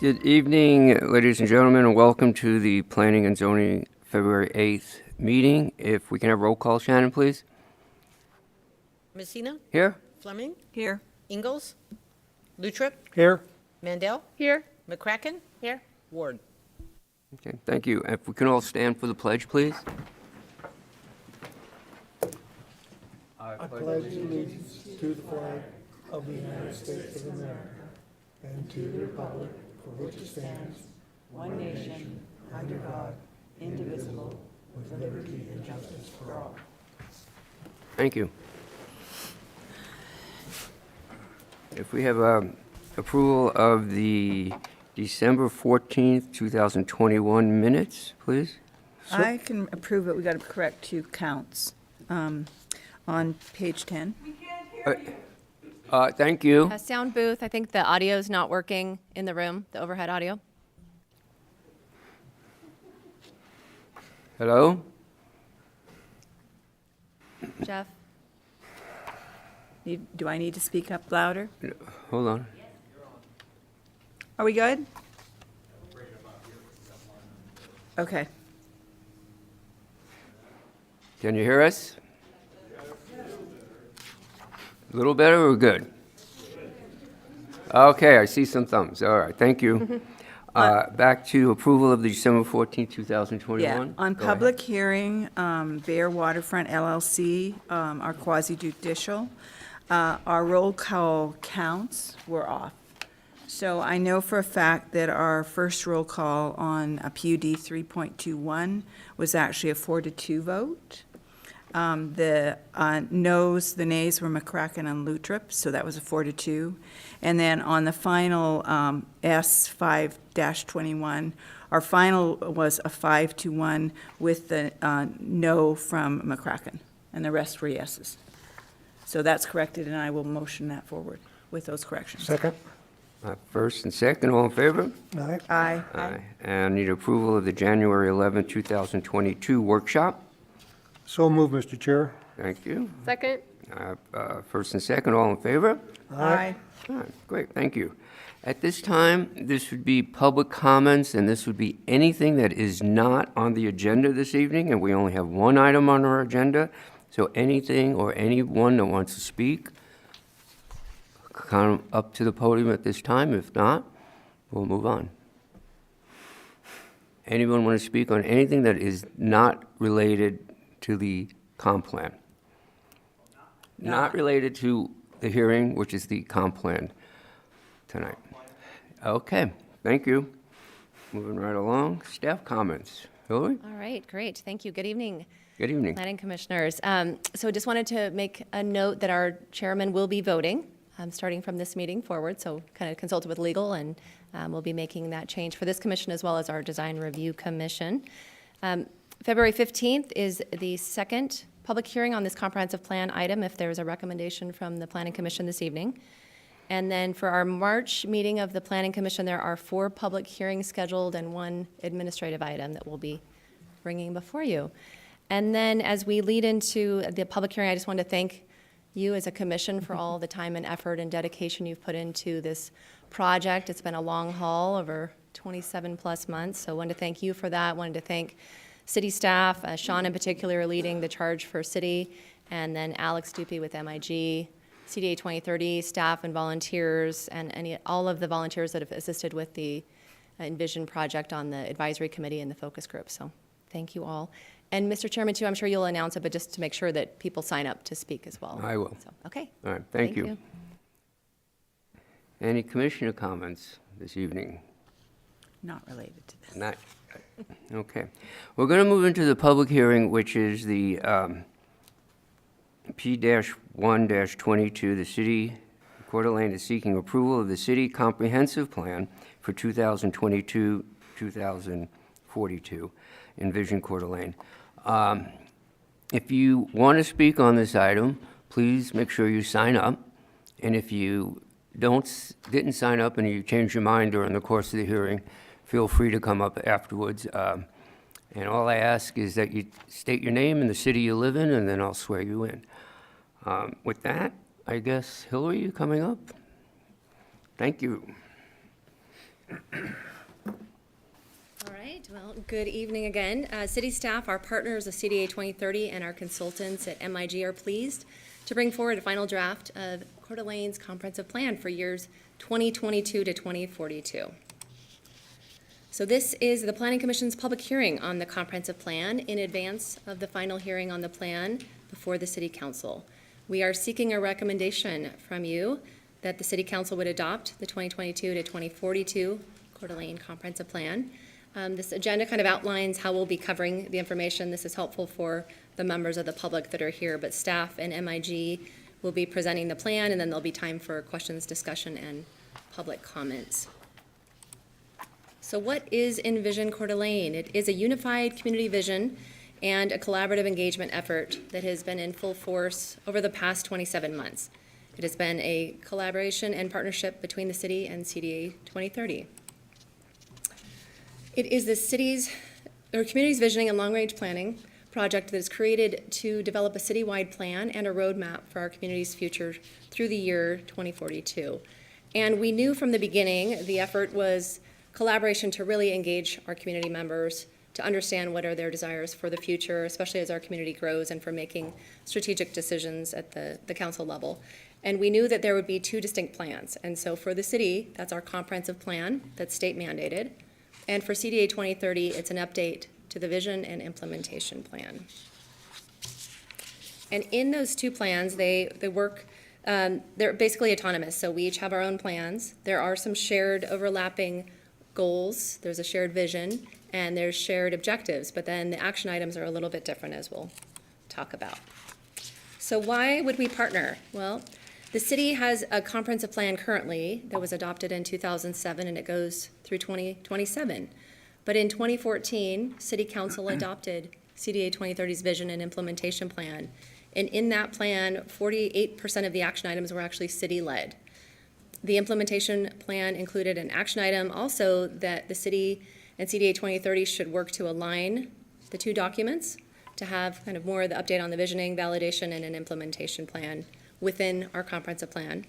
Good evening, ladies and gentlemen, and welcome to the Planning and Zoning February 8th meeting. If we can have roll call, Shannon, please. Messina? Here? Fleming? Here. Ingalls? Lutrip? Here. Mandel? Here. McCracken? Here. Ward? Okay, thank you. If we can all stand for the pledge, please. I pledge allegiance to the flag of the United States of America and to the republic for which it stands, One nation, under God, indivisible, with liberty and justice for all. Thank you. If we have approval of the December 14th, 2021 minutes, please. I can approve it. We got to correct 2 counts on page 10. Thank you. Sound booth, I think the audio's not working in the room, the overhead audio. Hello? Jeff? Do I need to speak up louder? Hold on. Are we good? Okay. Can you hear us? A little better or good? Okay, I see some thumbs. All right, thank you. Back to approval of the December 14th, 2021. Yeah, on Go ahead. public hearing, Bear Waterfront LLC, our quasi-judicial, our roll call counts were off. So I know for a fact that our first roll call on a PUD 3.21 was actually a 4-2 vote. The nays were McCracken and Lutrip, so that was a 4-2. And then on the final S5-21, our final was a 5-1 with the no from McCracken, and the rest were yeses. So that's corrected, and I will motion that forward with those corrections. Second. First and second, all in favor? Aye. Aye. Aye. And need approval of the January 11th, 2022 workshop. So move, Mr. Chair. Thank you. Second. First and second, all in favor? Aye. All right, great, thank you. At this time, this would be public comments, and this would be anything that is not on the agenda this evening, and we only have one item on our agenda. So anything or anyone that wants to speak, come up to the podium at this time. If not, we'll move on. Anyone want to speak on anything that is not related to the comp plan? Not related to the hearing, which is the comp plan tonight. Okay, thank you. Moving right along, staff comments. Hillary? All right, great, thank you. Good evening, Good evening. planning commissioners. So just wanted to make a note that our chairman will be voting, starting from this meeting forward, so kind of consulted with legal, and we'll be making that change for this commission as well as our design review commission. February 15th is the second public hearing on this comprehensive plan item if there is a recommendation from the Planning Commission this evening. And then for our March meeting of the Planning Commission, there are 4 public hearings scheduled and 1 administrative item that we'll be bringing before you. And then as we lead into the public hearing, I just want to thank you as a commission for all the time and effort and dedication you've put into this project. It's been a long haul over 27 plus months, so I wanted to thank you for that. Wanted to thank city staff, Sean in particular leading the charge for city, and then Alex Dupuy with MIG, CDA 2030 staff and volunteers, and all of the volunteers that have assisted with the Envision project on the advisory committee and the focus group. So thank you all. And Mr. Chairman, too, I'm sure you'll announce it, but just to make sure that people sign up to speak as well. I will. So, okay. All right, thank you. Any commissioner comments this evening? Not related to this. Not, okay. We're going to move into the public hearing, which is the P-1-22. The city, Coeur d'Alene, is seeking approval of the city comprehensive plan for 2022-2042, Envision Coeur d'Alene. If you want to speak on this item, please make sure you sign up. And if you didn't sign up and you change your mind during the course of the hearing, feel free to come up afterwards. And all I ask is that you state your name and the city you live in, and then I'll swear you in. With that, I guess, Hillary, you coming up? Thank you. All right, well, good evening again. City staff, our partners of CDA 2030, and our consultants at MIG are pleased to bring forward a final draft of Coeur d'Alene's comprehensive plan for years 2022 to 2042. So this is the Planning Commission's public hearing on the comprehensive plan in advance of the final hearing on the plan before the City Council. We are seeking a recommendation from you that the City Council would adopt the 2022 to 2042 Coeur d'Alene Comprehensive Plan. This agenda kind of outlines how we'll be covering the information. This is helpful for the members of the public that are here, but staff and MIG will be presenting the plan, and then there'll be time for questions, discussion, and public comments. So what is Envision Coeur d'Alene? It is a unified community vision and a collaborative engagement effort that has been in full force over the past 27 months. It has been a collaboration and partnership between the city and CDA 2030. It is the city's or community's visioning and long-range planning project that is created to develop a citywide plan and a roadmap for our community's future through the year 2042. And we knew from the beginning the effort was collaboration to really engage our community members, to understand what are their desires for the future, especially as our community grows and for making strategic decisions at the council level. And we knew that there would be two distinct plans. And so for the city, that's our comprehensive plan that's state mandated. And for CDA 2030, it's an update to the vision and implementation plan. And in those two plans, they work, they're basically autonomous. So we each have our own plans. There are some shared overlapping goals. There's a shared vision, and there's shared objectives. But then the action items are a little bit different, as we'll talk about. So why would we partner? Well, the city has a comprehensive plan currently that was adopted in 2007, and it goes through 2027. But in 2014, City Council adopted CDA 2030's vision and implementation plan. And in that plan, 48% of the action items were actually city-led. The implementation plan included an action item also that the city and CDA 2030 should work to align the two documents to have kind of more of the update on the visioning, validation, and an implementation plan within our comprehensive plan.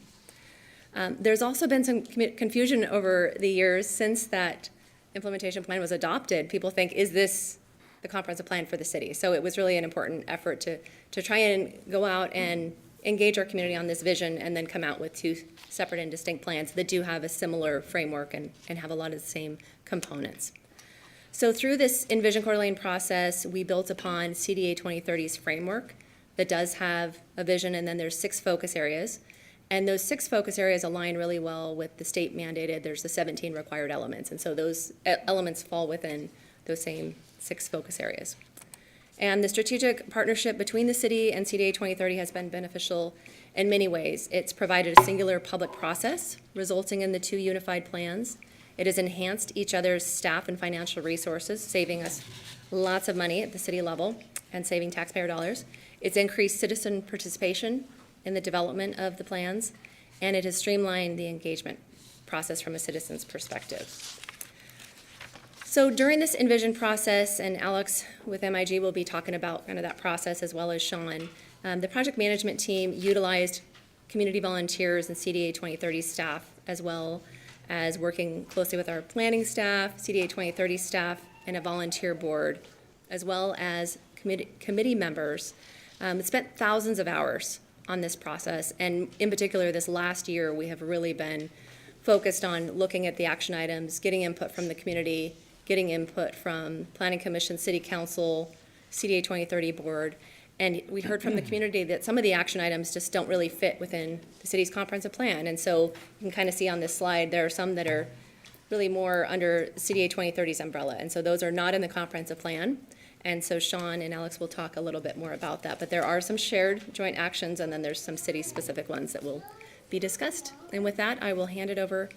There's also been some confusion over the years since that implementation plan was adopted. People think, is this the comprehensive plan for the city? So it was really an important effort to try and go out and engage our community on this vision and then come out with two separate and distinct plans that do have a similar framework and have a lot of the same components. So through this Envision Coeur d'Alene process, we built upon CDA 2030's framework that does have a vision, and then there's 6 focus areas. And those 6 focus areas align really well with the state mandated, there's the 17 required elements. And so those elements fall within those same 6 focus areas. And the strategic partnership between the city and CDA 2030 has been beneficial in many ways. It's provided a singular public process, resulting in the 2 unified plans. It has enhanced each other's staff and financial resources, saving us lots of money at the city level and saving taxpayer dollars. It's increased citizen participation in the development of the plans, and it has streamlined the engagement process from a citizen's perspective. So during this Envision process, and Alex with MIG will be talking about kind of that process as well as Sean, the project management team utilized community volunteers and CDA 2030 staff, as well as working closely with our planning staff, CDA 2030 staff, and a volunteer board, as well as committee members. Spent thousands of hours on this process, and in particular this last year we have really been focused on looking at the action items, getting input from the community, getting input from Planning Commission, City Council, CDA 2030 board, and we heard from the community that some of the action items just don't really fit within the city's comprehensive plan. And so you can kind of see on this slide there are some that are really more under CDA 2030's umbrella, and so those are not in the comprehensive plan. And so Sean and Alex will talk a little bit more about that. But there are some shared joint actions, and then there's some city-specific ones that will be discussed. And with that, I will hand it over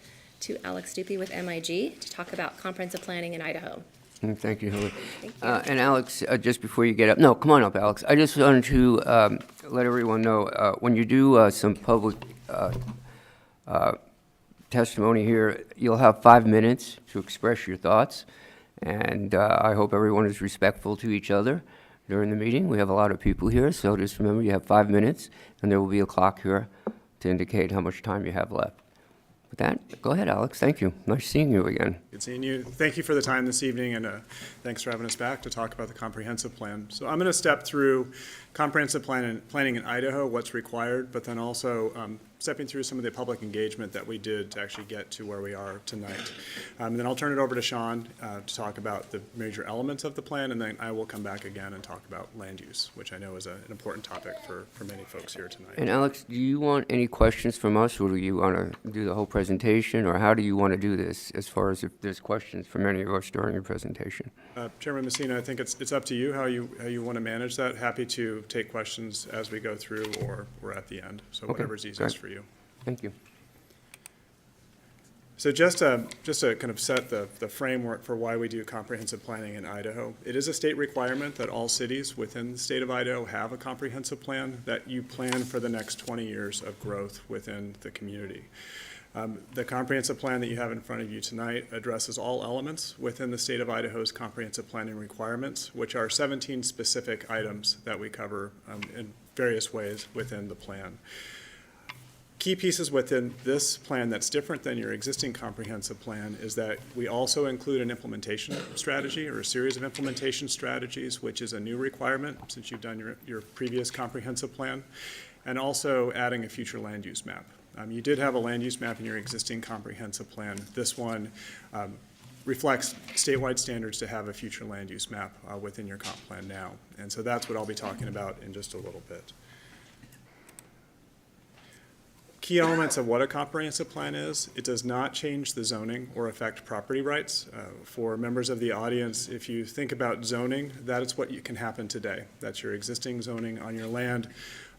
to Alex Stupi with MIG to talk about comprehensive planning in Idaho. Thank you, Hillary. Thank you. And Alex, just before you get up, no, come on up, Alex. I just wanted to let everyone know, when you do some public testimony here, you'll have 5 minutes to express your thoughts. And I hope everyone is respectful to each other during the meeting. We have a lot of people here, so just remember you have 5 minutes, and there will be a clock here to indicate how much time you have left. With that, go ahead, Alex. Thank you. Nice seeing you again. Good seeing you. Thank you for the time this evening, and thanks for having us back to talk about the comprehensive plan. So I'm going to step through comprehensive planning in Idaho, what's required, but then also stepping through some of the public engagement that we did to actually get to where we are tonight. And then I'll turn it over to Sean to talk about the major elements of the plan, and then I will come back again and talk about land use, which I know is an important topic for many folks here tonight. And Alex, do you want any questions from us, or do you want to do the whole presentation, or how do you want to do this as far as if there's questions from any of us during your presentation? Chairman Messina, I think it's up to you how you want to manage that. Happy to take questions as we go through or at the end. So Okay, whatever's easiest great. for you. Thank you. So just to kind of set the framework for why we do comprehensive planning in Idaho, it is a state requirement that all cities within the state of Idaho have a comprehensive plan, that you plan for the next 20 years of growth within the community. The comprehensive plan that you have in front of you tonight addresses all elements within the state of Idaho's comprehensive planning requirements, which are 17 specific items that we cover in various ways within the plan. Key pieces within this plan that's different than your existing comprehensive plan is that we also include an implementation strategy, or a series of implementation strategies, which is a new requirement since you've done your previous comprehensive plan, and also adding a future land use map. You did have a land use map in your existing comprehensive plan. This one reflects statewide standards to have a future land use map within your comp plan now. And so that's what I'll be talking about in just a little bit. Key elements of what a comprehensive plan is: it does not change the zoning or affect property rights. For members of the audience, if you think about zoning, that is what can happen today. That's your existing zoning on your land.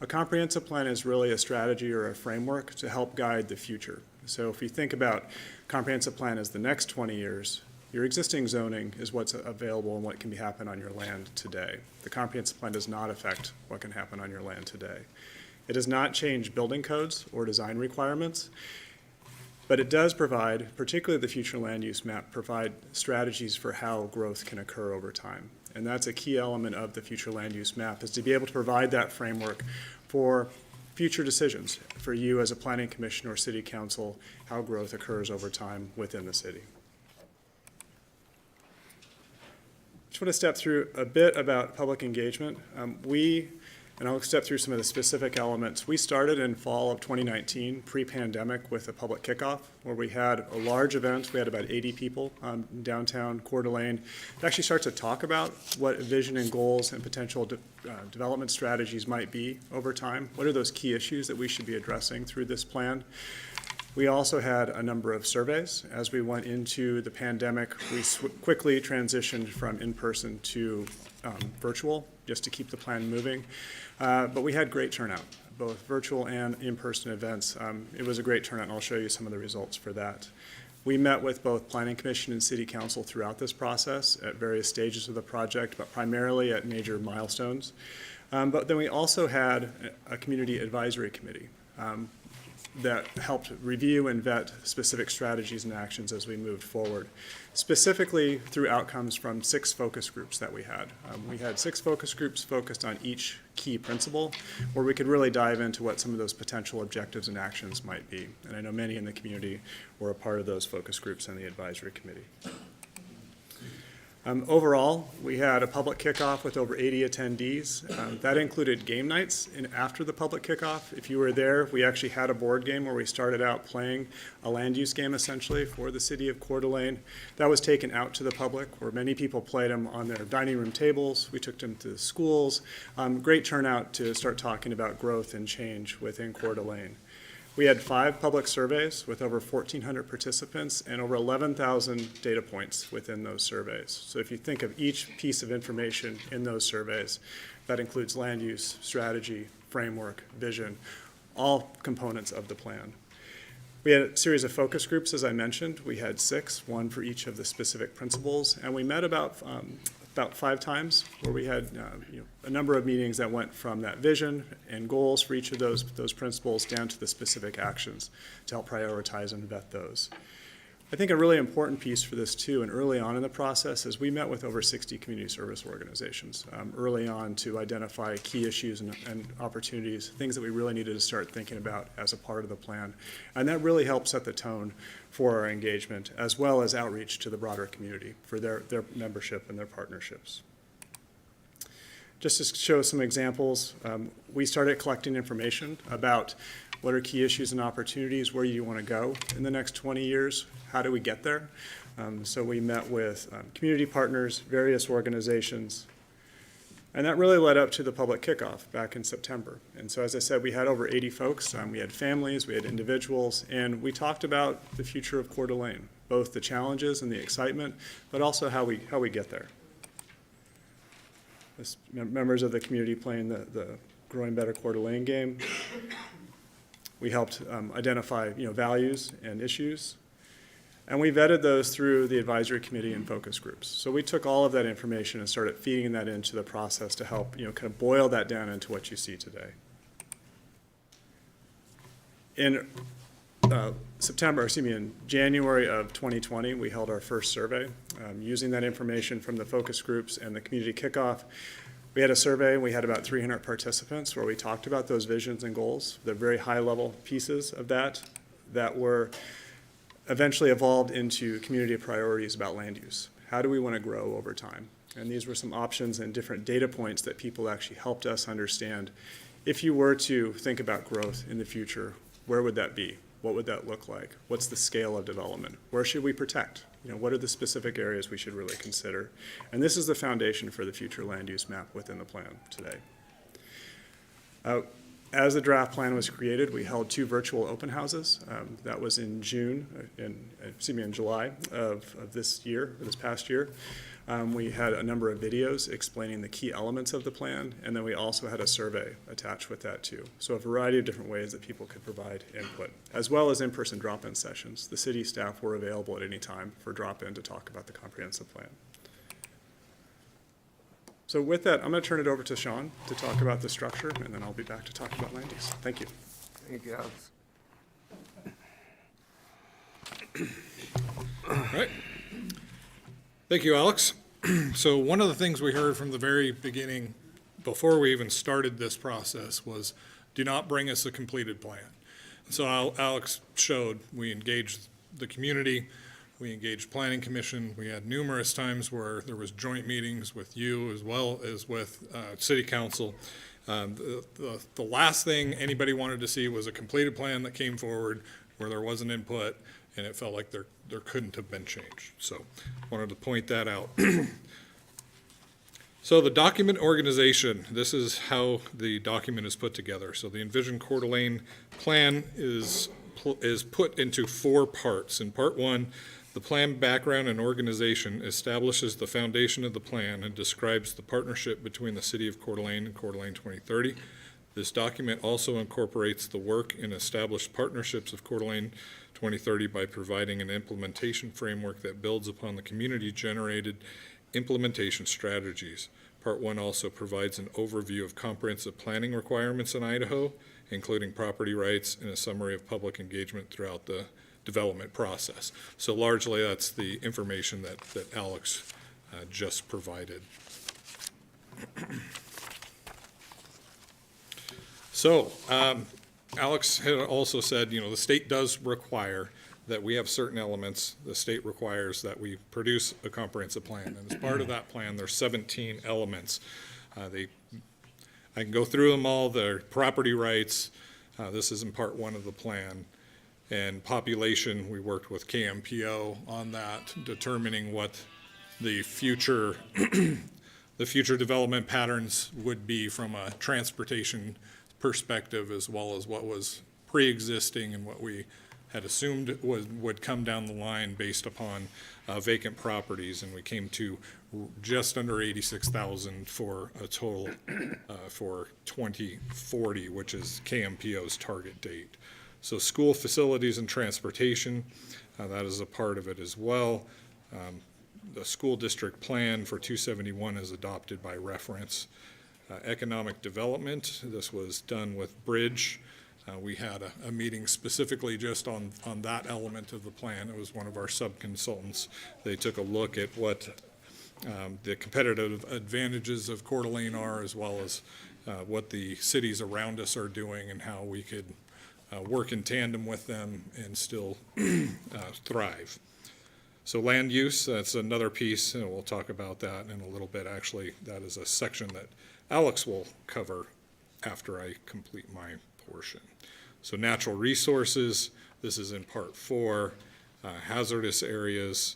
A comprehensive plan is really a strategy or a framework to help guide the future. So if you think about comprehensive plan as the next 20 years, your existing zoning is what's available and what can happen on your land today. The comprehensive plan does not affect what can happen on your land today. It does not change building codes or design requirements, but it does provide, particularly the future land use map, provide strategies for how growth can occur over time. And that's a key element of the future land use map, is to be able to provide that framework for future decisions for you as a planning commission or city council, how growth occurs over time within the city. Just want to step through a bit about public engagement. And I'll step through some of the specific elements. We started in fall of 2019, pre-pandemic, with a public kickoff, where we had a large event. We had about 80 people in downtown Coeur d'Alene to actually start to talk about what vision and goals and potential development strategies might be over time. What are those key issues that we should be addressing through this plan? We also had a number of surveys. As we went into the pandemic, we quickly transitioned from in-person to virtual, just to keep the plan moving. But we had great turnout, both virtual and in-person events. It was a great turnout, and I'll show you some of the results for that. We met with both Planning Commission and City Council throughout this process at various stages of the project, but primarily at major milestones. But then we also had a community advisory committee that helped review and vet specific strategies and actions as we moved forward, specifically through outcomes from 6 focus groups that we had. We had 6 focus groups focused on each key principle, where we could really dive into what some of those potential objectives and actions might be. And I know many in the community were a part of those focus groups and the advisory committee. Overall, we had a public kickoff with over 80 attendees. That included game nights after the public kickoff. If you were there, we actually had a board game where we started out playing a land use game, essentially, for the city of Coeur d'Alene. That was taken out to the public, where many people played them on their dining room tables. We took them to schools. Great turnout to start talking about growth and change within Coeur d'Alene. We had 5 public surveys with over 1,400 participants and over 11,000 data points within those surveys. So if you think of each piece of information in those surveys, that includes land use, strategy, framework, vision, all components of the plan. We had a series of focus groups, as I mentioned. We had 6, 1 for each of the specific principles, and we met about 5 times, where we had a number of meetings that went from that vision and goals for each of those principles down to the specific actions to help prioritize and vet those. I think a really important piece for this too, and early on in the process, is we met with over 60 community service organizations early on to identify key issues and opportunities, things that we really needed to start thinking about as a part of the plan. And that really helped set the tone for our engagement, as well as outreach to the broader community for their membership and their partnerships. Just to show some examples, we started collecting information about what are key issues and opportunities, where you want to go in the next 20 years, how do we get there? So we met with community partners, various organizations, and that really led up to the public kickoff back in September. And so as I said, we had over 80 folks, we had families, we had individuals, and we talked about the future of Coeur d'Alene, both the challenges and the excitement, but also how we get there. As members of the community playing the Growing Better Coeur d'Alene game. We helped identify values and issues, and we vetted those through the advisory committee and focus groups. So we took all of that information and started feeding that into the process to help kind of boil that down into what you see today. In in January of 2020, we held our first survey using that information from the focus groups and the community kickoff. We had a survey, and we had about 300 participants where we talked about those visions and goals, the very high-level pieces of that were eventually evolved into community priorities about land use. How do we want to grow over time? And these were some options and different data points that people actually helped us understand. If you were to think about growth in the future, where would that be? What would that look like? What's the scale of development? Where should we protect? What are the specific areas we should really consider? And this is the foundation for the future land use map within the plan today. As the draft plan was created, we held 2 virtual open houses. That was in July of this year, or this past year. We had a number of videos explaining the key elements of the plan, and then we also had a survey attached with that too. So a variety of different ways that people could provide input, as well as in-person drop-in sessions. The city staff were available at any time for drop-in to talk about the comprehensive plan. So with that, I'm going to turn it over to Sean to talk about the structure, and then I'll be back to talk about land use. Thank you. Thank you, Alex. All right. Thank you, Alex. So one of the things we heard from the very beginning, before we even started this process, was do not bring us a completed plan. So Alex showed we engaged the community, we engaged Planning Commission. We had numerous times where there was joint meetings with you as well as with City Council. The last thing anybody wanted to see was a completed plan that came forward where there wasn't input, and it felt like there couldn't have been change. So wanted to point that out. So the document organization, this is how the document is put together. So the Envision Coeur d'Alene plan is put into 4 parts. In part 1, the plan background and organization establishes the foundation of the plan and describes the partnership between the City of Coeur d'Alene and Coeur d'Alene 2030. This document also incorporates the work and established partnerships of Coeur d'Alene 2030 by providing an implementation framework that builds upon the community-generated implementation strategies. Part 1 also provides an overview of comprehensive planning requirements in Idaho, including property rights and a summary of public engagement throughout the development process. So largely that's the information that Alex just provided. So Alex had also said, the state does require that we have certain elements. The state requires that we produce a comprehensive plan. And as part of that plan, there's 17 elements. I can go through them all. They're property rights. This is in part 1 of the plan. And population, we worked with Kmpo on that, determining what the future development patterns would be from a transportation perspective, as well as what was pre-existing and what we had assumed would come down the line based upon vacant properties, and we came to just under 86,000 for a total for 2040, which is KMPO's target date. So school facilities and transportation, that is a part of it as well. The school district plan for 271 is adopted by reference. Economic development, this was done with Bridge. We had a meeting specifically just on that element of the plan. It was one of our sub-consultants. They took a look at what the competitive advantages of Coeur d'Alene are, as well as what the cities around us are doing and how we could work in tandem with them and still thrive. So land use, that's another piece, and we'll talk about that in a little bit. Actually, that is a section that Alex will cover after I complete my portion. So natural resources, this is in part 4, hazardous areas,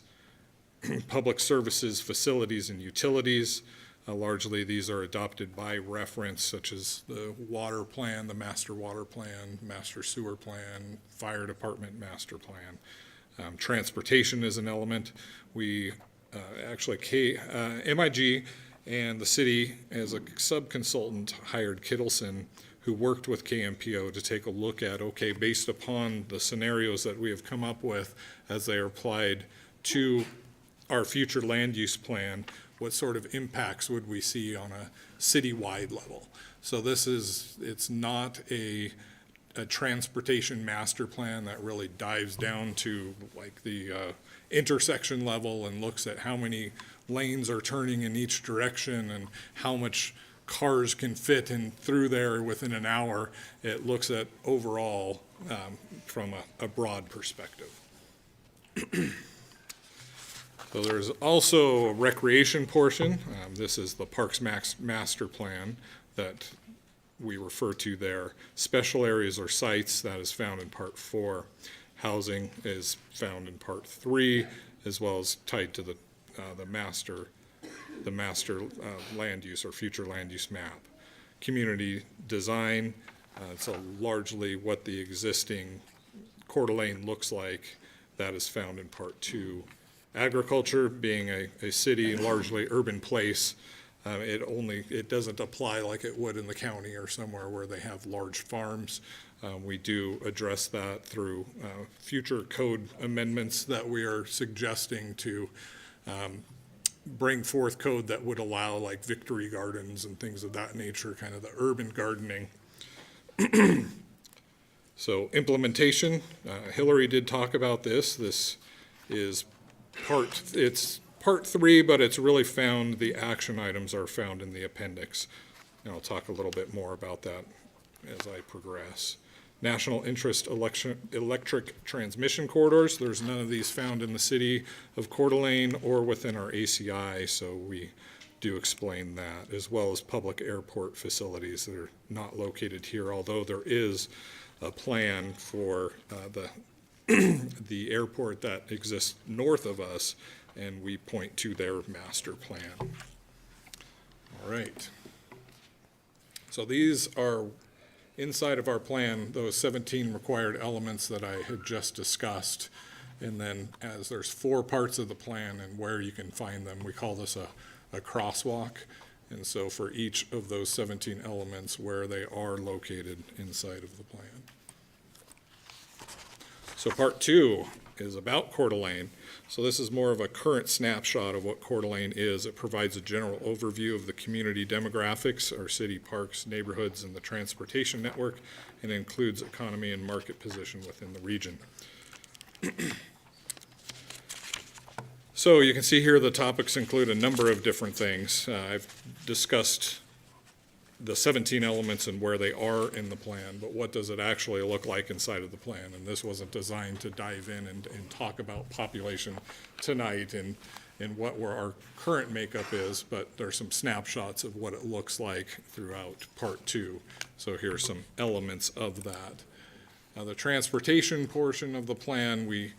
public services, facilities, and utilities. Largely, these are adopted by reference, such as the water plan, the master water plan, master sewer plan, fire department master plan. Transportation is an element. We MIG and the city, as a sub-consultant, hired Kittleson, who worked with Kmpo to take a look at, okay, based upon the scenarios that we have come up with as they are applied to our future land use plan, what sort of impacts would we see on a citywide level? So it's not a transportation master plan that really dives down to like the intersection level and looks at how many lanes are turning in each direction and how much cars can fit in through there within an hour. It looks at overall from a broad perspective. So there's also a recreation portion. This is the Parks Master Plan that we refer to there. Special areas or sites, that is found in part 4. Housing is found in part 3, as well as tied to the master land use or future land use map. Community design, so largely what the existing Coeur d'Alene looks like, that is found in part 2. Agriculture, being a city, largely urban place, it doesn't apply like it would in the county or somewhere where they have large farms. We do address that through future code amendments that we are suggesting to bring forth code that would allow like victory gardens and things of that nature, kind of the urban gardening. So implementation, Hillary did talk about this. This is it's part 3, but it's really found, the action items are found in the appendix. And I'll talk a little bit more about that as I progress. National interest electric transmission corridors, there's none of these found in the city of Coeur d'Alene or within our ACI, so we do explain that, as well as public airport facilities that are not located here, although there is a plan for the airport that exists north of us, and we point to their master plan. All right. So these are inside of our plan, those 17 required elements that I had just discussed. And then as there's 4 parts of the plan and where you can find them, we call this a crosswalk. And so for each of those 17 elements, where they are located inside of the plan. So part 2 is about Coeur d'Alene. So this is more of a current snapshot of what Coeur d'Alene is. It provides a general overview of the community demographics, our city, parks, neighborhoods, and the transportation network, and includes economy and market position within the region. So you can see here the topics include a number of different things. I've discussed the 17 elements and where they are in the plan, but what does it actually look like inside of the plan? And this wasn't designed to dive in and talk about population tonight and what our current makeup is, but there's some snapshots of what it looks like throughout part 2. So here's some elements of that. The transportation portion of the plan, we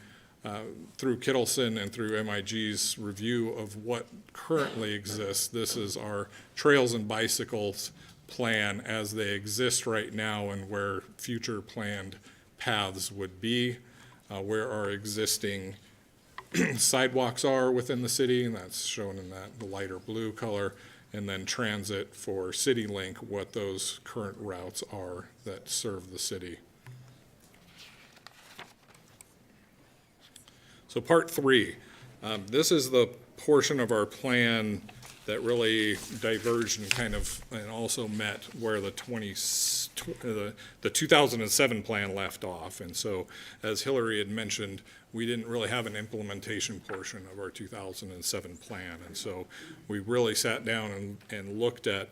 through Kittleson and through MIG's review of what currently exists, this is our trails and bicycles plan as they exist right now and where future planned paths would be, where our existing sidewalks are within the city, and that's shown in the lighter blue color, and then transit for CityLink, what those current routes are that serve the city. So part 3, this is the portion of our plan that really diverged and and also met where the 2007 plan left off. And so, as Hillary had mentioned, we didn't really have an implementation portion of our 2007 plan. And so we really sat down and looked at,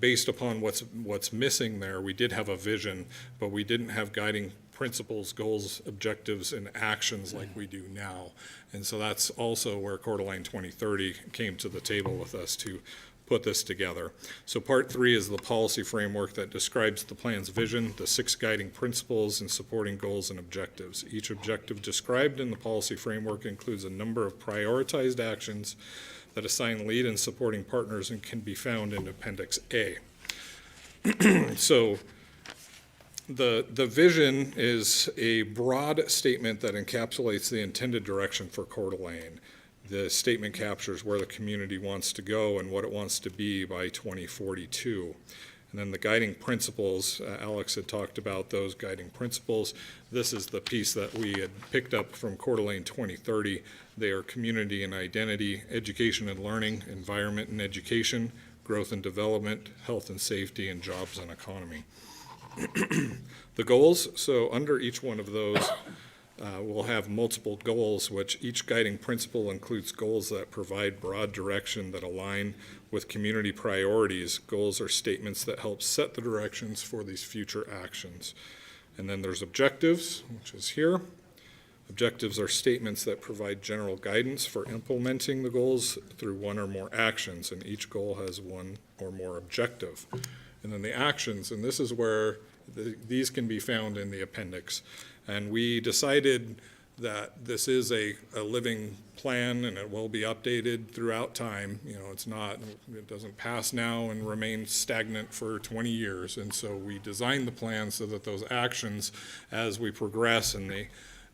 based upon what's missing there, we did have a vision, but we didn't have guiding principles, goals, objectives, and actions like we do now. And so that's also where Coeur d'Alene 2030 came to the table with us to put this together. So part 3 is the policy framework that describes the plan's vision, the 6 guiding principles, and supporting goals and objectives. Each objective described in the policy framework includes a number of prioritized actions that assign lead and supporting partners and can be found in Appendix A. So the vision is a broad statement that encapsulates the intended direction for Coeur d'Alene. The statement captures where the community wants to go and what it wants to be by 2042. And then the guiding principles, Alex had talked about those guiding principles. This is the piece that we had picked up from Coeur d'Alene 2030. They are community and identity, education and learning, environment and education, growth and development, health and safety, and jobs and economy. The goals, so under each one of those, we'll have multiple goals, which each guiding principle includes goals that provide broad direction that align with community priorities. Goals are statements that help set the directions for these future actions. And then there's objectives, which is here. Objectives are statements that provide general guidance for implementing the goals through one or more actions, and each goal has one or more objective. And then the actions, and this is where these can be found in the appendix. And we decided that this is a living plan and it will be updated throughout time. It doesn't pass now and remain stagnant for 20 years. And so we designed the plan so that those actions, as we progress and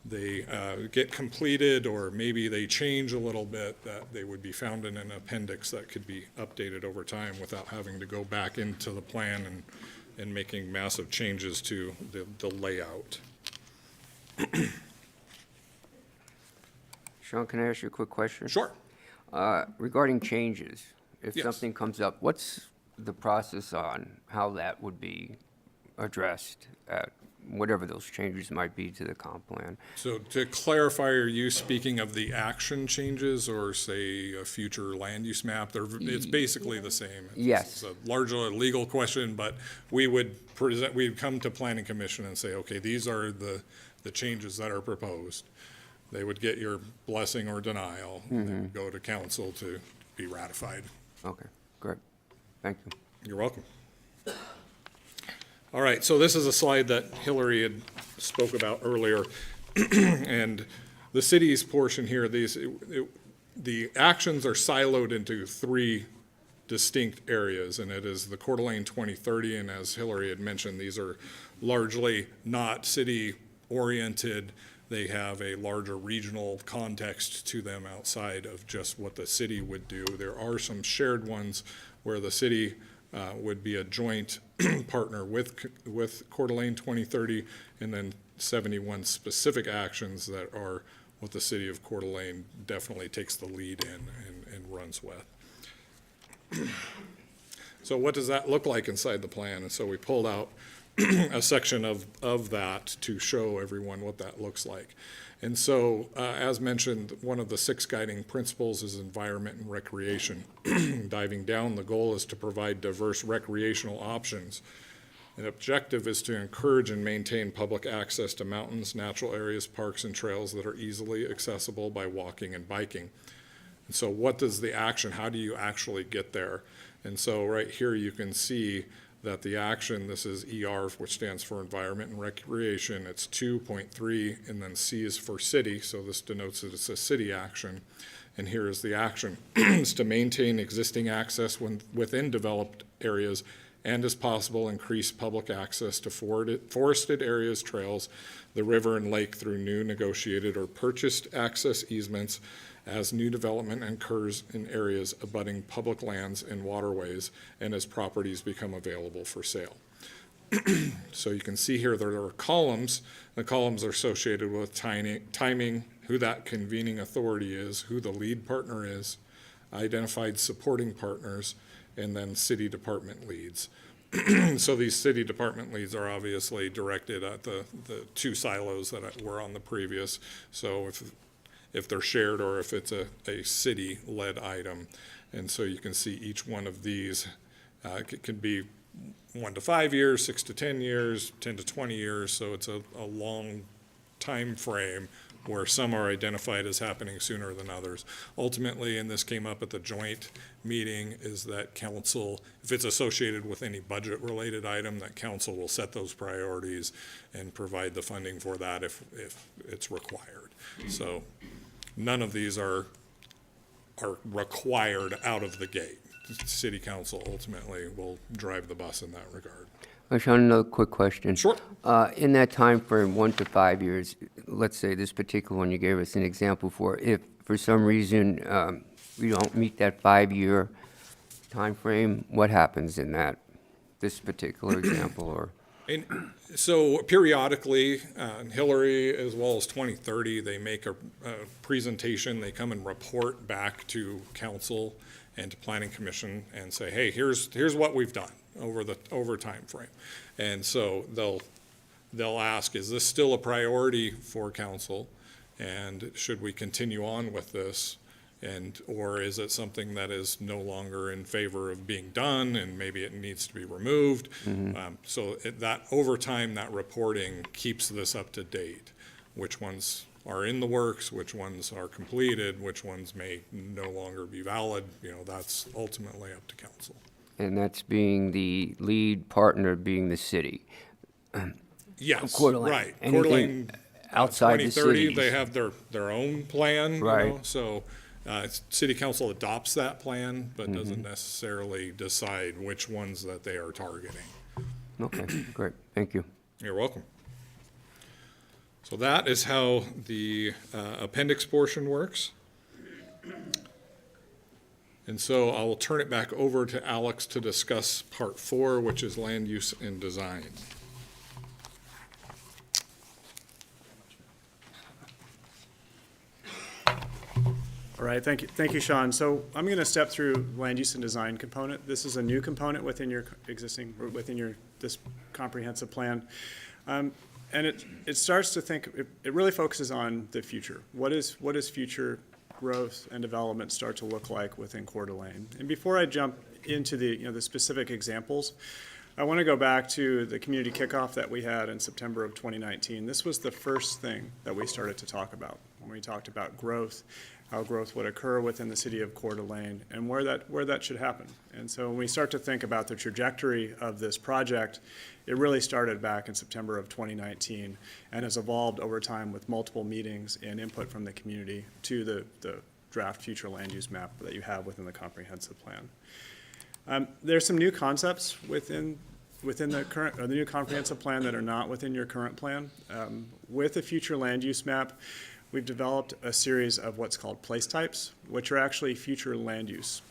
they get completed or maybe they change a little bit, that they would be found in an appendix that could be updated over time without having to go back into the plan and making massive changes to the layout. Sean, can I ask you a quick question? Sure. Regarding changes, if Yes. something comes up, what's the process on how that would be addressed at whatever those changes might be to the comp plan? So to clarify, are you speaking of the action changes or say a future land use map? It's basically the same. Yes. It's a larger legal question, but we'd come to planning commission and say, okay, these are the changes that are proposed. They would get your blessing or denial, and they would go to council to be ratified. Okay, great. Thank you. You're welcome. All right, so this is a slide that Hillary had spoke about earlier. And the city's portion here, the actions are siloed into 3 distinct areas, and it is the Coeur d'Alene 2030, and as Hillary had mentioned, these are largely not city-oriented. They have a larger regional context to them outside of just what the city would do. There are some shared ones where the city would be a joint partner with Coeur d'Alene 2030, and then 71 specific actions that are what the city of Coeur d'Alene definitely takes the lead in and runs with. So what does that look like inside the plan? And so we pulled out a section of that to show everyone what that looks like. And so, as mentioned, one of the 6 guiding principles is environment and recreation. Diving down, the goal is to provide diverse recreational options. An objective is to encourage and maintain public access to mountains, natural areas, parks, and trails that are easily accessible by walking and biking. And so what does the action, how do you actually get there? And so right here you can see that the action, this is ER, which stands for Environment and Recreation, it's 2.3, and then C is for city, so this denotes that it's a city action. And here is the action. It's to maintain existing access within developed areas and, as possible, increase public access to forested areas, trails, the river and lake through new negotiated or purchased access easements as new development occurs in areas abutting public lands and waterways and as properties become available for sale. So you can see here there are columns. The columns are associated with timing, who that convening authority is, who the lead partner is, identified supporting partners, and then city department leads. So these city department leads are obviously directed at the two silos that were on the previous. So if they're shared or if it's a city-led item. And so you can see each one of these can be 1 to 5 years, 6 to 10 years, 10 to 20 years. So it's a long time frame where some are identified as happening sooner than others. Ultimately, and this came up at the joint meeting, is that council, if it's associated with any budget-related item, that council will set those priorities and provide the funding for that if it's required. So none of these are required out of the gate. City council ultimately will drive the bus in that regard. Sean, another quick question. Sure. In that time frame, 1 to 5 years, let's say this particular one you gave us an example for, if for some reason we don't meet that 5-year time frame, what happens in this particular example? Or And so periodically, Hillary, as well as 2030, they make a presentation. They come and report back to council and to planning commission and say, hey, here's what we've done over time frame. And so they'll ask, is this still a priority for council? And should we continue on with this? Or is it something that is no longer in favor of being done and maybe it needs to be removed? So that over time, that reporting keeps this up to date. Which ones are in the works, which ones are completed, which ones may no longer be valid, that's ultimately up to council. and that's being the lead partner being the city. Yes, Coeur d'Alene. right. Anything Coeur d'Alene, outside the 2030, cities. they have their own plan, Right. So city council adopts that plan, but doesn't necessarily decide which ones that they are targeting. Okay, great, thank you. You're welcome. So that is how the appendix portion works. And so I will turn it back over to Alex to discuss part 4, which is land use and design. All right, thank you, Sean. So I'm going to step through land use and design component. This is a new component within your existing, or within this comprehensive plan. And it starts to think, it really focuses on the future. What is future growth and development start to look like within Coeur d'Alene? And before I jump into the specific examples, I want to go back to the community kickoff that we had in September of 2019. This was the first thing that we started to talk about when we talked about growth, how growth would occur within the city of Coeur d'Alene, and where that should happen. And so when we start to think about the trajectory of this project, it really started back in September of 2019 and has evolved over time with multiple meetings and input from the community to the draft future land use map that you have within the comprehensive plan. There's some new concepts within the current, or the new comprehensive plan that are not within your current plan. With the future land use map, we've developed a series of what's called place types, which are actually future land use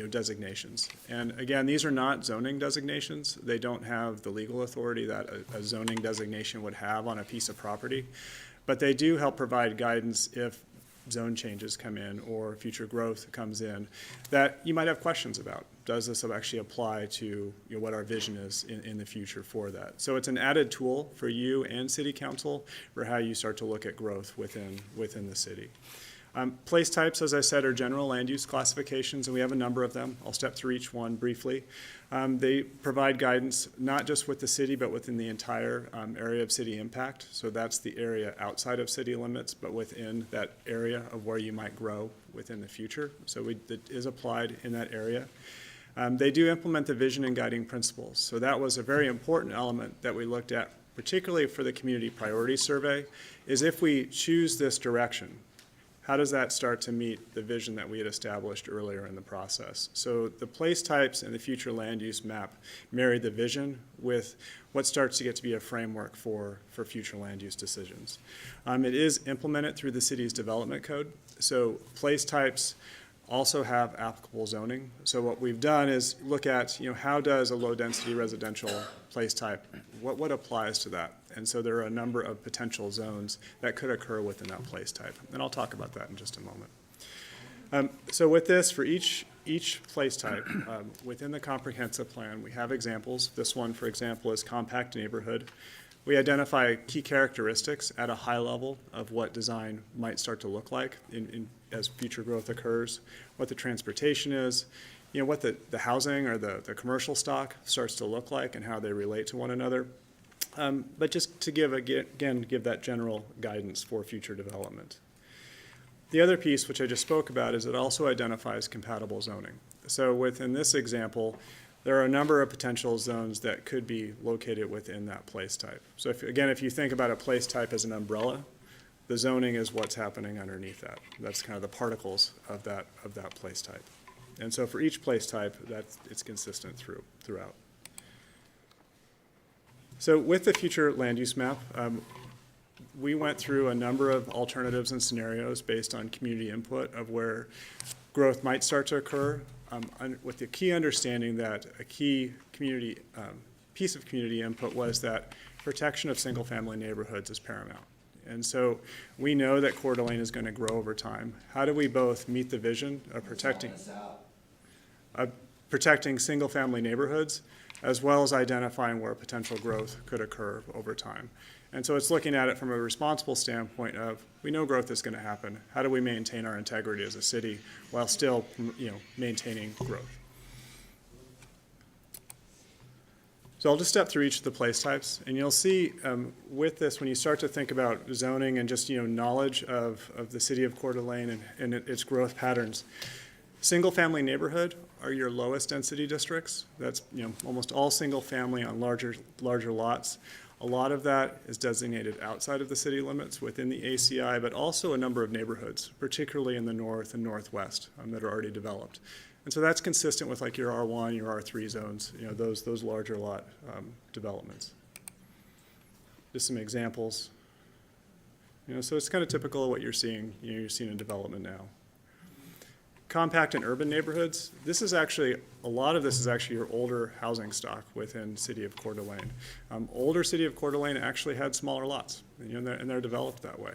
designations. And again, these are not zoning designations. They don't have the legal authority that a zoning designation would have on a piece of property, but they do help provide guidance if zone changes come in or future growth comes in that you might have questions about. Does this actually apply to what our vision is in the future for that? So it's an added tool for you and city council for how you start to look at growth within the city. Place types, as I said, are general land use classifications, and we have a number of them. I'll step through each one briefly. They provide guidance not just with the city, but within the entire area of city impact. So that's the area outside of city limits, but within that area of where you might grow within the future. So it is applied in that area. They do implement the vision and guiding principles. So that was a very important element that we looked at, particularly for the community priority survey, is if we choose this direction, how does that start to meet the vision that we had established earlier in the process? So the place types and the future land use map marry the vision with what starts to get to be a framework for future land use decisions. It is implemented through the city's development code. So place types also have applicable zoning. So what we've done is look at, how does a low-density residential place type, what applies to that? And so there are a number of potential zones that could occur within that place type. And I'll talk about that in just a moment. So with this, for each place type, within the comprehensive plan, we have examples. This one, for example, is compact neighborhood. We identify key characteristics at a high level of what design might start to look like as future growth occurs, what the transportation is, what the housing or the commercial stock starts to look like and how they relate to one another. But just to give that general guidance for future development. The other piece, which I just spoke about, is it also identifies compatible zoning. So within this example, there are a number of potential zones that could be located within that place type. So if you think about a place type as an umbrella, the zoning is what's happening underneath that. That's kind of the particles of that place type. And so for each place type, it's consistent throughout. So with the future land use map, we went through a number of alternatives and scenarios based on community input of where growth might start to occur, with the key understanding that a key community piece of community input was that protection of single-family neighborhoods is paramount. And so we know that Coeur d'Alene is going to grow over time. How do we both meet the vision of protecting single-family neighborhoods, as well as identifying where potential growth could occur over time? And so it's looking at it from a responsible standpoint of, we know growth is going to happen. How do we maintain our integrity as a city while still, maintaining growth? So I'll just step through each of the place types, and you'll see with this, when you start to think about zoning and just, knowledge of the city of Coeur d'Alene and its growth patterns, single-family neighborhood are your lowest density districts. That's, almost all single-family on larger lots. A lot of that is designated outside of the city limits within the ACI, but also a number of neighborhoods, particularly in the north and northwest, that are already developed. And so that's consistent with like your R1, your R3 zones, those larger lot developments. Just some examples. So it's kind of typical of what you're seeing. You're seeing in development now. Compact and urban neighborhoods, a lot of this is actually your older housing stock within City of Coeur d'Alene. Older City of Coeur d'Alene actually had smaller lots, and they're developed that way.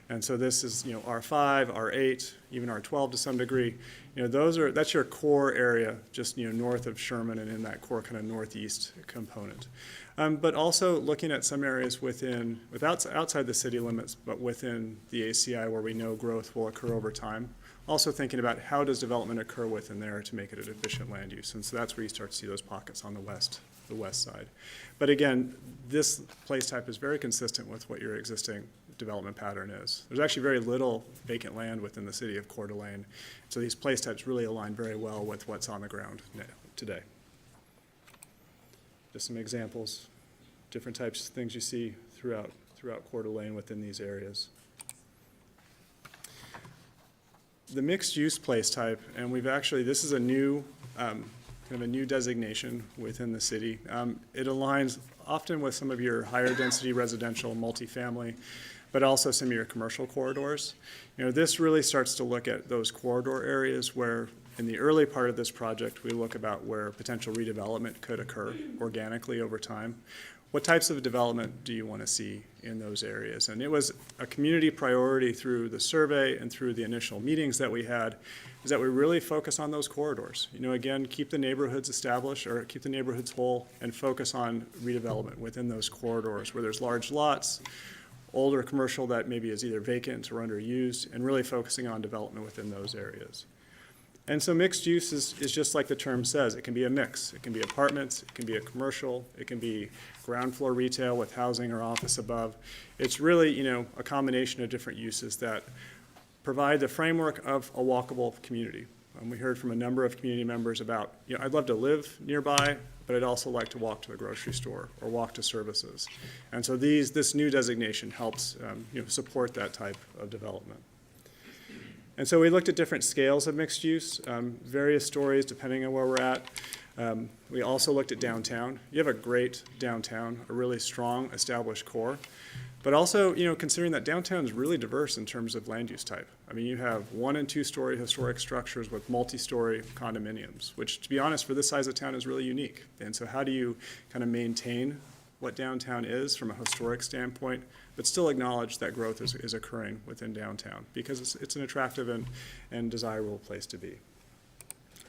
And so this is, R5, R8, even R12 to some degree. That's your core area, just, north of Sherman and in that core kind of northeast component. But also looking at some areas outside the city limits, but within the ACI where we know growth will occur over time. Also thinking about how does development occur within there to make it an efficient land use. And so that's where you start to see those pockets on the west side. But again, this place type is very consistent with what your existing development pattern is. There's actually very little vacant land within the city of Coeur d'Alene. So these place types really align very well with what's on the ground today. Just some examples, different types of things you see throughout Coeur d'Alene within these areas. The mixed-use place type, and this is a new, kind of a new designation within the city. It aligns often with some of your higher density residential multifamily, but also some of your commercial corridors. This really starts to look at those corridor areas where, in the early part of this project, we look about where potential redevelopment could occur organically over time. What types of development do you want to see in those areas? And it was a community priority through the survey and through the initial meetings that we had, is that we really focus on those corridors. Again, keep the neighborhoods established or keep the neighborhoods whole and focus on redevelopment within those corridors where there's large lots, older commercial that maybe is either vacant or underused, and really focusing on development within those areas. And so mixed use is just like the term says. It can be a mix. It can be apartments, it can be a commercial, it can be ground floor retail with housing or office above. It's really, a combination of different uses that provide the framework of a walkable community. We heard from a number of community members about, I'd love to live nearby, but I'd also like to walk to the grocery store or walk to services. And so this new designation helps support that type of development. And so we looked at different scales of mixed use, various stories depending on where we're at. We also looked at downtown. You have a great downtown, a really strong established core, but also, considering that downtown is really diverse in terms of land use type. You have 1- and 2-story historic structures with multi-story condominiums, which, to be honest, for this size of town is really unique. And so how do you kind of maintain what downtown is from a historic standpoint, but still acknowledge that growth is occurring within downtown, because it's an attractive and desirable place to be.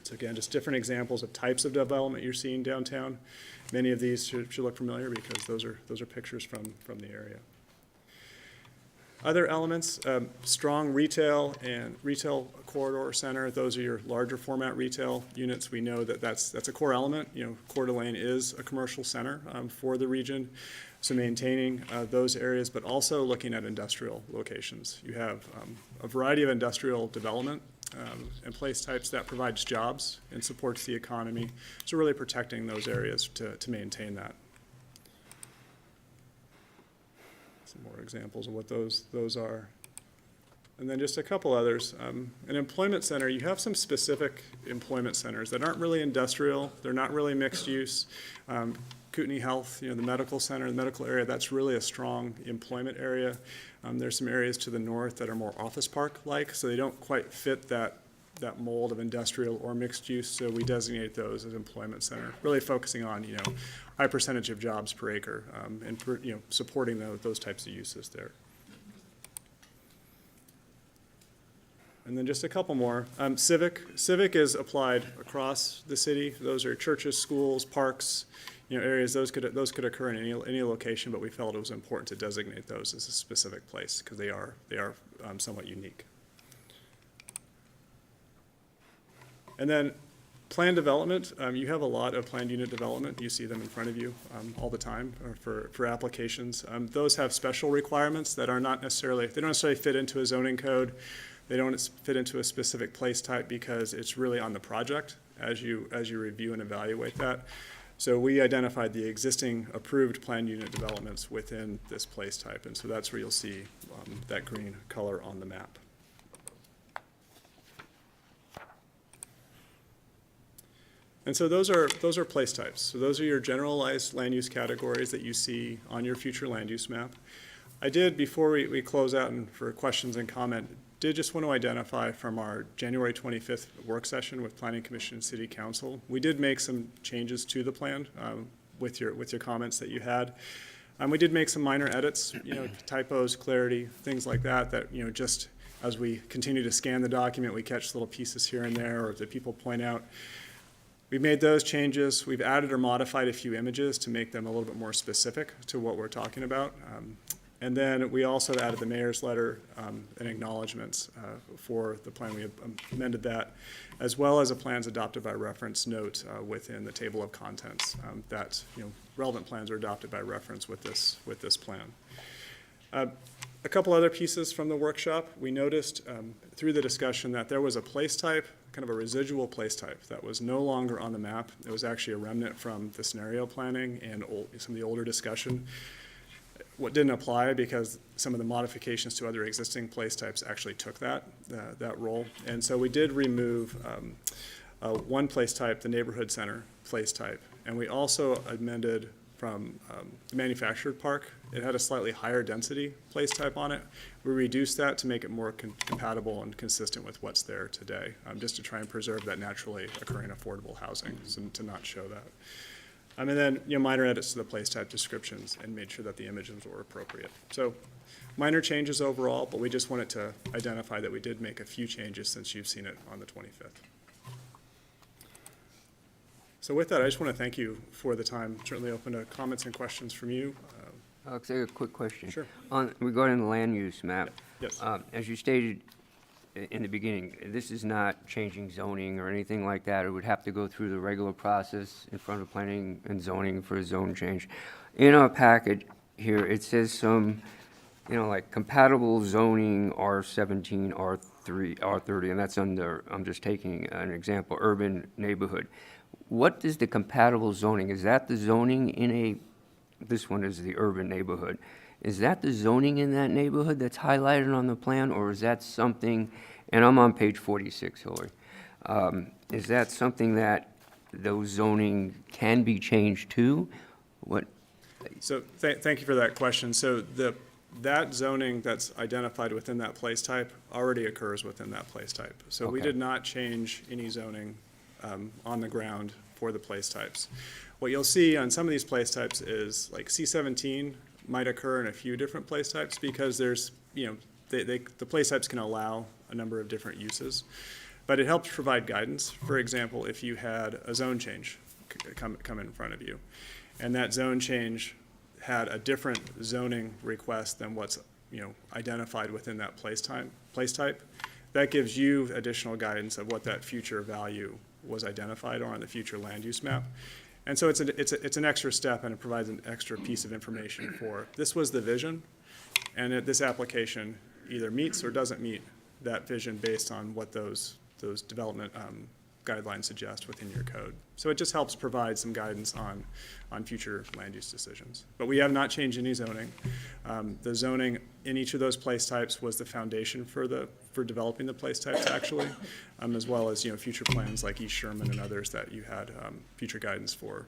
So again, just different examples of types of development you're seeing downtown. Many of these should look familiar, because those are pictures from the area. Other elements, strong retail and retail corridor center. Those are your larger format retail units. We know that that's a core element. You know, Coeur d'Alene is a commercial center for the region. So maintaining those areas, but also looking at industrial locations. You have a variety of industrial development and place types that provides jobs and supports the economy. So really protecting those areas to maintain that. Some more examples of what those are. And then just a couple others. An employment center, you have some specific employment centers that aren't really industrial. They're not really mixed use. Kootenai Health, you know, the medical center, the medical area, that's really a strong employment area. There's some areas to the north that are more office park-like, so they don't quite fit that mold of industrial or mixed use, so we designate those as employment center, really focusing on, you know, high percentage of jobs per acre, and you know, supporting those types of uses there. And then just a couple more. Civic is applied across the city. Those are churches, schools, parks, you know, areas. Those could occur in any location, but we felt it was important to designate those as a specific place, because they are somewhat unique. And then planned development, you have a lot of planned unit development. You see them in front of you all the time for applications. Those have special requirements that are not necessarily, they don't necessarily fit into a zoning code. They don't fit into a specific place type, because it's really on the project as you review and evaluate that. So we identified the existing approved planned unit developments within this place type, and so that's where you'll see that green color on the map. And so those are place types. So those are your generalized land use categories that you see on your future land use map. I did, before we close out and for questions and comment, did just want to identify from our January 25th work session with Planning Commission and City Council, we did make some changes to the plan with your comments that you had. We did make some minor edits, you know, typos, clarity, things like that, you know, just as we continue to scan the document, we catch little pieces here and there, or that people point out. We've made those changes. We've added or modified a few images to make them a little bit more specific to what we're talking about. And then we also added the mayor's letter and acknowledgements for the plan. We amended that, as well as a plans adopted by reference note within the table of contents that, you know, relevant plans are adopted by reference with this plan. A couple other pieces from the workshop. We noticed through the discussion that there was a place type, kind of a residual place type, that was no longer on the map. It was actually a remnant from the scenario planning and some of the older discussion. What didn't apply, because some of the modifications to other existing place types actually took that role. And so we did remove one place type, the neighborhood center place type. And we also amended from the manufactured park. It had a slightly higher density place type on it. We reduced that to make it more compatible and consistent with what's there today, just to try and preserve that naturally occurring affordable housing, so to not show that. And then, you know, minor edits to the place type descriptions and made sure that the images were appropriate. So minor changes overall, but we just wanted to identify that we did make a few changes since you've seen it on the 25th. So with that, I just want to thank you for the time. Certainly open to comments and questions from you. I'll say a quick question. Sure. Regarding the land use map. Yes. As you stated in the beginning, this is not changing zoning or anything like that. It would have to go through the regular process in front of planning and zoning for a zone change. In our packet here, it says some, you know, like compatible zoning R17, R3, R30, and that's under, I'm just taking an example, urban neighborhood. What is the compatible zoning? Is that the zoning in a, this one is the urban neighborhood. Is that the zoning in that neighborhood that's highlighted on the plan, or is that something, and I'm on page 46, Hillary, is that something that those zoning can be changed to? What? So thank you for that question. So that zoning that's identified within that place type already occurs within that place type. So we Okay. did not change any zoning on the ground for the place types. what you'll see on some of these place types is like C17 might occur in a few different place types because there's, the place types can allow a number of different uses. But it helps provide guidance. For example, if you had a zone change come in front of you, and that zone change had a different zoning request than what's identified within that place type, that gives you additional guidance of what that future value was identified on the future land use map. And so it's an extra step, and it provides an extra piece of information for, this was the vision, and this application either meets or doesn't meet that vision based on what those development guidelines suggest within your code. So it just helps provide some guidance on future land use decisions. But we have not changed any zoning. The zoning in each of those place types was the foundation for developing the place types, actually, as well as future plans like East Sherman and others that you had future guidance for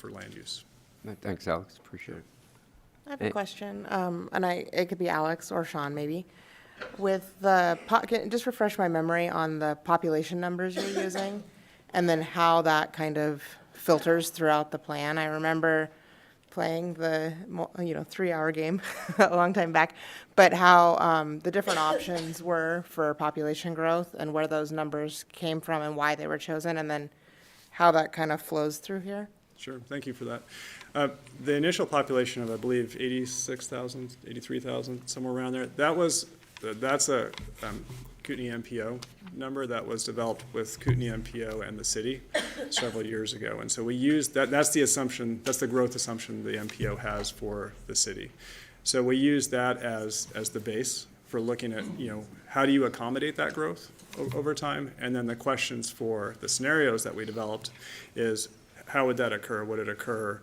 land use. Thanks, Alex, appreciate it. I have a question, and it could be Alex or Sean, maybe. With the, just refresh my memory on the population numbers you're using, and then how that kind of filters throughout the plan. I remember playing the 3-hour game a long time back, but how the different options were for population growth and where those numbers came from and why they were chosen, and then how that kind of flows through here. Sure, thank you for that. The initial population of, I believe, 86,000, 83,000, somewhere around there, that's a Kootenai MPO number that was developed with Kootenai MPO and the city several years ago. And so we used that's the assumption, that's the growth assumption the MPO has for the city. So we use that as the base for looking at, how do you accommodate that growth over time? And then the questions for the scenarios that we developed is, how would that occur? Would it occur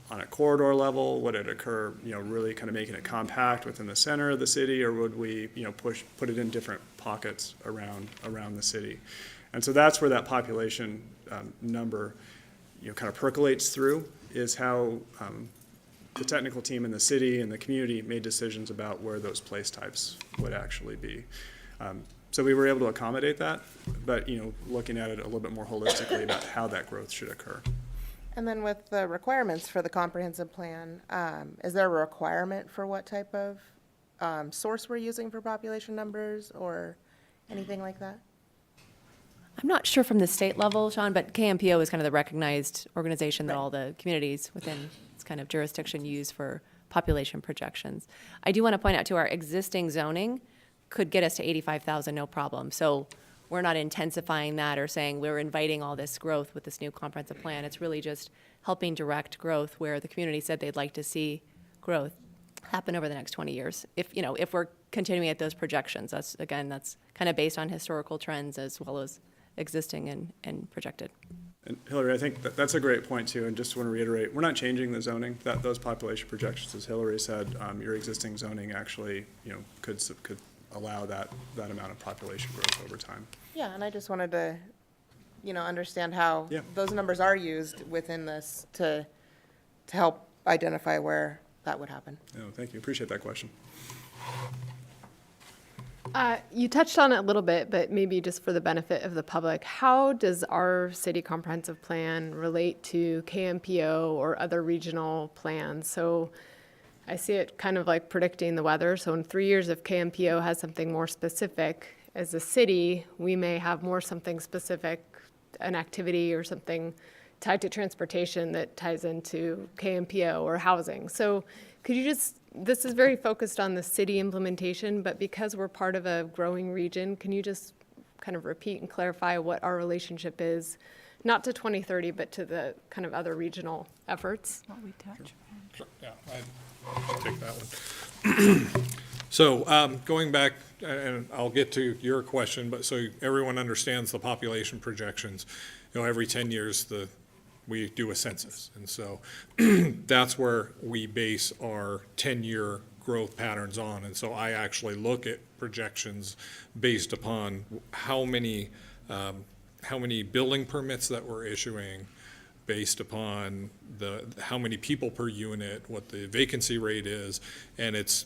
on a corridor level? Would it occur, really kind of making it compact within the center of the city, or would we, put it in different pockets around the city? And so that's where that population number, kind of percolates through, is how the technical team in the city and the community made decisions about where those place types would actually be. So we were able to accommodate that, but, looking at it a little bit more holistically about how that growth should occur. And then with the requirements for the comprehensive plan, is there a requirement for what type of source we're using for population numbers or anything like that? I'm not sure from the state level, Sean, but Kmpo is kind of the recognized organization that all the communities within its kind of jurisdiction use for population projections. I do want to point out too, our existing zoning could get us to 85,000, no problem. So we're not intensifying that or saying we're inviting all this growth with this new comprehensive plan. It's really just helping direct growth where the community said they'd like to see growth happen over the next 20 years. If we're continuing at those projections, that's kind of based on historical trends as well as existing and projected. And Hillary, I think that's a great point too, and just want to reiterate, we're not changing the zoning. Those population projections, as Hillary said, your existing zoning actually, could allow that amount of population growth over time. Yeah, and I just wanted to, understand how those numbers are used within this to help identify where that would happen. No, thank you. Appreciate that question. You touched on it a little bit, but maybe just for the benefit of the public, how does our city comprehensive plan relate to Kmpo or other regional plans? So I see it kind of like predicting the weather. So in 3 years, if Kmpo has something more specific, as a city, we may have more something specific, an activity or something tied to transportation that ties into Kmpo or housing. So could you this is very focused on the city implementation, but because we're part of a growing region, can you just kind of repeat and clarify what our relationship is, not to 2030, but to the kind of other regional efforts? What we touch. Sure, yeah, I'll take that one. So going back, and I'll get to your question, but so everyone understands the population projections, every 10 years we do a census. And so that's where we base our 10-year growth patterns on. And so I actually look at projections based upon how many building permits that we're issuing, based upon how many people per unit, what the vacancy rate is. And it's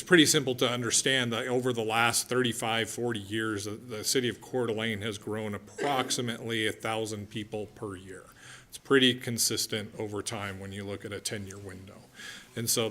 pretty simple to understand that over the last 35, 40 years, the city of Coeur D'Alene has grown approximately 1,000 people per year. It's pretty consistent over time when you look at a 10-year window. And so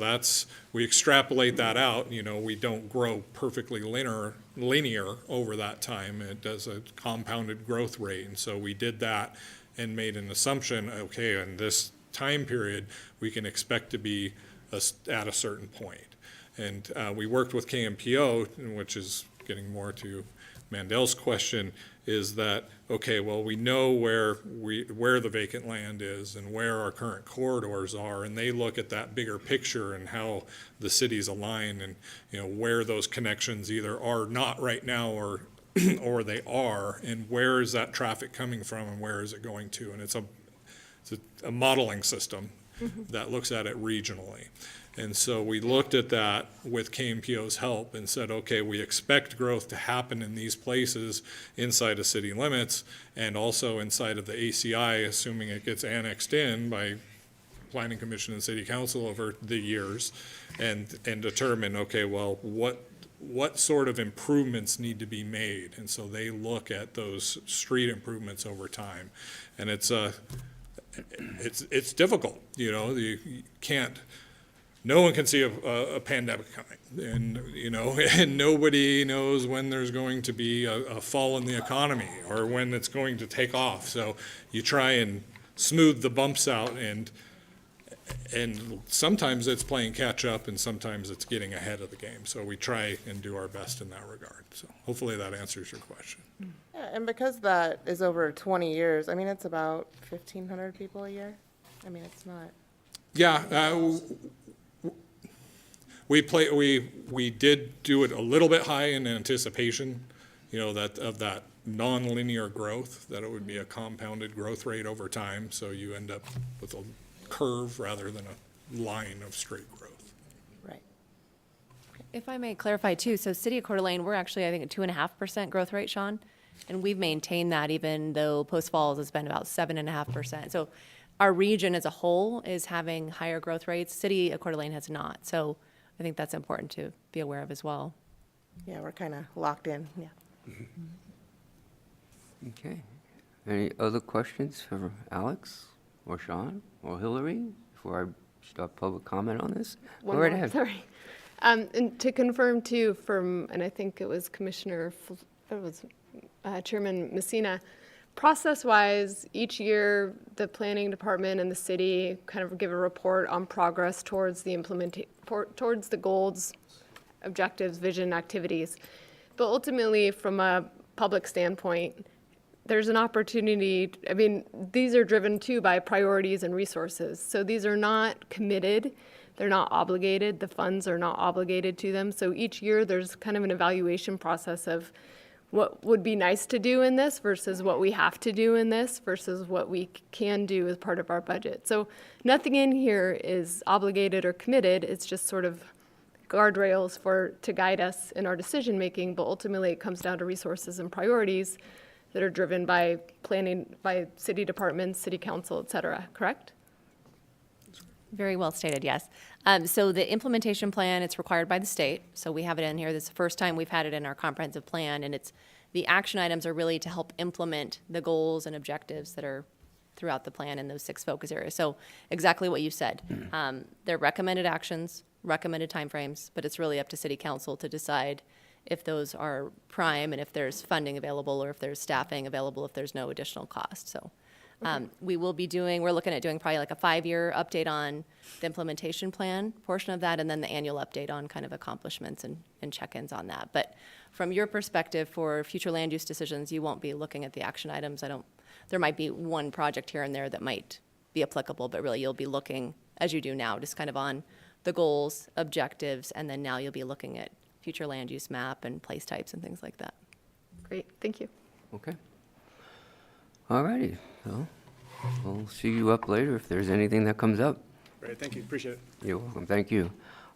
we extrapolate that out, we don't grow perfectly linear over that time. It does a compounded growth rate. And so we did that and made an assumption, okay, in this time period, we can expect to be at a certain point. And we worked with Kmpo, which is getting more to Mandel's question, is that, okay, well, we know where the vacant land is and where our current corridors are, and they look at that bigger picture and how the cities align and, where those connections either are not right now or or they are, and where is that traffic coming from and where is it going to? And it's a modeling system that looks at it regionally. And so we looked at that with Kmpo's help and said, okay, we expect growth to happen in these places inside of city limits and also inside of the ACI, assuming it gets annexed in by Planning Commission and City Council over the years, and determine, okay, well, what sort of improvements need to be made? And so they look at those street improvements over time. And it's difficult, you can't. No one can see a pandemic coming, and and nobody knows when there's going to be a fall in the economy or when it's going to take off. So you try and smooth the bumps out, and sometimes it's playing catch up, and sometimes it's getting ahead of the game. So we try and do our best in that regard. So hopefully that answers your question. Yeah, and because that is over 20 years, I mean, it's about 1,500 people a year. I mean, it's not. Yeah. We did do it a little bit high in anticipation, that non-linear growth, that it would be a compounded growth rate over time. So you end up with a curve rather than a line of straight growth. Right. If I may clarify too, so City of Coeur d'Alene, we're actually, I think, at 2.5% growth rate, Sean, and we've maintained that even though Post Falls has been about 7.5%. So our region as a whole is having higher growth rates. City of Coeur d'Alene has not. So I think that's important to be aware of as well. Yeah, we're kind of locked in, yeah. Okay. Any other questions for Alex or Sean or Hillary before I start public comment on this? One Go right more, ahead. sorry. And to confirm too, and I think it was Chairman Messina, process-wise, each year, the planning department and the city kind of give a report on progress towards the towards the goals, objectives, vision, activities. But ultimately, from a public standpoint, there's an opportunity. I mean, these are driven too by priorities and resources. So these are not committed. They're not obligated. The funds are not obligated to them. So each year, there's kind of an evaluation process of what would be nice to do in this versus what we have to do in this versus what we can do as part of our budget. So nothing in here is obligated or committed. It's just sort of guardrails to guide us in our decision making, but ultimately it comes down to resources and priorities that are driven by planning, by city departments, city council, et cetera, correct? Very well stated, yes. So the implementation plan, it's required by the state, so we have it in here. This is the first time we've had it in our comprehensive plan, and the action items are really to help implement the goals and objectives that are throughout the plan in those 6 focus areas. So exactly what you said. They're recommended actions, recommended timeframes, but it's really up to city council to decide if those are prime and if there's funding available or if there's staffing available, if there's no additional cost, so. We're looking at doing probably like a 5-year update on the implementation plan portion of that, and then the annual update on kind of accomplishments and check-ins on that. But from your perspective, for future land use decisions, you won't be looking at the action items. There might be one project here and there that might be applicable, but really you'll be looking, as you do now, just kind of on the goals, objectives, and then now you'll be looking at future land use map and place types and things like that. Great, thank you. Okay. All righty. Well, we'll see you up later if there's anything that comes up. Great, thank you, appreciate it. You're welcome. Thank you.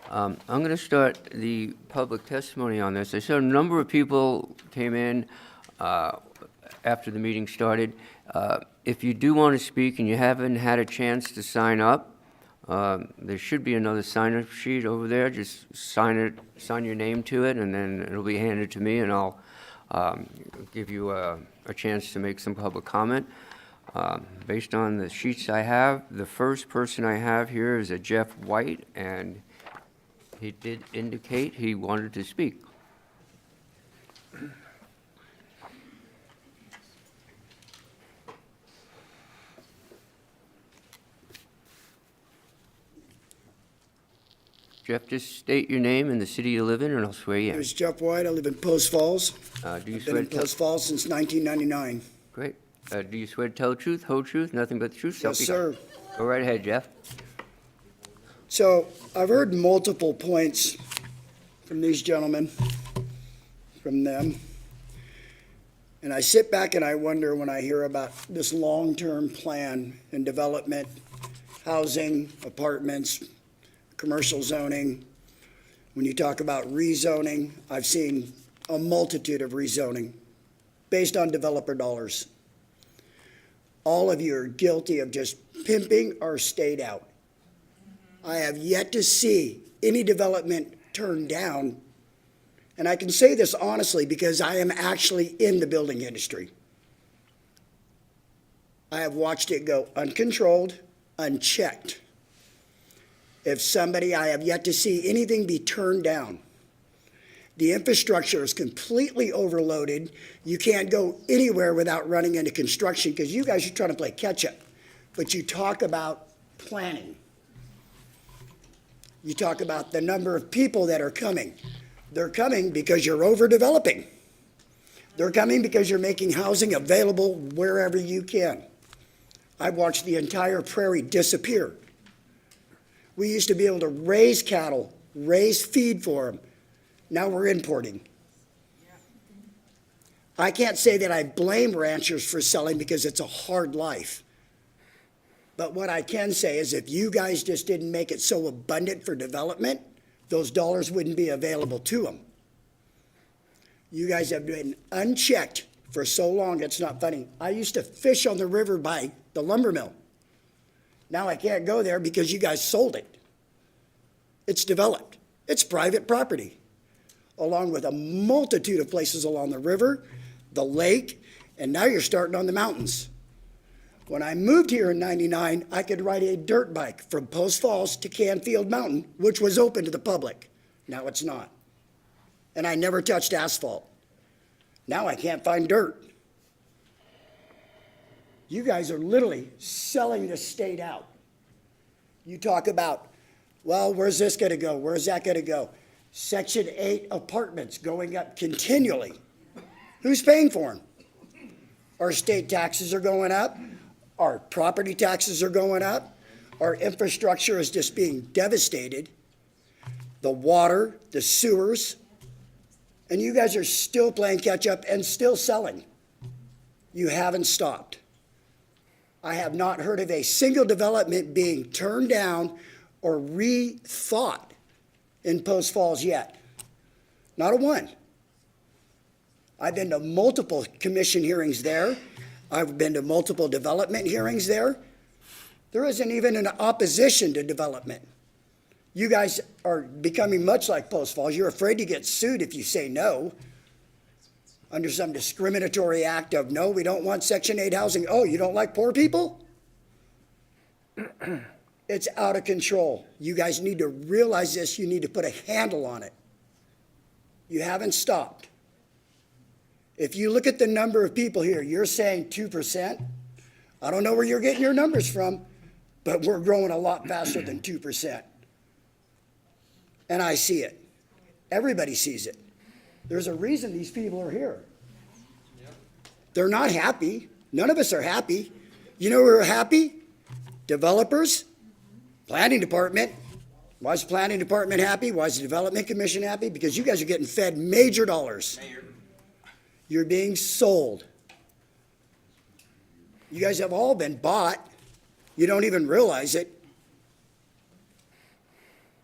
I'm going to start the public testimony on this. I saw a number of people came in after the meeting started. If you do want to speak and you haven't had a chance to sign up, there should be another sign-up sheet over there. Just sign your name to it, and then it'll be handed to me, and I'll give you a chance to make some public comment. Based on the sheets I have, the first person I have here is a Jeff White, and he did indicate he wanted to speak. Jeff, just state your name and the city you live in, and I'll swear you in. There's Jeff White. I live in Post Falls. Do you I've been swear in to tell? Post Falls since 1999. Great. Do you swear to tell the truth, whole truth, nothing but the truth? so Yes, help you God? sir. Go right ahead, Jeff. So I've heard multiple points from these gentlemen, from them. And I sit back and I wonder when I hear about this long-term plan and development, housing, apartments, commercial zoning. When you talk about rezoning, I've seen a multitude of rezoning based on developer dollars. All of you are guilty of just pimping our state out. I have yet to see any development turned down, and I can say this honestly because I am actually in the building industry. I have watched it go uncontrolled, unchecked. If somebody, I have yet to see anything be turned down. The infrastructure is completely overloaded. You can't go anywhere without running into construction because you guys are trying to play catch-up. But you talk about planning. You talk about the number of people that are coming. They're coming because you're overdeveloping. They're coming because you're making housing available wherever you can. I've watched the entire prairie disappear. We used to be able to raise cattle, raise feed for them. Now we're importing. I can't say that I blame ranchers for selling because it's a hard life. But what I can say is if you guys just didn't make it so abundant for development, those dollars wouldn't be available to them. You guys have been unchecked for so long, it's not funny. I used to fish on the river by the lumber mill. Now I can't go there because you guys sold it. It's developed. It's private property, along with a multitude of places along the river, the lake, and now you're starting on the mountains. When I moved here in '99, I could ride a dirt bike from Post Falls to Canfield Mountain, which was open to the public. Now it's not. And I never touched asphalt. Now I can't find dirt. You guys are literally selling the state out. You talk about, well, where's this gonna go? Where's that gonna go? Section 8 apartments going up continually. Who's paying for them? Our state taxes are going up. Our property taxes are going up. Our infrastructure is just being devastated. The water, the sewers, and you guys are still playing catch up and still selling. You haven't stopped. I have not heard of a single development being turned down or rethought in Post Falls yet. Not a one. I've been to multiple commission hearings there. I've been to multiple development hearings there. There isn't even an opposition to development. You guys are becoming much like Post Falls. You're afraid to get sued if you say no under some discriminatory act of, no, we don't want Section 8 housing. Oh, you don't like poor people? It's out of control. You guys need to realize this. You need to put a handle on it. You haven't stopped. If you look at the number of people here, you're saying 2%. I don't know where you're getting your numbers from, but we're growing a lot faster than 2%. And I see it. Everybody sees it. There's a reason these people are here. They're not happy. None of us are happy. You know who are happy? Developers, planning department. Why is the planning department happy? Why is the development commission happy? Because you guys are getting fed major dollars. You're being sold. You guys have all been bought. You don't even realize it.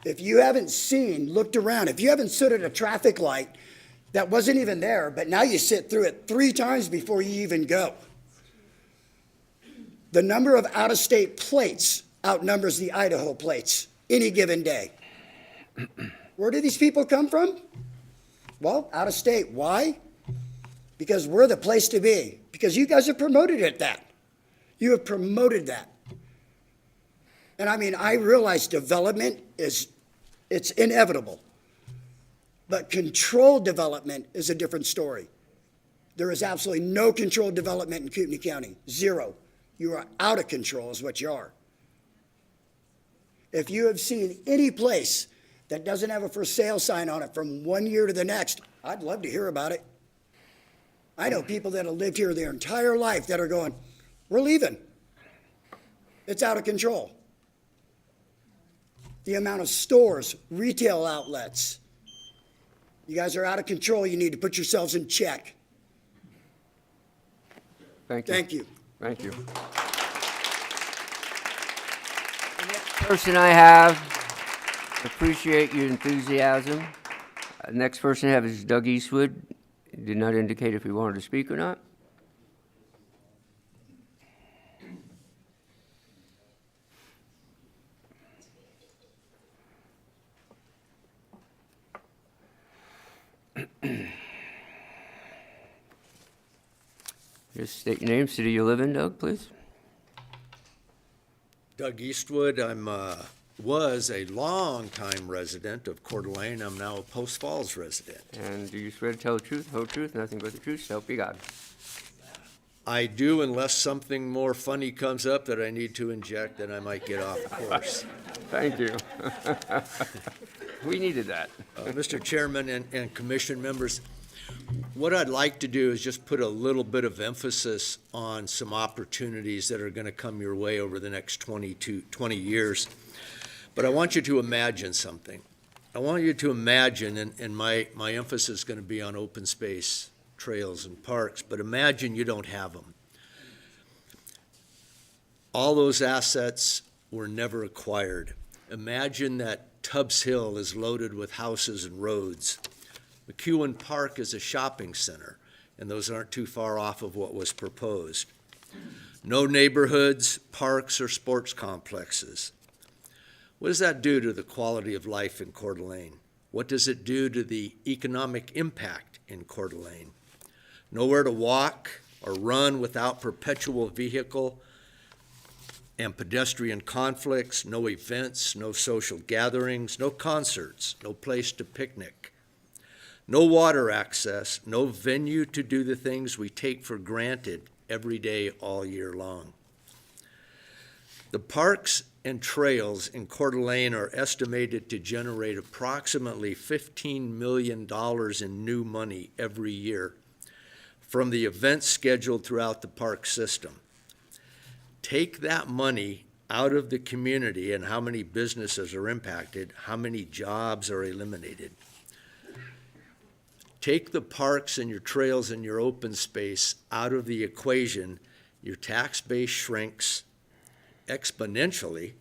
If you haven't seen, looked around, if you haven't stood at a traffic light that wasn't even there, but now you sit through it 3 times before you even go. The number of out-of-state plates outnumbers the Idaho plates any given day. Where do these people come from? Well, out of state. Why? Because we're the place to be. Because you guys have promoted it that. You have promoted that. And I mean, I realize development it's inevitable. But controlled development is a different story. There is absolutely no controlled development in Kootenai County. Zero. You are out of control is what you are. If you have seen any place that doesn't have a for sale sign on it from one year to the next, I'd love to hear about it. I know people that have lived here their entire life that are going, we're leaving. It's out of control. The amount of stores, retail outlets, you guys are out of control. You need to put yourselves in check. Thank you. Thank you. Thank you. The next person I have, appreciate your enthusiasm. Next person I have is Doug Eastwood. Did not indicate if he wanted to speak or not. Just state your name, city you live in, Doug, please. Doug Eastwood. Was a longtime resident of Coeur D'Alene. I'm now a Post Falls resident. And do you swear to tell the truth, whole truth, nothing but the truth, so help you God? I do, unless something more funny comes up that I need to inject, then I might get off course. Thank you. We needed that. Mr. Chairman and commission members, what I'd like to do is just put a little bit of emphasis on some opportunities that are going to come your way over the next 20 years. But I want you to imagine something. I want you to imagine, and my emphasis is going to be on open space, trails, and parks, but imagine you don't have them. All those assets were never acquired. Imagine that Tubbs Hill is loaded with houses and roads. McEwen Park is a shopping center, and those aren't too far off of what was proposed. No neighborhoods, parks, or sports complexes. What does that do to the quality of life in Coeur D'Alene? What does it do to the economic impact in Coeur D'Alene? Nowhere to walk or run without perpetual vehicle and pedestrian conflicts, no events, no social gatherings, no concerts, no place to picnic, no water access, no venue to do the things we take for granted every day all year long. The parks and trails in Coeur D'Alene are estimated to generate approximately $15 million in new money every year from the events scheduled throughout the park system. Take that money out of the community and how many businesses are impacted, how many jobs are eliminated. Take the parks and your trails and your open space out of the equation, your tax base shrinks exponentially,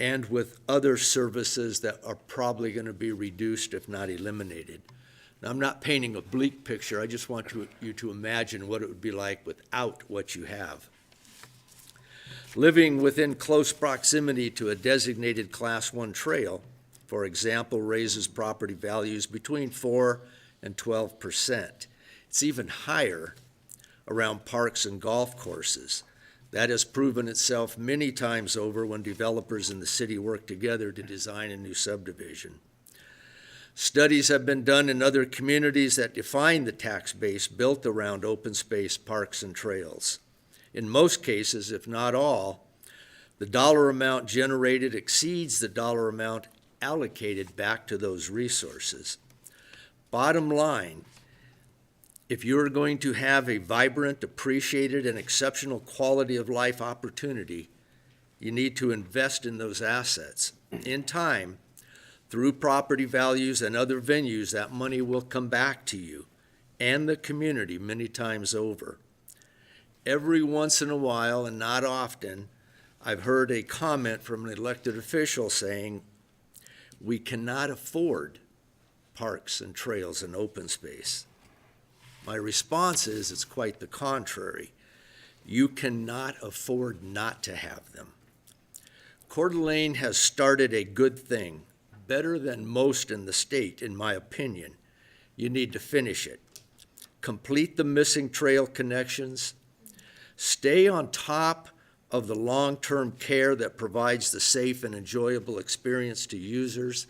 and with other services that are probably going to be reduced if not eliminated. Now, I'm not painting a bleak picture. I just want you to imagine what it would be like without what you have. Living within close proximity to a designated Class 1 trail, for example, raises property values between 4 and 12%. It's even higher around parks and golf courses. That has proven itself many times over when developers in the city work together to design a new subdivision. Studies have been done in other communities that define the tax base built around open space, parks, and trails. In most cases, if not all, the dollar amount generated exceeds the dollar amount allocated back to those resources. Bottom line, if you're going to have a vibrant, appreciated, and exceptional quality of life opportunity, you need to invest in those assets. In time, through property values and other venues, that money will come back to you and the community many times over. Every once in a while, and not often, I've heard a comment from an elected official saying, we cannot afford parks and trails and open space. My response is it's quite the contrary. You cannot afford not to have them. Coeur d'Alene has started a good thing, better than most in the state, in my opinion. You need to finish it. Complete the missing trail connections. Stay on top of the long-term care that provides the safe and enjoyable experience to users,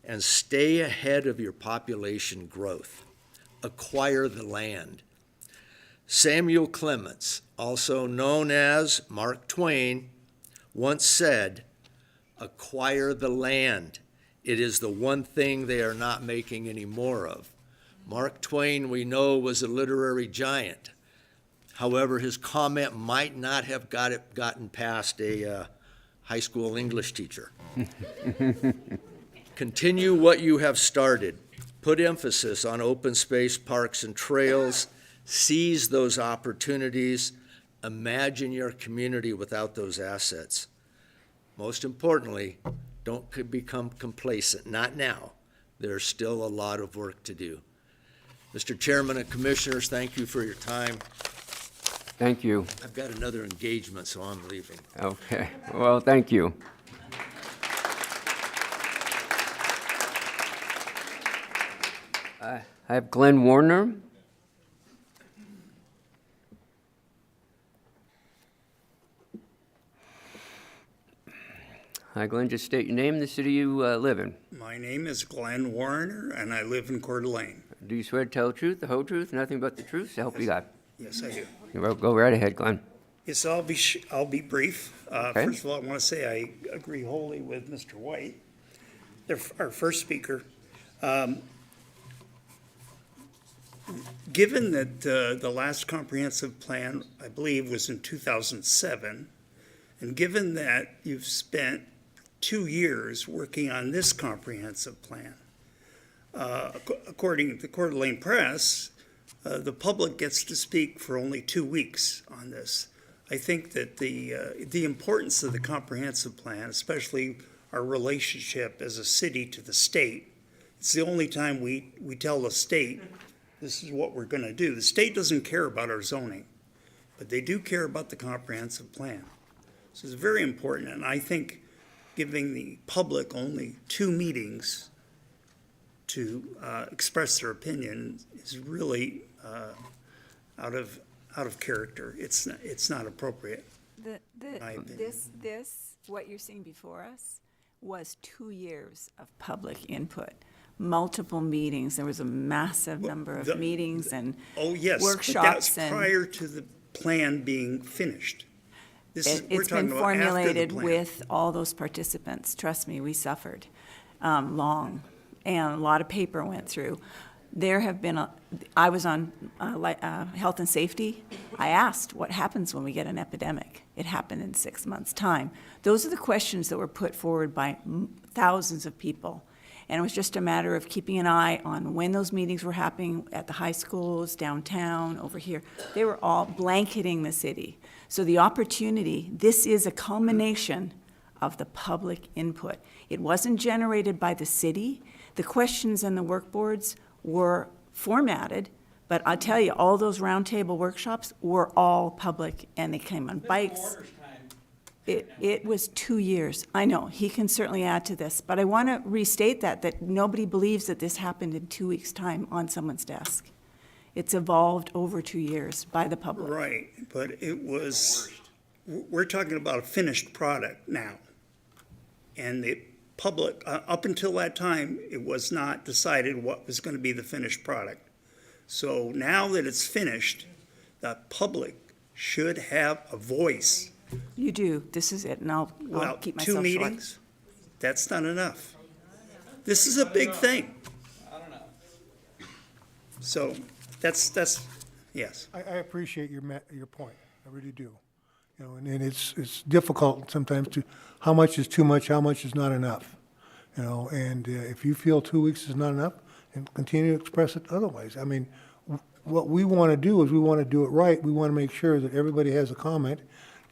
and stay ahead of your population growth. Acquire the land. Samuel Clemens, also known as Mark Twain, once said, "Acquire the land. It is the one thing they are not making any more of." Mark Twain, we know, was a literary giant. However, his comment might not have gotten past a high school English teacher. Continue what you have started. Put emphasis on open space, parks, and trails. Seize those opportunities. Imagine your community without those assets. Most importantly, don't become complacent. Not now. There's still a lot of work to do. Mr. Chairman and Commissioners, thank you for your time. Thank you. I've got another engagement, so I'm leaving. Okay, well, thank you. I have Glenn Warner. Hi, Glenn, just state your name and the city you live in. My name is Glenn Warner, and I live in Coeur D'alene. Do you swear to tell the truth, the whole truth, nothing but the truth, so help you God? Yes, I do. Go right ahead, Glenn. Yes, I'll be brief. Okay. First of all, I want to say I agree wholly with Mr. White, our first speaker. Given that the last comprehensive plan, I believe, was in 2007, and given that you've spent 2 years working on this comprehensive plan, according to the Coeur d'Alene Press, the public gets to speak for only 2 weeks on this. I think that the importance of the comprehensive plan, especially our relationship as a city to the state, it's the only time we tell the state this is what we're going to do. The state doesn't care about our zoning, but they do care about the comprehensive plan. So it's very important, and I think giving the public only 2 meetings to express their opinion is really out of character. It's not appropriate. my opinion. What you're seeing before us was 2 years of public input, multiple meetings. There was a massive number of meetings and Oh, yes, but workshops that's and. prior to the plan being finished. We're It's been talking about after the formulated plan. with all those participants. Trust me, we suffered long, and a lot of paper went through. There have been, I was on health and safety. I asked, what happens when we get an epidemic? It happened in 6 months' time. Those are the questions that were put forward by thousands of people. And it was just a matter of keeping an eye on when those meetings were happening at the high schools, downtown, over here. They were all blanketing the city. So the opportunity, this is a culmination of the public input. It wasn't generated by the city. The questions and the work boards were formatted, but I'll tell you, all those roundtable workshops were all public, and they came on bikes. It was 2 years. I know, he can certainly add to this, but I want to restate that nobody believes that this happened in 2 weeks' time on someone's desk. It's evolved over 2 years by the public. Right, but we're talking about a finished product now. And the public, up until that time, it was not decided what was going to be the finished product. So now that it's finished, the public should have a voice. You do, this is it, and I'll keep myself short. 2 meetings, that's not enough. This is a big thing. I don't know. So that's, yes. I appreciate your point, I really do. You know, and it's difficult sometimes to, how much is too much, how much is not enough? You know, and if you feel 2 weeks is not enough, and continue to express it otherwise. I mean, what we want to do is we want to do it right. We want to make sure that everybody has a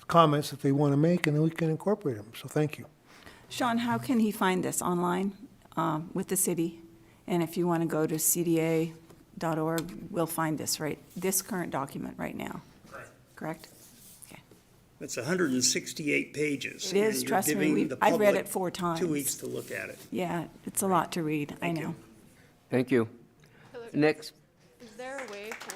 comments that they want to make, and then we can incorporate them. So thank you. Sean, how can he find this online with the city? And if you want to go to cda.org, we'll find this current document right now. Correct? Okay. It's 168 pages. It is, and you're trust me, giving the I've read public it 4 times. 2 weeks to look at it. Yeah, it's a lot to read, I know. Thank you. Next, Is there a way for,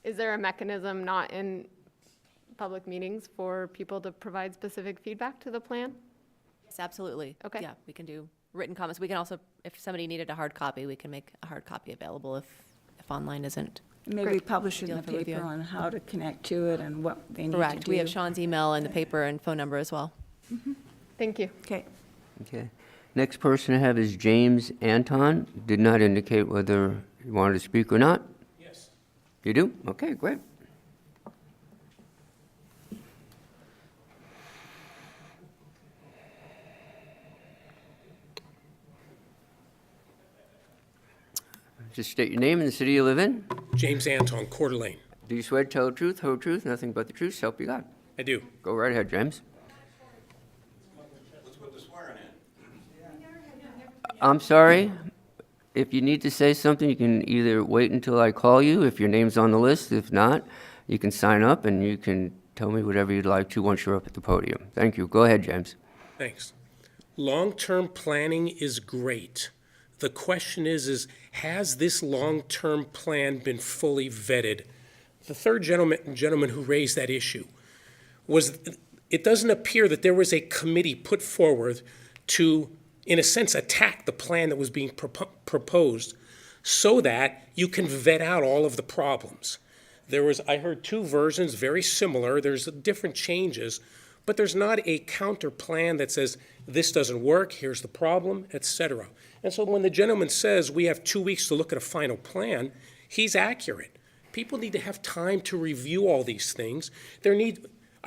Is there a mechanism not in public meetings for people to provide specific feedback to the plan? Yes, absolutely. Okay. Yeah, we can do written comments. We can also, if somebody needed a hard copy, we can make a hard copy available if online isn't. Maybe publish in the Deal with review. paper on how to connect to it and what they need to do. Correct. We have Sean's email and the paper and phone number as well. Thank you. Okay. Okay. Next person I have is James Anton. Did not indicate whether you wanted to speak or not. Yes. You do? Okay, great. Just state your name and the city you live in. James Anton, Coeur D'alene. Do you swear to tell the truth, whole truth, nothing but the truth, so help you God? I do. Go right ahead, James. I'm sorry. If you need to say something, you can either wait until I call you, if your name's on the list. If not, you can sign up and you can tell me whatever you'd like to once you're up at the podium. Thank you. Go ahead, James. Thanks. Long-term planning is great. The question is has this long-term plan been fully vetted? The third gentleman who raised that issue was, it doesn't appear that there was a committee put forward to, in a sense, attack the plan that was being proposed so that you can vet out all of the problems. I heard two versions, very similar. There's different changes, but there's not a counter plan that says, this doesn't work, here's the problem, etc. And so when the gentleman says we have 2 weeks to look at a final plan, he's accurate. People need to have time to review all these things.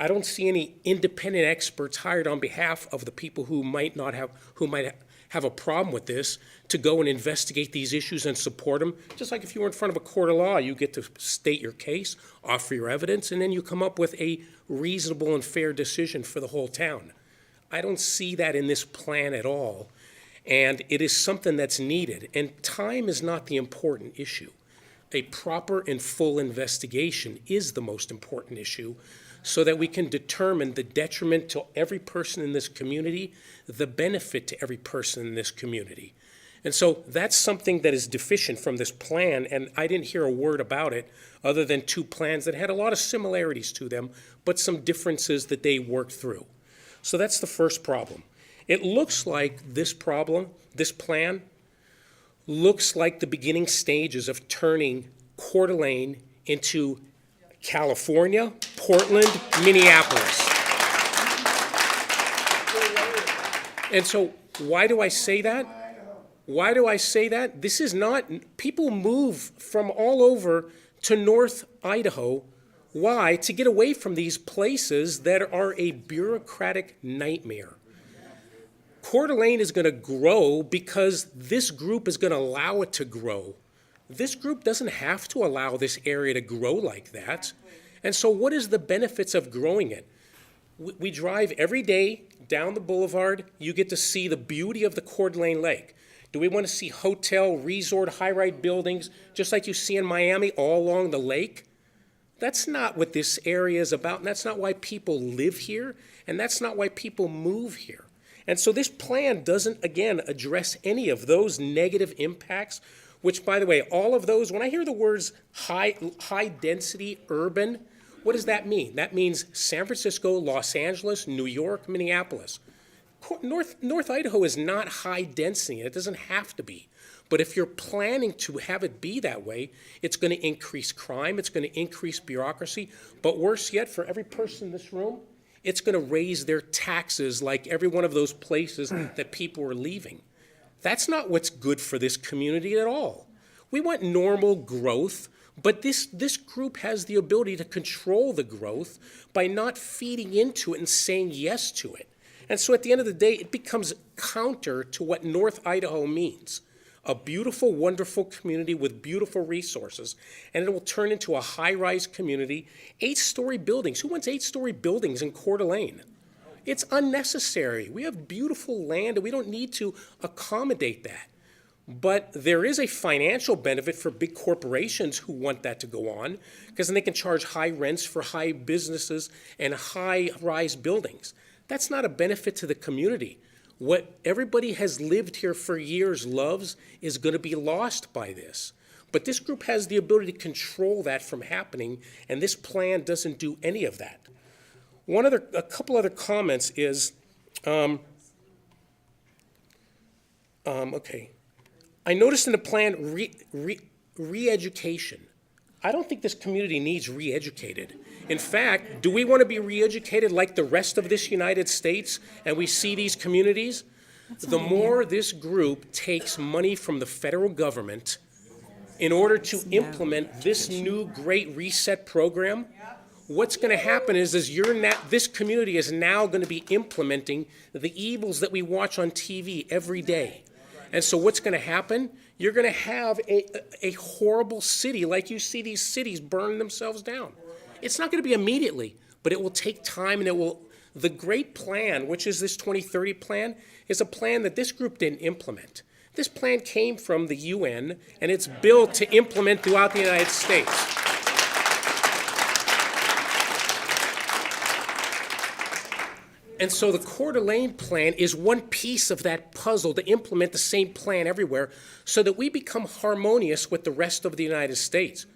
I don't see any independent experts hired on behalf of the people who might have a problem with this to go and investigate these issues and support them. Just like if you were in front of a court of law, you get to state your case, offer your evidence, and then you come up with a reasonable and fair decision for the whole town. I don't see that in this plan at all, and it is something that's needed. And time is not the important issue. A proper and full investigation is the most important issue, so that we can determine the detriment to every person in this community, the benefit to every person in this community. And so that's something that is deficient from this plan, and I didn't hear a word about it other than two plans that had a lot of similarities to them, but some differences that they worked through. So that's the first problem. It looks like this plan, looks like the beginning stages of turning Coeur d'Alene into California, Portland, Minneapolis. And so why do I say that? Why do I say that? This is not, people move from all over to North Idaho. Why? To get away from these places that are a bureaucratic nightmare. Coeur d'Alene is going to grow because this group is going to allow it to grow. This group doesn't have to allow this area to grow like that. And so what is the benefits of growing it? We drive every day down the boulevard. You get to see the beauty of the Coeur d'Alene Lake. Do we want to see hotel, resort, high-rise buildings, just like you see in Miami, all along the lake? That's not what this area is about, and that's not why people live here, and that's not why people move here. And so this plan doesn't, again, address any of those negative impacts, which, by the way, all of those, when I hear the words high-density urban, what does that mean? That means San Francisco, Los Angeles, New York, Minneapolis. North Idaho is not high density. It doesn't have to be. But if you're planning to have it be that way, it's going to increase crime. It's going to increase bureaucracy. But worse yet, for every person in this room, it's going to raise their taxes like every one of those places that people are leaving. That's not what's good for this community at all. We want normal growth, but this group has the ability to control the growth by not feeding into it and saying yes to it. And so at the end of the day, it becomes counter to what North Idaho means. A beautiful, wonderful community with beautiful resources. And it will turn into a high-rise community, 8-story buildings. Who wants 8-story buildings in Coeur d'Alene? It's unnecessary. We have beautiful land, and we don't need to accommodate that. But there is a financial benefit for big corporations who want that to go on, because then they can charge high rents for high businesses and high-rise buildings. That's not a benefit to the community. What everybody has lived here for years loves is going to be lost by this. But this group has the ability to control that from happening, and this plan doesn't do any of that. A couple other comments is, okay. I noticed in the plan, re-education. I don't think this community needs re-educated. In fact, do we want to be re-educated like the rest of this United States, and we see these communities? The more this group takes money from the federal government in order to implement this new Great Reset program, what's going to happen is this community is now going to be implementing the evils that we watch on TV every day. And so what's going to happen? You're going to have a horrible city, like you see these cities burn themselves down. It's not going to be immediately, but it will take time, and the great plan, which is this 2030 plan, is a plan that this group didn't implement. This plan came from the UN, and it's built to implement throughout the United States. And so the Coeur d'Alene plan is one piece of that puzzle to implement the same plan everywhere so that we become harmonious with the rest of the United States.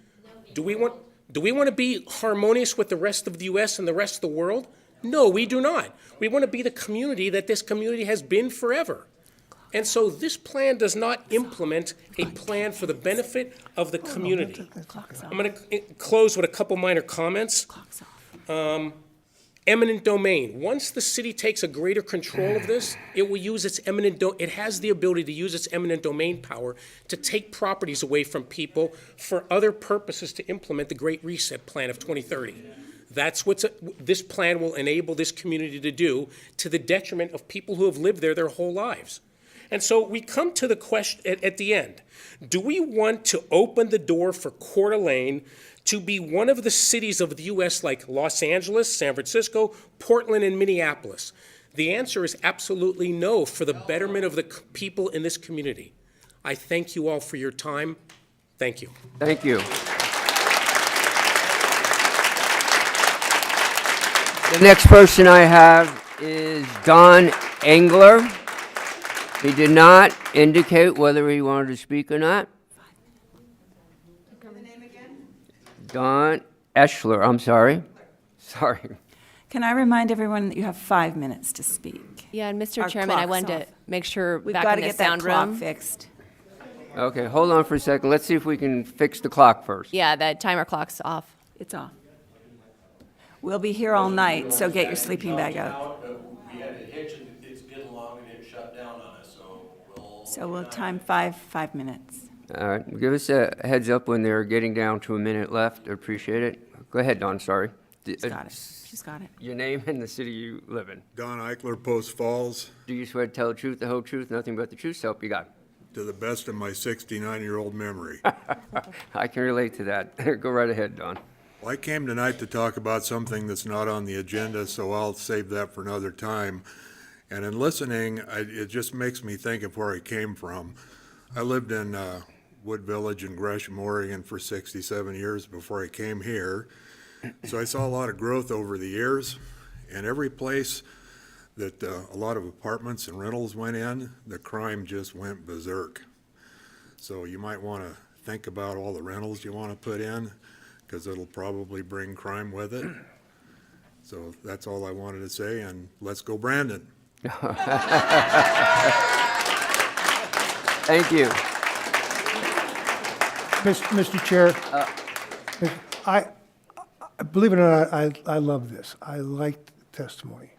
Do we want to be harmonious with the rest of the U.S. and the rest of the world? No, we do not. We want to be the community that this community has been forever. And so this plan does not implement a plan for the benefit of the community. I'm going to close with a couple minor comments. Eminent domain. Once the city takes a greater control of this, it will use its it has the ability to use its eminent domain power to take properties away from people for other purposes to implement the Great Reset Plan of 2030. That's what this plan will enable this community to do, to the detriment of people who have lived there their whole lives. And so we come to the question at the end. Do we want to open the door for Coeur d'Alene to be one of the cities of the U.S. like Los Angeles, San Francisco, Portland, and Minneapolis? The answer is absolutely no, for the betterment of the people in this community. I thank you all for your time. Thank you. Thank you. The next person I have is Don Engler. He did not indicate whether he wanted to speak or not. Don Eschler, I'm sorry. Sorry. Can I remind everyone that you have 5 minutes to speak? Yeah, and Mr. Our Chairman, I clock's wanted to off. make sure We've back got in to the get that sound clock room. fixed. Okay, hold on for a second. Let's see if we can fix the clock first. Yeah, the timer clock's off. It's off. We'll be here all night, so get your sleeping bag out. We had a hitch and it's getting long and it shut down on us, so So we'll time 5 minutes. All right, give us a heads up when they're getting down to a minute left. I appreciate it. Go ahead, Don, sorry. She's got it. She's got it. Your name and the city you live in. Don Eichler, Post Falls. Do you swear to tell the truth, the whole truth, nothing but the truth, so help you God? To the best of my 69-year-old memory. I can relate to that. Go right ahead, Don. Well, I came tonight to talk about something that's not on the agenda, so I'll save that for another time. And in listening, it just makes me think of where I came from. I lived in Wood Village in Gresham, Oregon for 67 years before I came here. So I saw a lot of growth over the years, and every place that a lot of apartments and rentals went in, the crime just went berserk. So you might want to think about all the rentals you want to put in, because it'll probably bring crime with it. So that's all I wanted to say, and let's go Brandon. Thank you. Mr. Chair, I believe it or not, I love this. I like the testimony.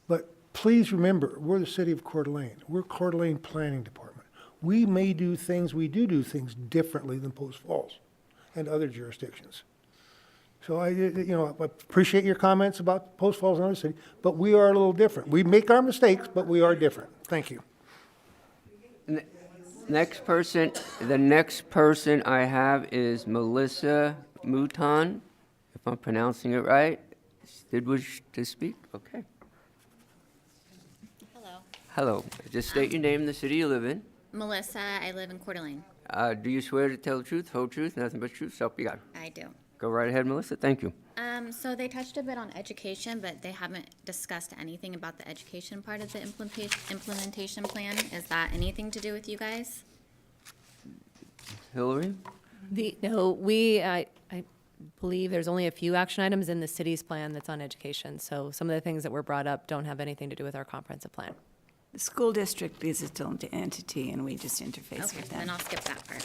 But please remember, we're the city of Coeur d'Alene. We're Coeur d'Alene Planning Department. We may do things differently than Post Falls and other jurisdictions. So I appreciate your comments about Post Falls and other cities, but we are a little different. We make our mistakes, but we are different. Thank you. The next person I have is Melissa Mouton, if I'm pronouncing it right. Did wish to speak? Okay. Hello. Hello. Just state your name and the city you live in. Melissa, I live in Coeur d'Alene. Do you swear to tell the truth, whole truth, nothing but the truth, so help you God? I do. Go right ahead, Melissa. Thank you. So they touched a bit on education, but they haven't discussed anything about the education part of the implementation plan. Is that anything to do with you guys? Hillary? I believe there's only a few action items in the city's plan that's on education. So some of the things that were brought up don't have anything to do with our comprehensive plan. The school district is its own entity, and we just interface Okay, with then them. I'll skip that part.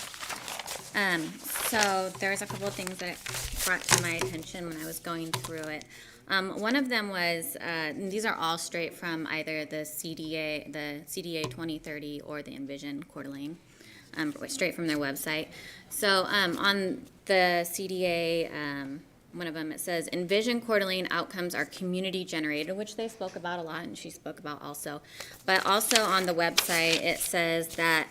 So there's a couple of things that brought to my attention when I was going through it. One of them was, these are all straight from either the CDA 2030 or the Envision Coeur d'Alene, straight from their website. So on the CDA, one of them, it says, Envision Coeur d'Alene outcomes are community generated, which they spoke about a lot and she spoke about also. But also on the website, it says that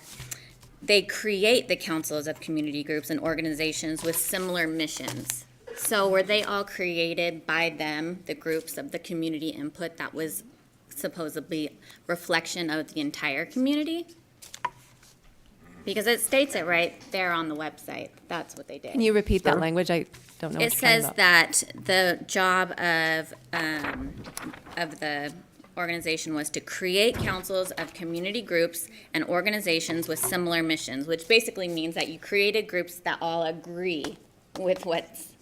they create the councils of community groups and organizations with similar missions. So were they all created by them, the groups of the community input that was supposedly reflection of the entire community? Because it states it right there on the website. That's what they did. Can you repeat that language? I don't know what It you're talking says about. that the job of the organization was to create councils of community groups and organizations with similar missions, which basically means that you created groups that all agree with what's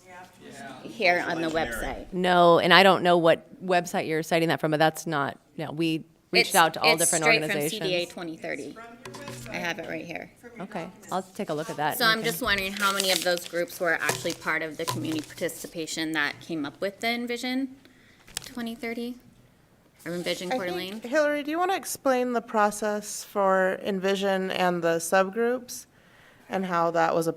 here on the website. No, and I don't know what website you're citing that from, but that's not, we reached out to all different organizations. It's straight from CDA 2030. I have it right here. Okay, I'll take a look at that. So I'm just wondering how many of those groups were actually part of the community participation that came up with the Envision 2030? Or Envision Coeur d'Alene? Hillary, do you want to explain the process for Envision and the subgroups? And how that was,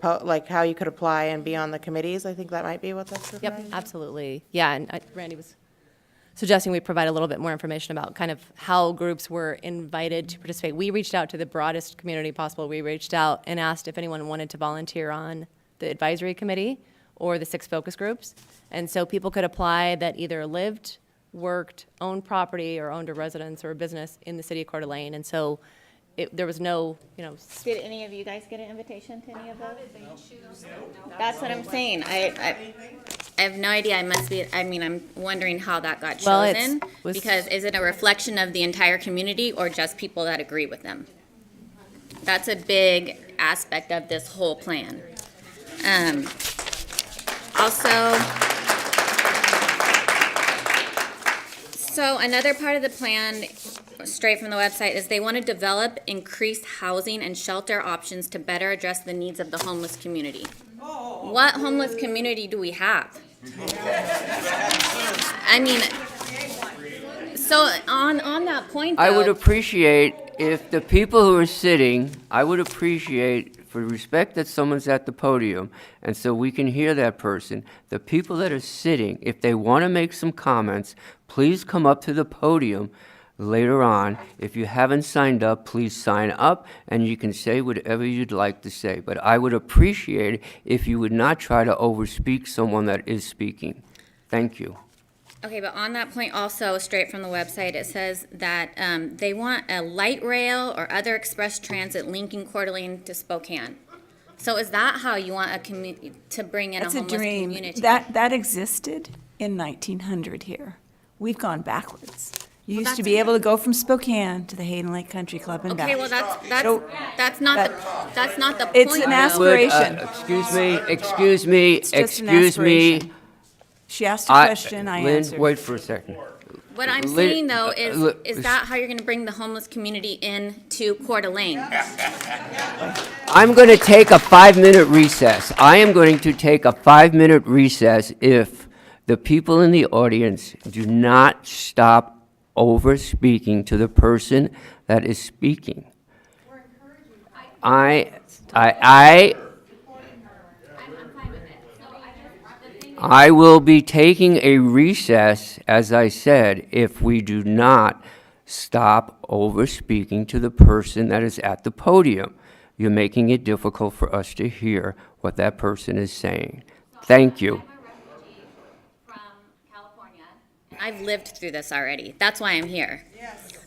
how you could apply and be on the committees? I think that might be what that's referring Yep, to. absolutely. Yeah, and Randy was suggesting we provide a little bit more information about kind of how groups were invited to participate. We reached out to the broadest community possible. We reached out and asked if anyone wanted to volunteer on the advisory committee or the 6 focus groups. And so people could apply that either lived, worked, owned property, or owned a residence or a business in the city of Coeur d'Alene. And so there was no, Did any of you guys get an invitation to any of those? That's what I'm saying. I have no idea. I'm wondering how that got Well, chosen. Because is it a reflection of the entire community or just people that agree with them? That's a big aspect of this whole plan. So another part of the plan, straight from the website, is they want to develop increased housing and shelter options to better address the needs of the homeless community. What homeless community do we have? So on that point, though. I would appreciate if the people who are sitting, I would appreciate, for respect that someone's at the podium, and so we can hear that person, the people that are sitting, if they want to make some comments, please come up to the podium later on. If you haven't signed up, please sign up, and you can say whatever you'd like to say. But I would appreciate it if you would not try to overspeak someone that is speaking. Thank you. Okay, but on that point also, straight from the website, it says that they want a light rail or other express transit linking Coeur d'Alene to Spokane. So is that how you want to bring in a homeless community? That's a dream. That existed in 1900 here. We've gone backwards. You used to be able to go from Spokane to the Hayden Lake Country Club and back. Okay, well, that's not the point. It's an though. aspiration. Excuse me. It's just an aspiration. She asked a question, I Lynn, answered. wait for a second. What I'm saying, though, is that how you're going to bring the homeless community into Coeur d'Alene? I'm going to take a 5-minute recess. I am going to take a 5-minute recess if the people in the audience do not stop over speaking to the person that is speaking. I will be taking a recess, as I said, if we do not stop over speaking to the person that is at the podium. You're making it difficult for us to hear what that person is saying. Thank you. I've lived through this already. That's why I'm here.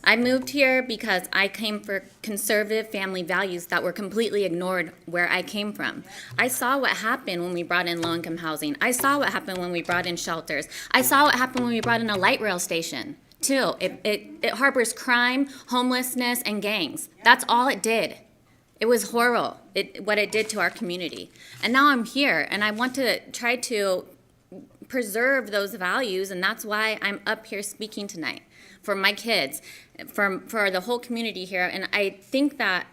I moved here because I came for conservative family values that were completely ignored where I came from. I saw what happened when we brought in low-income housing. I saw what happened when we brought in shelters. I saw what happened when we brought in a light rail station, too. It harbors crime, homelessness, and gangs. That's all it did. It was horrible, what it did to our community. And now I'm here, and I want to try to preserve those values, and that's why I'm up here speaking tonight for my kids, for the whole community here. And I think that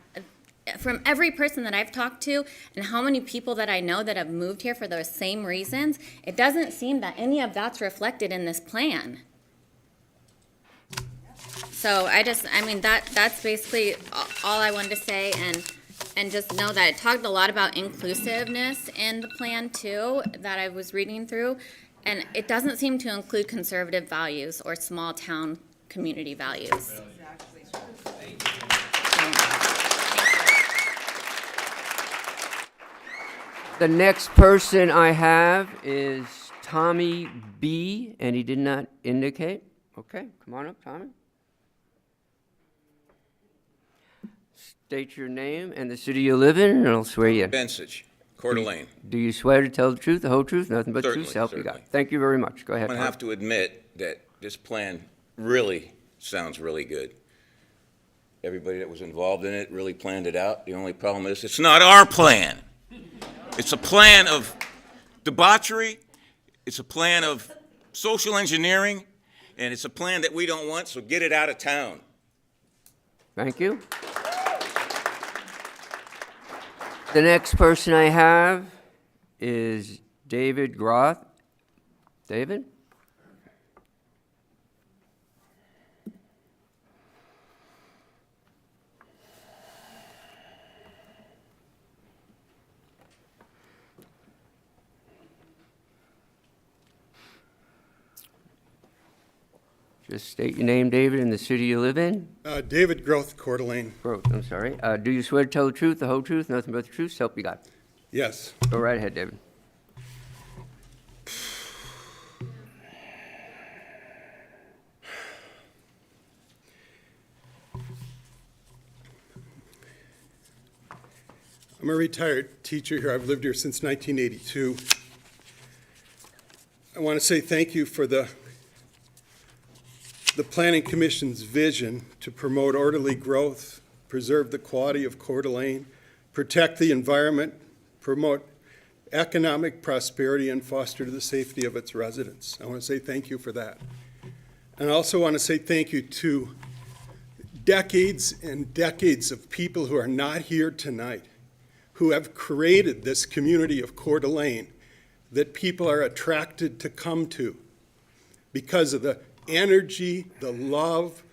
from every person that I've talked to and how many people that I know that have moved here for those same reasons, it doesn't seem that any of that's reflected in this plan. So that's basically all I wanted to say, and just know that it talked a lot about inclusiveness in the plan too, that I was reading through, and it doesn't seem to include conservative values or small town community values. The next person I have is Tommy B., and he did not indicate. Okay, come on up, Tommy. State your name and the city you live in, and I'll swear you in. Bensich, Coeur d'Alene. Do you swear to tell the truth, the whole truth, nothing but the truth, so help you God? Certainly. Thank you very much. Go ahead, I'm going to Tom. have to admit that this plan really sounds really good. Everybody that was involved in it really planned it out. The only problem is it's not our plan. It's a plan of debauchery. It's a plan of social engineering. And it's a plan that we don't want, so get it out of town. Thank you. The next person I have is David Groth. David? Just state your name, David, and the city you live in. David Groth, Coeur d'Alene. Groth, I'm sorry. Do you swear to tell the truth, the whole truth, nothing but the truth, so help you God? Yes. Go right ahead, David. I'm a retired teacher here. I've lived here since 1982. I want to say thank you for the Planning Commission's vision to promote orderly growth, preserve the quality of Coeur d'Alene, protect the environment, promote economic prosperity, and foster the safety of its residents. I want to say thank you for that. And I also want to say thank you to decades and decades of people who are not here tonight, who have created this community of Coeur d'Alene that people are attracted to come to because of the energy, the love,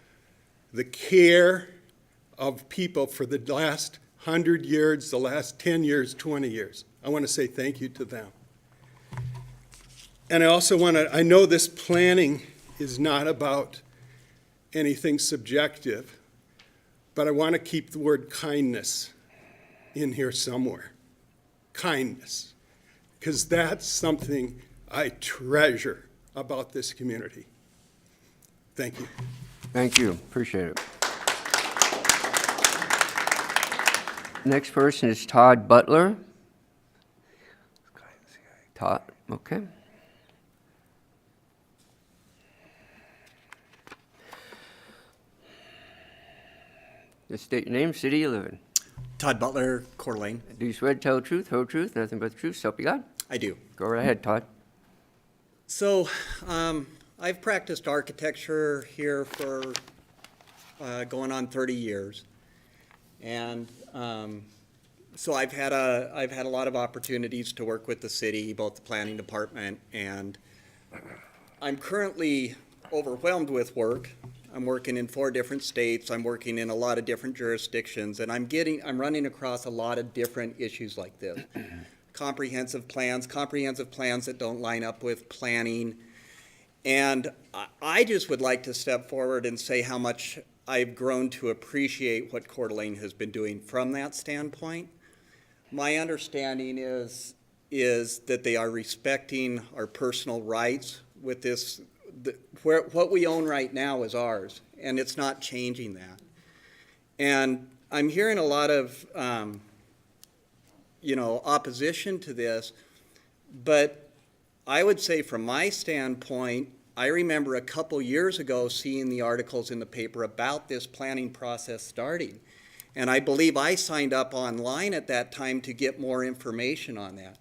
the care of people for the last 100 years, the last 10 years, 20 years. I want to say thank you to them. And I also I know this planning is not about anything subjective, but I want to keep the word kindness in here somewhere. Kindness. Because that's something I treasure about this community. Thank you. Thank you. Appreciate it. Next person is Todd Butler. Todd, okay. Just state your name, city you live in. Todd Butler, Coeur d'Alene. Do you swear to tell the truth, whole truth, nothing but the truth, so help you God? I do. Go right ahead, Todd. So, I've practiced architecture here for going on 30 years. And so I've had a lot of opportunities to work with the city, both the planning department, and I'm currently overwhelmed with work. I'm working in 4 different states. I'm working in a lot of different jurisdictions, and I'm running across a lot of different issues like this. Comprehensive plans that don't line up with planning. And I just would like to step forward and say how much I've grown to appreciate what Coeur d'Alene has been doing from that standpoint. My understanding is that they are respecting our personal rights with this. What we own right now is ours, and it's not changing that. And I'm hearing a lot of opposition to this, but I would say from my standpoint, I remember a couple years ago seeing the articles in the paper about this planning process starting. And I believe I signed up online at that time to get more information on that.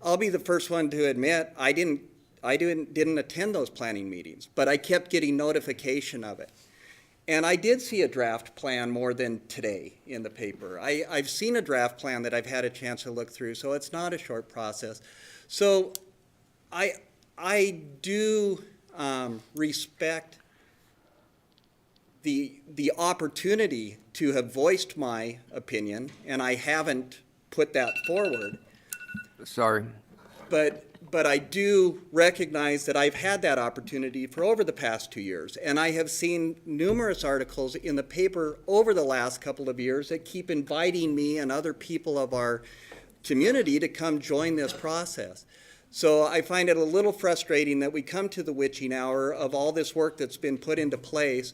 I'll be the first one to admit, I didn't attend those planning meetings, but I kept getting notification of it. And I did see a draft plan more than today in the paper. I've seen a draft plan that I've had a chance to look through, so it's not a short process. So I do respect the opportunity to have voiced my opinion, and I haven't put that forward. Sorry. But I do recognize that I've had that opportunity for over the past 2 years, and I have seen numerous articles in the paper over the last couple of years that keep inviting me and other people of our community to come join this process. So I find it a little frustrating that we come to the witching hour of all this work that's been put into place,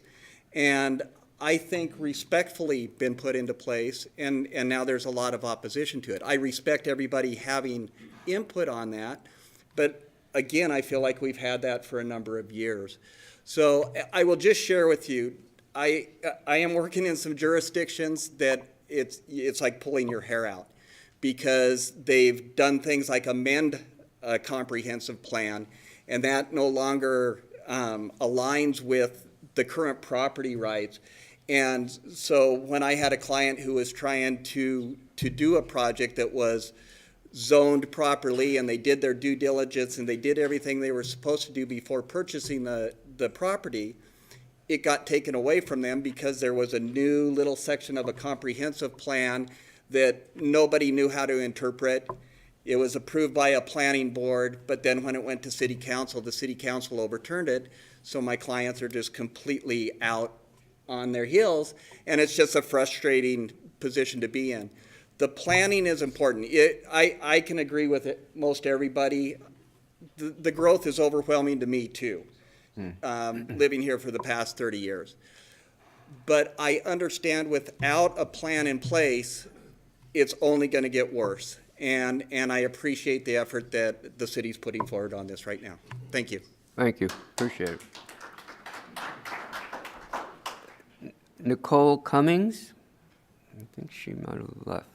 and I think respectfully been put into place, and now there's a lot of opposition to it. I respect everybody having input on that, but again, I feel like we've had that for a number of years. So I will just share with you, I am working in some jurisdictions that it's like pulling your hair out, because they've done things like amend a comprehensive plan, and that no longer aligns with the current property rights. And so when I had a client who was trying to do a project that was zoned properly, and they did their due diligence and they did everything they were supposed to do before purchasing the property, it got taken away from them because there was a new little section of a comprehensive plan that nobody knew how to interpret. It was approved by a planning board, but then when it went to city council, the city council overturned it. So my clients are just completely out on their heels, and it's just a frustrating position to be in. The planning is important. I can agree with it, most everybody. The growth is overwhelming to me too, living here for the past 30 years. But I understand without a plan in place, it's only going to get worse. And I appreciate the effort that the city's putting forward on this right now. Thank you. Thank you. Appreciate it. Nicole Cummings? I think she might have left.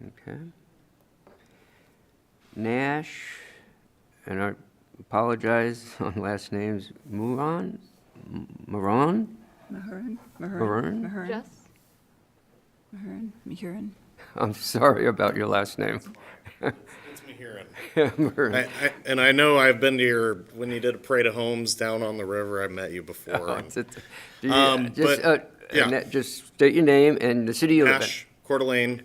Okay. Nash, and I apologize on last names, Mouton? Mahurin? Jess? Mahurin. I'm sorry about your last name. It's Mahurin. And I know I've been to when you did a parade of homes down on the river, I've met you before. Just state your name and the city you live in. Nash, Coeur d'Alene.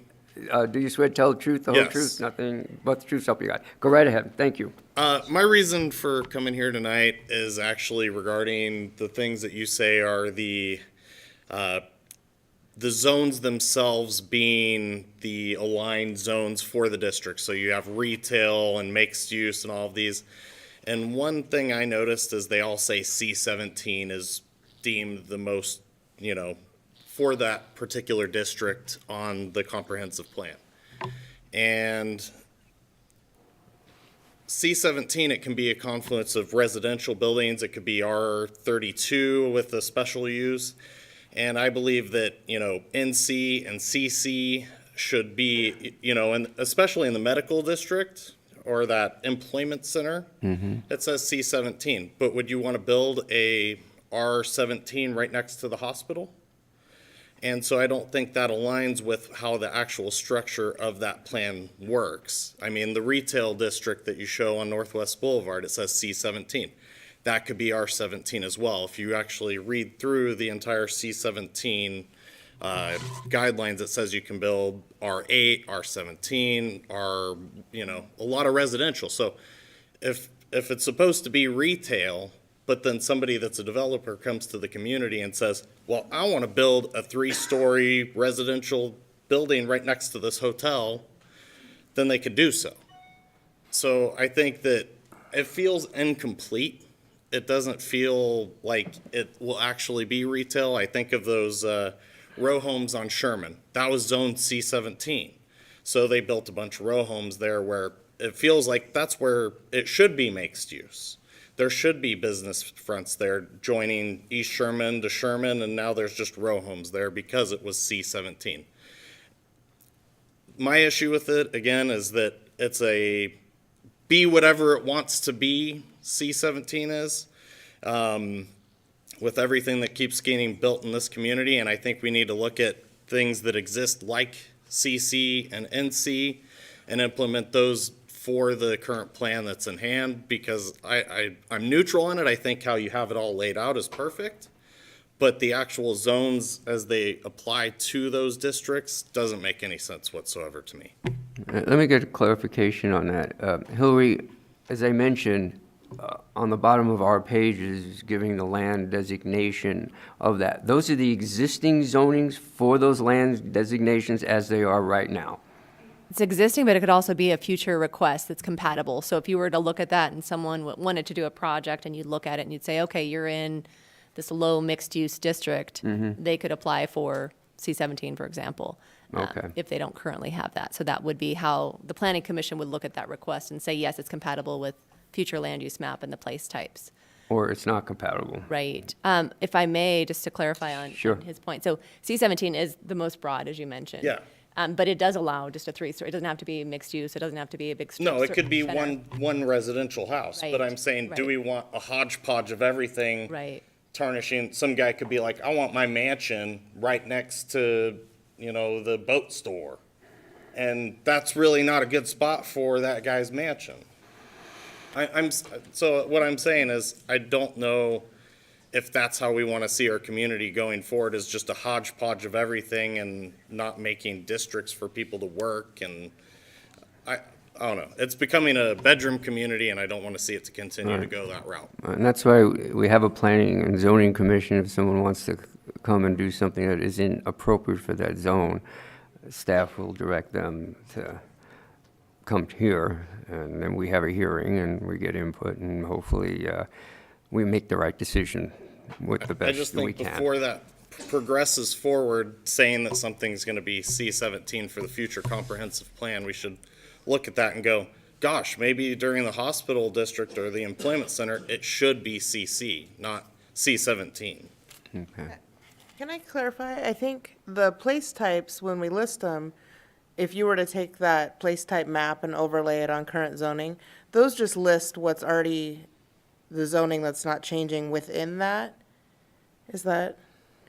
Do you swear to tell the truth, the whole truth, nothing but the truth, so help you God? Go right ahead. Thank you. My reason for coming here tonight is actually regarding the things that you say are the zones themselves being the aligned zones for the district. So you have retail and mixed use and all of these. And one thing I noticed is they all say C17 is deemed the most, for that particular district on the comprehensive plan. And C17, it can be a confluence of residential buildings. It could be R32 with a special use. And I believe that, NC and CC should be, and especially in the medical district or that employment center, it says C17. But would you want to build a R17 right next to the hospital? And so I don't think that aligns with how the actual structure of that plan works. I mean, the retail district that you show on Northwest Boulevard, it says C17. That could be R17 as well. If you actually read through the entire C17 guidelines, it says you can build R8, R17, a lot of residential. So if it's supposed to be retail, but then somebody that's a developer comes to the community and says, well, I want to build a 3-story residential building right next to this hotel, then they could do so. So I think that it feels incomplete. It doesn't feel like it will actually be retail. I think of those row homes on Sherman. That was zone C17. So they built a bunch of row homes there where it feels like that's where it should be mixed use. there should be business fronts there joining East Sherman to Sherman, and now there's just row homes there because it was C-17. My issue with it, again, is that it's a be whatever it wants to be, C-17 is, with everything that keeps getting built in this community, and I think we need to look at things that exist like CC and NC and implement those for the current plan that's in hand, because I'm neutral on it. I think how you have it all laid out is perfect, but the actual zones as they apply to those districts doesn't make any sense whatsoever to me. Let me get a clarification on that. Hillary, as I mentioned, on the bottom of our page is giving the land designation of that. Those are the existing zonings for those land designations as they are right now. It's existing, but it could also be a future request that's compatible. So if you were to look at that and someone wanted to do a project and you'd look at it and you'd say, okay, you're in this low mixed-use district, they could apply for C-17, for example, if they don't currently have that. So that would be how the Planning Commission would look at that request and say, yes, it's compatible with future land use map and the place types. Or it's not compatible. Right. If I may, just to clarify on his point. So C-17 is the most broad, as you mentioned. Yeah. But it does allow just a 3-story. It doesn't have to be mixed use. It doesn't have to be a big. No, it could be center. one residential house, but Right, I'm saying, do right. we want a hodgepodge of everything? Right. Tarnishing, some guy could be like, I want my mansion right next to, the boat store. And that's really not a good spot for that guy's mansion. So what I'm saying is, I don't know if that's how we want to see our community going forward, is just a hodgepodge of everything and not making districts for people to work. And I don't know. It's becoming a bedroom community, and I don't want to see it to continue to go that route. And that's why we have a planning and zoning commission. If someone wants to come and do something that isn't appropriate for that zone, staff will direct them to come here, and then we have a hearing and we get input, and hopefully we make the right decision with the I best just we think can. before that progresses forward, saying that something's going to be C-17 for the future comprehensive plan, we should look at that and go, gosh, maybe during the hospital district or the employment center, it should be CC, not C-17. Okay. Can I clarify? I think the place types, when we list them, if you were to take that place type map and overlay it on current zoning, those just list what's already the zoning that's not changing within that? Is that?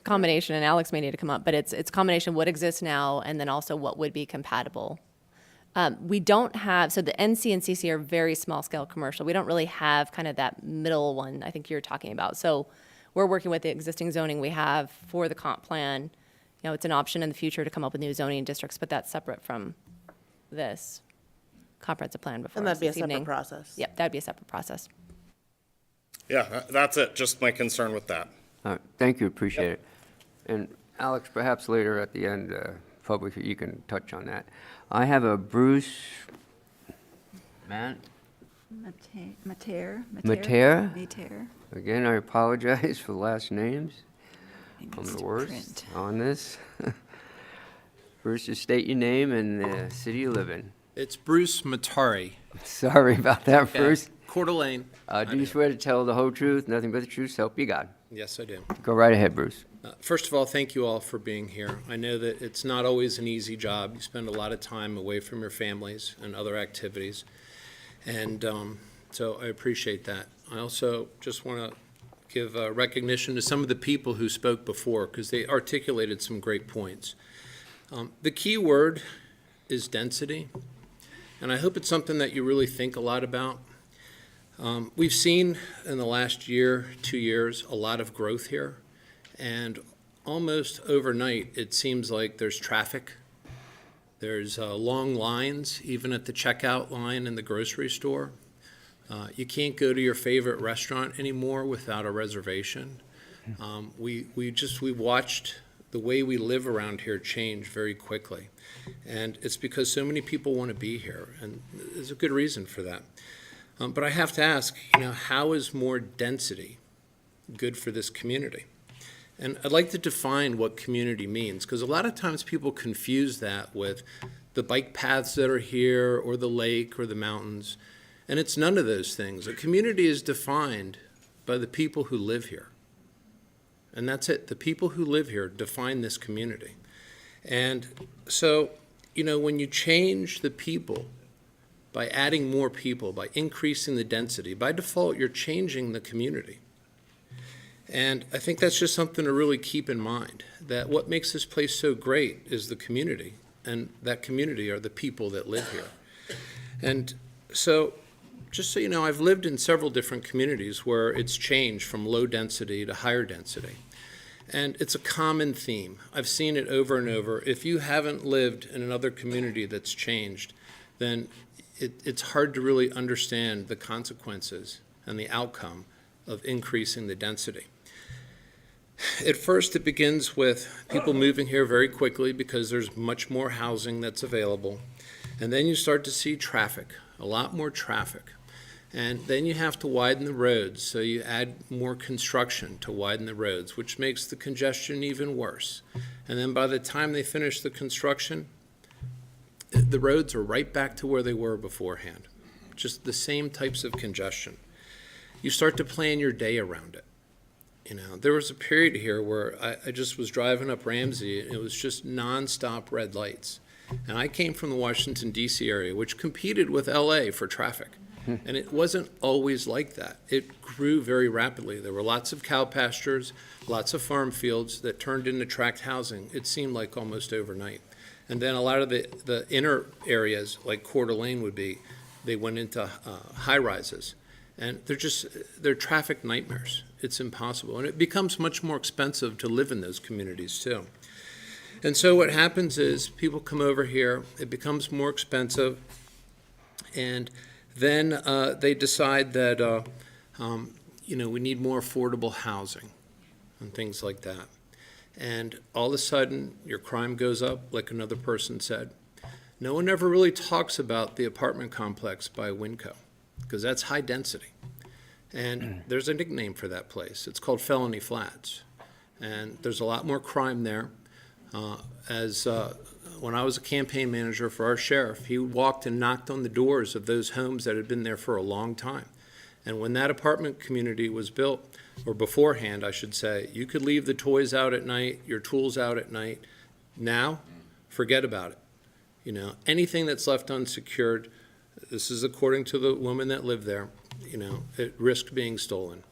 Combination, and Alex may need to come up, but it's combination of what exists now and then also what would be compatible. We don't have, so the NC and CC are very small scale commercial. We don't really have kind of that middle one I think you're talking about. So we're working with the existing zoning we have for the comp plan. It's an option in the future to come up with new zoning districts, but that's separate from this comprehensive plan before And us that'd be a this separate evening. process. Yep, that'd be a separate process. Yeah, that's it, just my concern with that. All right, thank you, appreciate it. And Alex, perhaps later at the end, public, you can touch on that. I have a Bruce Mater. Mater? Again, I apologize for last names. I'm the worst on this. First, just state your name and the city you live in. It's Bruce Matari. Sorry about that, Okay. Bruce. Coeur d'Alene. Do you swear to tell the whole truth, nothing but the truth, so help you God? Yes, I do. Go right ahead, Bruce. First of all, thank you all for being here. I know that it's not always an easy job. You spend a lot of time away from your families and other activities. And so I appreciate that. I also just want to give recognition to some of the people who spoke before, because they articulated some great points. The key word is density, and I hope it's something that you really think a lot about. We've seen in the last year, 2 years, a lot of growth here, and almost overnight, it seems like there's traffic. There's long lines, even at the checkout line in the grocery store. You can't go to your favorite restaurant anymore without a reservation. We watched the way we live around here change very quickly. And it's because so many people want to be here, and there's a good reason for that. But I have to ask, how is more density good for this community? And I'd like to define what community means, because a lot of times people confuse that with the bike paths that are here, or the lake, or the mountains. And it's none of those things. A community is defined by the people who live here. And that's it. The people who live here define this community. And so, when you change the people by adding more people, by increasing the density, by default, you're changing the community. And I think that's just something to really keep in mind, that what makes this place so great is the community, and that community are the people that live here. And so, just so you know, I've lived in several different communities where it's changed from low density to higher density. And it's a common theme. I've seen it over and over. If you haven't lived in another community that's changed, then it's hard to really understand the consequences and the outcome of increasing the density. At first, it begins with people moving here very quickly because there's much more housing that's available. And then you start to see traffic, a lot more traffic. And then you have to widen the roads, so you add more construction to widen the roads, which makes the congestion even worse. And then by the time they finish the construction, the roads are right back to where they were beforehand, just the same types of congestion. You start to plan your day around it. There was a period here where I just was driving up Ramsey, and it was just nonstop red lights. And I came from the Washington, D.C. area, which competed with L.A. for traffic. And it wasn't always like that. It grew very rapidly. There were lots of cow pastures, lots of farm fields that turned into tract housing. It seemed like almost overnight. And then a lot of the inner areas, like Coeur D'alene would be, they went into high-rises. And they're traffic nightmares. It's impossible. And it becomes much more expensive to live in those communities, too. And so what happens is people come over here, it becomes more expensive, and then they decide that, we need more affordable housing and things like that. And all of a sudden, your crime goes up, like another person said. No one ever really talks about the apartment complex by Winco, because that's high density. And there's a nickname for that place. It's called Felony Flats. And there's a lot more crime there. When I was a campaign manager for our sheriff, he walked and knocked on the doors of those homes that had been there for a long time. And when that apartment community was built, or beforehand, I should say, you could leave the toys out at night, your tools out at night. Now, forget about it. Anything that's left unsecured, this is according to the woman that lived there, it risked being stolen.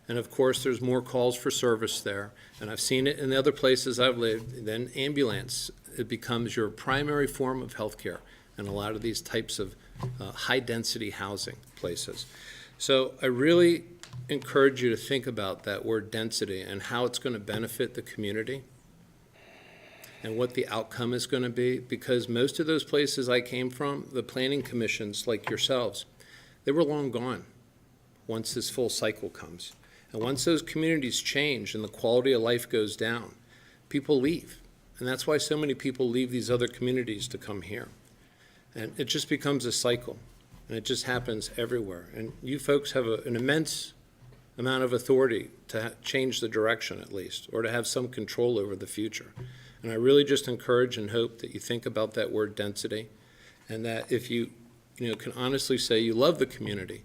And of course, there's more calls for service there. And I've seen it in the other places I've lived. Then ambulance, it becomes your primary form of health care in a lot of these types of high-density housing places. So I really encourage you to think about that word density and how it's going to benefit the community and what the outcome is going to be, because most of those places I came from, the planning commissions like yourselves, they were long gone once this full cycle comes. And once those communities change and the quality of life goes down, people leave. And that's why so many people leave these other communities to come here. And it just becomes a cycle. And it just happens everywhere. And you folks have an immense amount of authority to change the direction, at least, or to have some control over the future. And I really just encourage and hope that you think about that word density, and that if you can honestly say you love the community,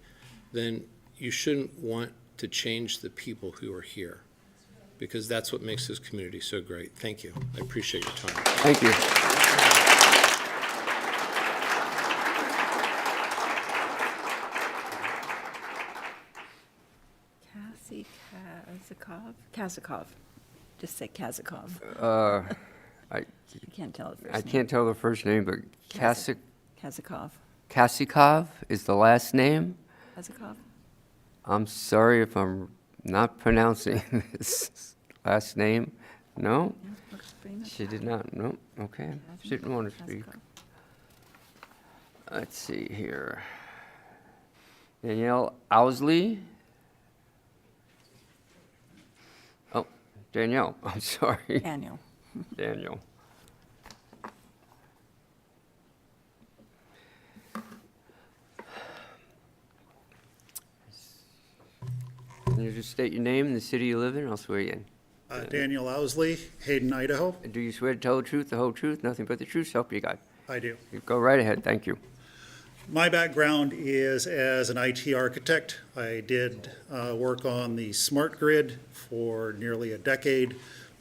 then you shouldn't want to change the people who are here, because that's what makes this community so great. Thank you. I appreciate your time. Thank you. Kazakov. Just say Kazakov. I can't tell the first I name. can't tell the first name, but Kazakov. Kasikov is the last name. Kazakov? I'm sorry if I'm not pronouncing this last name. No? Looks pretty much She did not. No? Okay. She didn't want to speak. Kazakov. Let's see here. Danielle Owsley. Oh, Danielle. I'm sorry. Daniel. Daniel. Can you just state your name and the city you live in? I'll swear you in. Daniel Owsley, Hayden, Idaho. Do you swear to tell the truth, the whole truth, nothing but the truth, so help you God? I do. You go right ahead. Thank you. My background is as an IT architect. I did work on the smart grid for nearly a decade.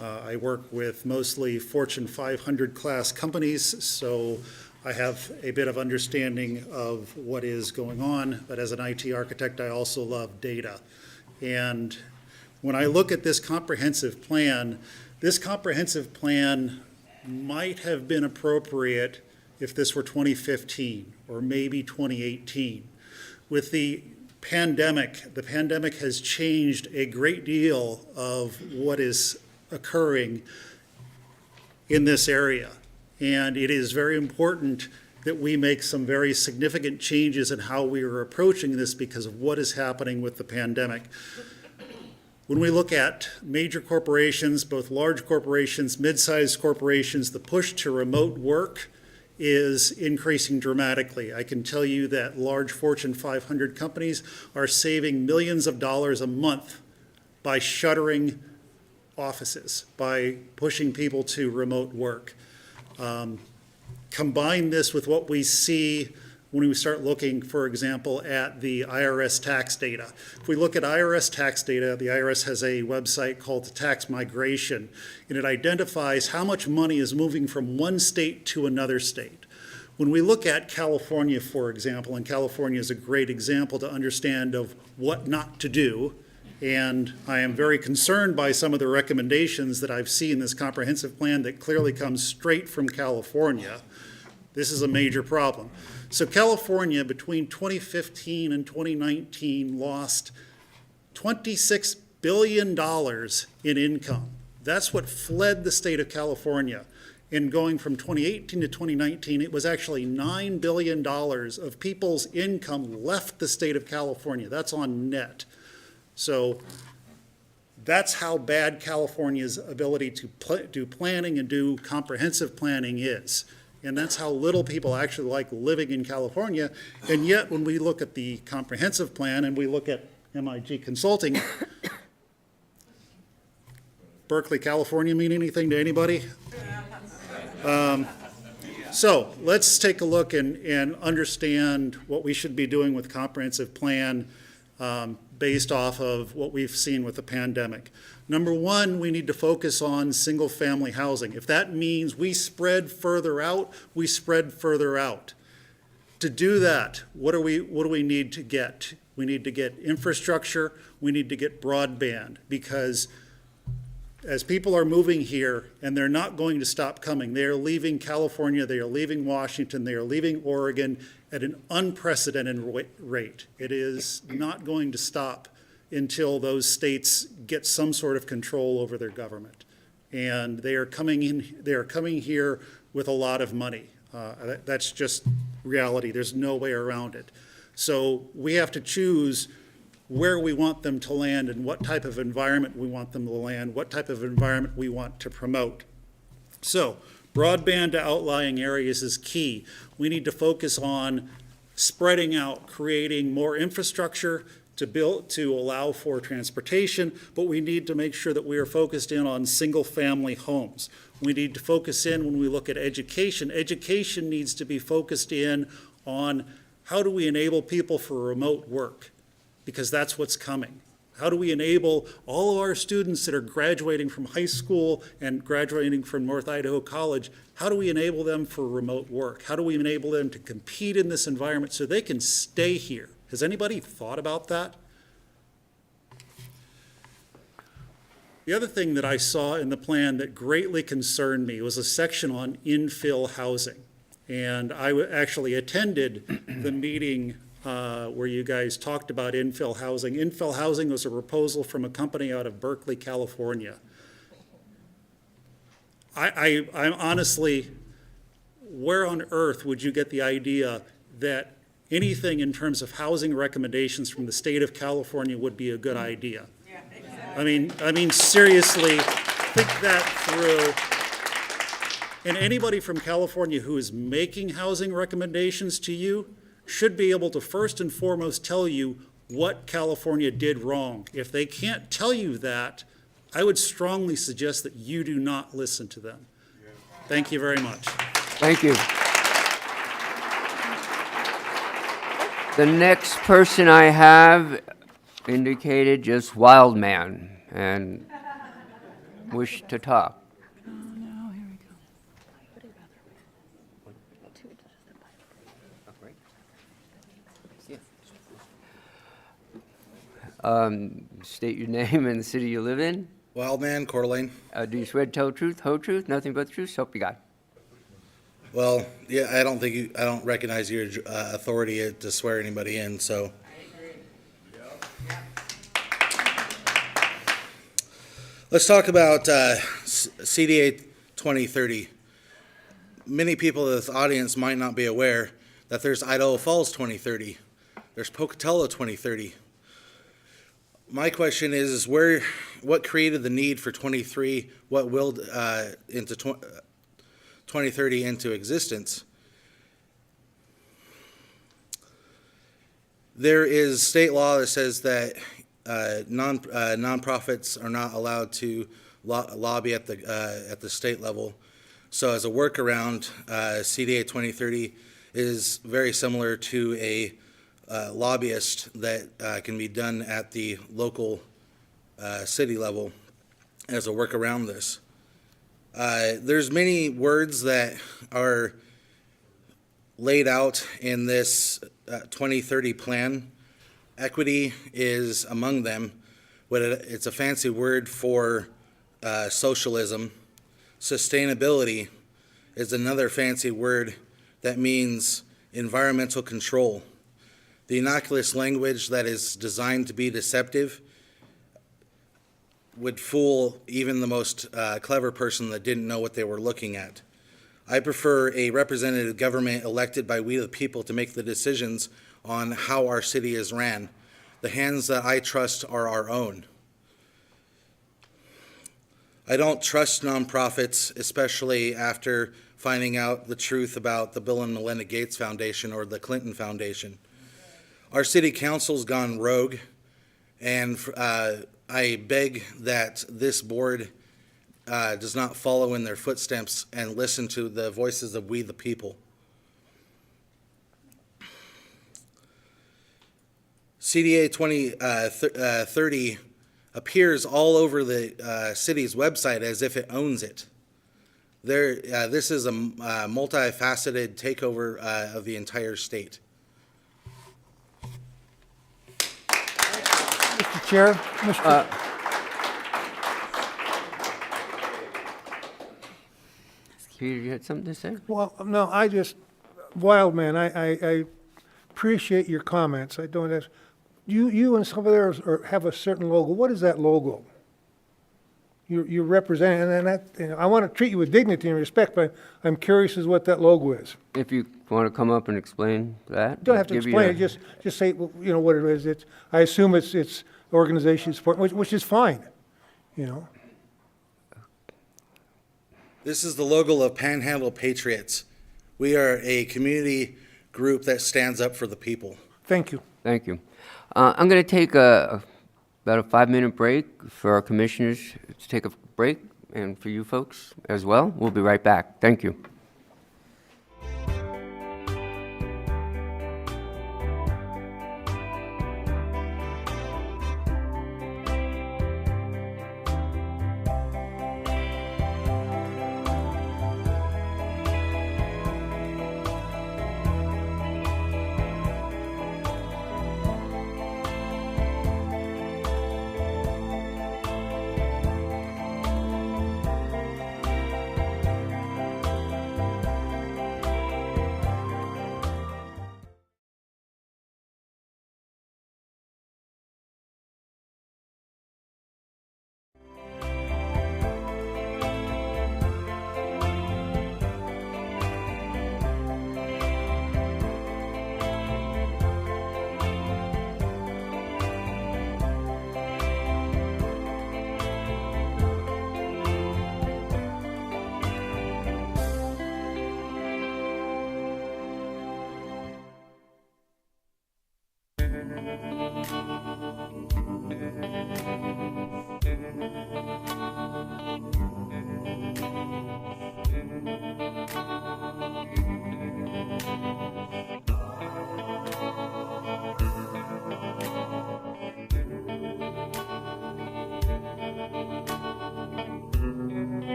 I work with mostly Fortune 500 class companies, so I have a bit of understanding of what is going on. But as an IT architect, I also love data. And when I look at this comprehensive plan might have been appropriate if this were 2015 or maybe 2018. With the pandemic has changed a great deal of what is occurring in this area. And it is very important that we make some very significant changes in how we are approaching this because of what is happening with the pandemic. When we look at major corporations, both large corporations, mid-sized corporations, the push to remote work is increasing dramatically. I can tell you that large Fortune 500 companies are saving millions of dollars a month by shuttering offices, by pushing people to remote work. Combine this with what we see when we start looking, for example, at the IRS tax data. If we look at IRS tax data, the IRS has a website called the Tax Migration, and it identifies how much money is moving from one state to another state. When we look at California, for example, and California is a great example to understand of what not to do, and I am very concerned by some of the recommendations that I've seen in this comprehensive plan that clearly comes straight from California. This is a major problem. So California, between 2015 and 2019, lost $26 billion in income. That's what fled the state of California. And going from 2018 to 2019, it was actually $9 billion of people's income left the state of California. That's on net. So that's how bad California's ability to do planning and do comprehensive planning is. And that's how little people actually like living in California. And yet, when we look at the comprehensive plan and we look at MIG Consulting, Berkeley, California mean anything to anybody? So let's take a look and understand what we should be doing with comprehensive plan based off of what we've seen with the pandemic. Number one, we need to focus on single-family housing. If that means we spread further out, we spread further out. To do that, what do we need to get? We need to get infrastructure, we need to get broadband, because as people are moving here, and they're not going to stop coming, they are leaving California, they are leaving Washington, they are leaving Oregon at an unprecedented rate. It is not going to stop until those states get some sort of control over their government. And they are coming here with a lot of money. That's just reality. There's no way around it. So we have to choose where we want them to land and what type of environment we want them to land, what type of environment we want to promote. So broadband to outlying areas is key. We need to focus on spreading out, creating more infrastructure to allow for transportation, but we need to make sure that we are focused in on single-family homes. We need to focus in when we look at education. Education needs to be focused in on how do we enable people for remote work, because that's what's coming. How do we enable all of our students that are graduating from high school and graduating from North Idaho College, how do we enable them for remote work? How do we enable them to compete in this environment so they can stay here? Has anybody thought about that? The other thing that I saw in the plan that greatly concerned me was a section on infill housing. And I actually attended the meeting where you guys talked about infill housing. Infill housing was a proposal from a company out of Berkeley, California. I'm honestly, where on earth would you get the idea that anything in terms of housing recommendations from the state of California would be a good idea? Yeah, exactly. I mean, seriously, think that through. And anybody from California who is making housing recommendations to you should be able to first and foremost tell you what California did wrong. If they can't tell you that, I would strongly suggest that you do not listen to them. Thank you very much. Thank you. The next person I have indicated just wild man and wish to talk. State your name and the city you live in. Wild man, Coeur D'alene. Do you swear to tell the truth, whole truth, nothing but the truth? So help you God. Well, yeah, I don't recognize your authority to swear anybody in, so. Let's talk about CDA 2030. Many people in this audience might not be aware that there's Idaho Falls 2030. There's Pocatello 2030. My question is what created the need for 23, what willed into 2030 into existence? There is state law that says that nonprofits are not allowed to lobby at the state level. So as a workaround, CDA 2030 is very similar to a lobbyist that can be done at the local city level as a work around this. There's many words that are laid out in this 2030 plan. Equity is among them, but it's a fancy word for socialism. Sustainability is another fancy word that means environmental control. The innocuous language that is designed to be deceptive would fool even the most clever person that didn't know what they were looking at. I prefer a representative government elected by we the people to make the decisions on how our city is ran. The hands that I trust are our own. I don't trust nonprofits, especially after finding out the truth about the Bill and Melinda Gates Foundation or the Clinton Foundation. Our city council's gone rogue, and I beg that this board does not follow in their footsteps and listen to the voices of we the people. CDA 2030 appears all over the city's website as if it owns it. This is a multifaceted takeover of the entire state. Mr. Chair, Peter, you had something to say? Well, no, wild man, I appreciate your comments. I don't have, you and some of theirs have a certain logo. What is that logo? You're representing, and that, I want to treat you with dignity and respect, but I'm curious as what that logo is. If you want to come up and explain that. You don't have to give you explain a- it, just say, what it is. I assume it's organization support, which is fine, This is the logo of Panhandle Patriots. We are a community group that stands up for the people. Thank you. Thank you. I'm going to take about a 5-minute break for our commissioners to take a break, and for you folks as well. We'll be right back. Thank you.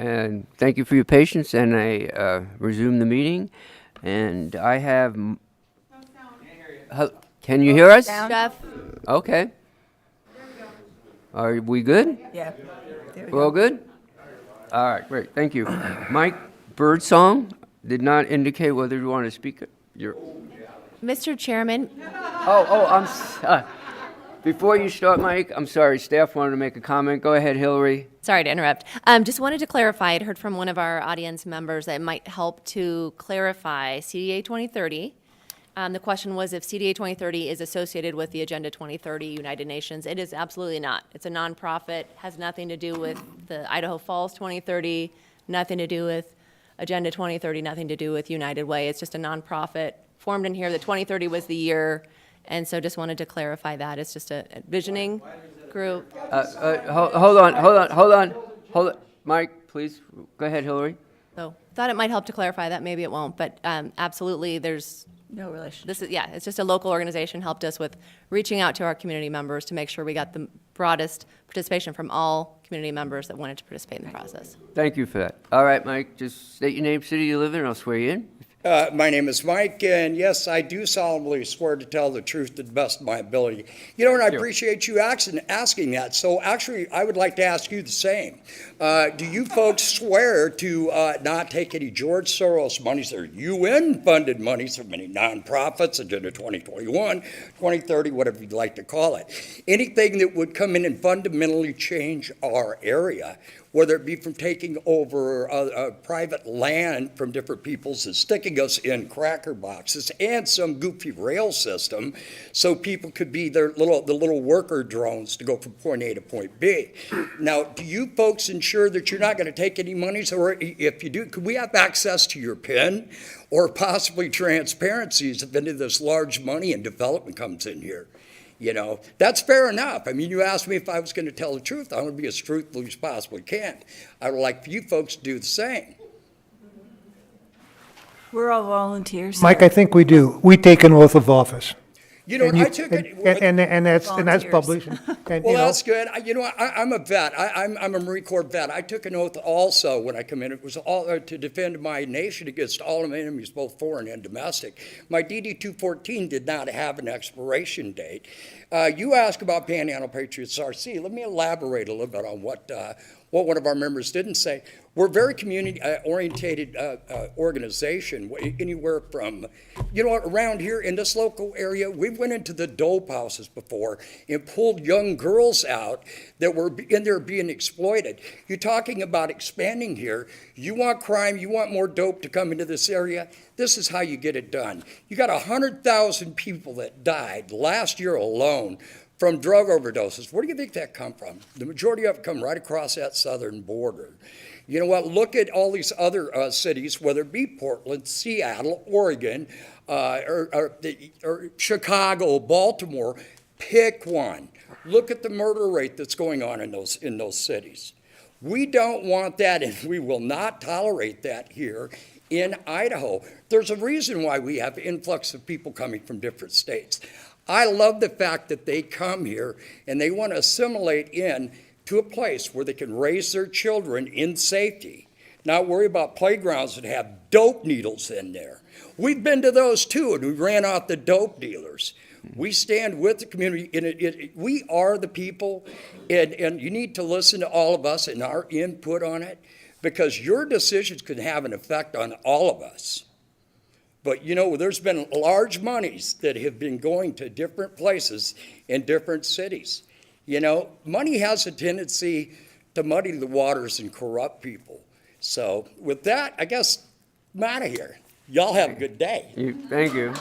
And thank you for your patience, and I resume the meeting. And I have... Can you hear us? Jeff? Okay. Are we good? Yeah. There we We're all go. good? All right, great, thank you. Mike Birdsong did not indicate whether you want to speak. Mr. Chairman, Before you start, Mike, I'm sorry, staff wanted to make a comment. Go ahead, Hillary. sorry to interrupt. Just wanted to clarify, I'd heard from one of our audience members that it might help to clarify CDA 2030. The question was if CDA 2030 is associated with the Agenda 2030 United Nations. It is absolutely not. It's a nonprofit, has nothing to do with the Idaho Falls 2030, nothing to do with Agenda 2030, nothing to do with United Way. It's just a nonprofit formed in here. The 2030 was the year, and so just wanted to clarify that. It's just a visioning group. Hold on. Mike, please, go ahead, Hillary. So thought it might help to clarify that. Maybe it won't, but absolutely, there's No relation. this is, yeah, it's just a local organization, helped us with reaching out to our community members to make sure we got the broadest participation from all community members that wanted to participate in the process. Thank you for that. All right, Mike, just state your name, city you live in, and I'll swear you in. My name is Mike, and yes, I do solemnly swear to tell the truth to the best of my ability. You know, and I appreciate you asking that. So actually, I would like to ask you the same. Do you folks swear to not take any George Soros monies or UN-funded monies from any nonprofits, Agenda 2021, 2030, whatever you'd like to call it? Anything that would come in and fundamentally change our area, whether it be from taking over private land from different peoples and sticking us in cracker boxes and some goofy rail system so people could be the little worker drones to go from point A to point B. Now, do you folks ensure that you're not going to take any monies, or if you do, could we have access to your PIN or possibly transparencies if any of this large money and development comes in here? You know, that's fair enough. I mean, you asked me if I was going to tell the truth. I'm going to be as truthful as possibly can. I would like for you folks to do the same. We're all volunteers. Mike, I think we do. We take an oath of office. You know, And you- I took it. And that's Volunteers. published. And, Well, you know, that's good. You know, I'm a vet. I'm a Marine Corps vet. I took an oath also when I come in. It was all to defend my nation against all enemies, both foreign and domestic. My DD 214 did not have an expiration date. You asked about Panhandle Patriots RC. Let me elaborate a little bit on what one of our members didn't say. We're a very community-orientated organization, anywhere from, you know, around here in this local area, we went into the dope houses before and pulled young girls out that were in there being exploited. You're talking about expanding here. You want crime, you want more dope to come into this area, this is how you get it done. You got 100,000 people that died last year alone from drug overdoses. Where do you think that come from? The majority of it come right across that southern border. You know what? Look at all these other cities, whether it be Portland, Seattle, Oregon, or Chicago, Baltimore. Pick one. Look at the murder rate that's going on in those cities. We don't want that, and we will not tolerate that here in Idaho. There's a reason why we have influx of people coming from different states. I love the fact that they come here and they want to assimilate in to a place where they can raise their children in safety, not worry about playgrounds that have dope needles in there. We've been to those too, and we ran off the dope dealers. We stand with the community. We are the people, and you need to listen to all of us and our input on it, because your decisions can have an effect on all of us. But, you know, there's been large monies that have been going to different places in different cities. You know, money has a tendency to muddy the waters and corrupt people. So with that, I guess I'm out of here. Y'all have a good day. Thank you.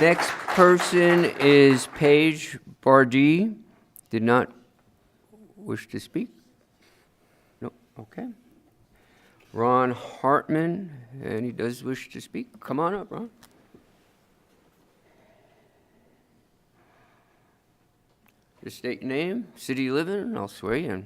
Next person is Paige Bardee. Did not wish to speak? No, okay. Ron Hartman, and he does wish to speak. Come on up, Ron. Just state your name, city you live in, and I'll swear you in.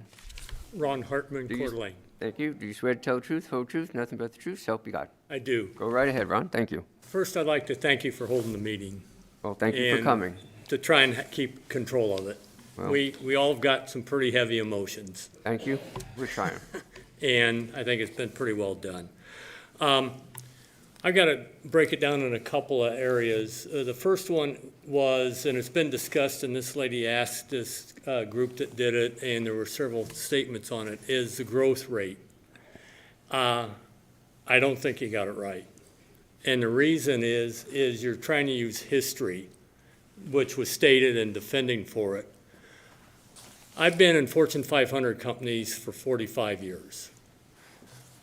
Ron Hartman, Coeur D'alene. Thank you. Do you swear to tell the truth, whole truth, nothing but the truth, so help you God? I do. Go right ahead, Ron. Thank you. First, I'd like to thank you for holding the meeting. Well, thank you for coming. To try and keep control of it. Well- We all have got some pretty heavy emotions, Thank you. We're trying. and I think it's been pretty well done. I got to break it down in a couple of areas. The first one was, and it's been discussed, and this lady asked this group that did it, and there were several statements on it, is the growth rate. I don't think you got it right. And the reason is you're trying to use history, which was stated in defending for it. I've been in Fortune 500 companies for 45 years.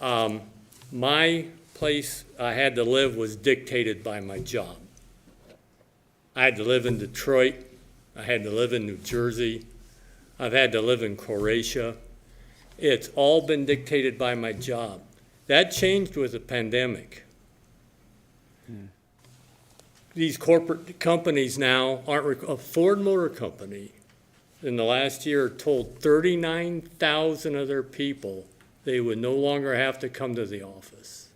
My place I had to live was dictated by my job. I had to live in Detroit. I had to live in New Jersey. I've had to live in Croatia. It's all been dictated by my job. That changed with the pandemic. These corporate companies now aren't, a Ford Motor Company in the last year told 39,000 of their people they would no longer have to come to the office.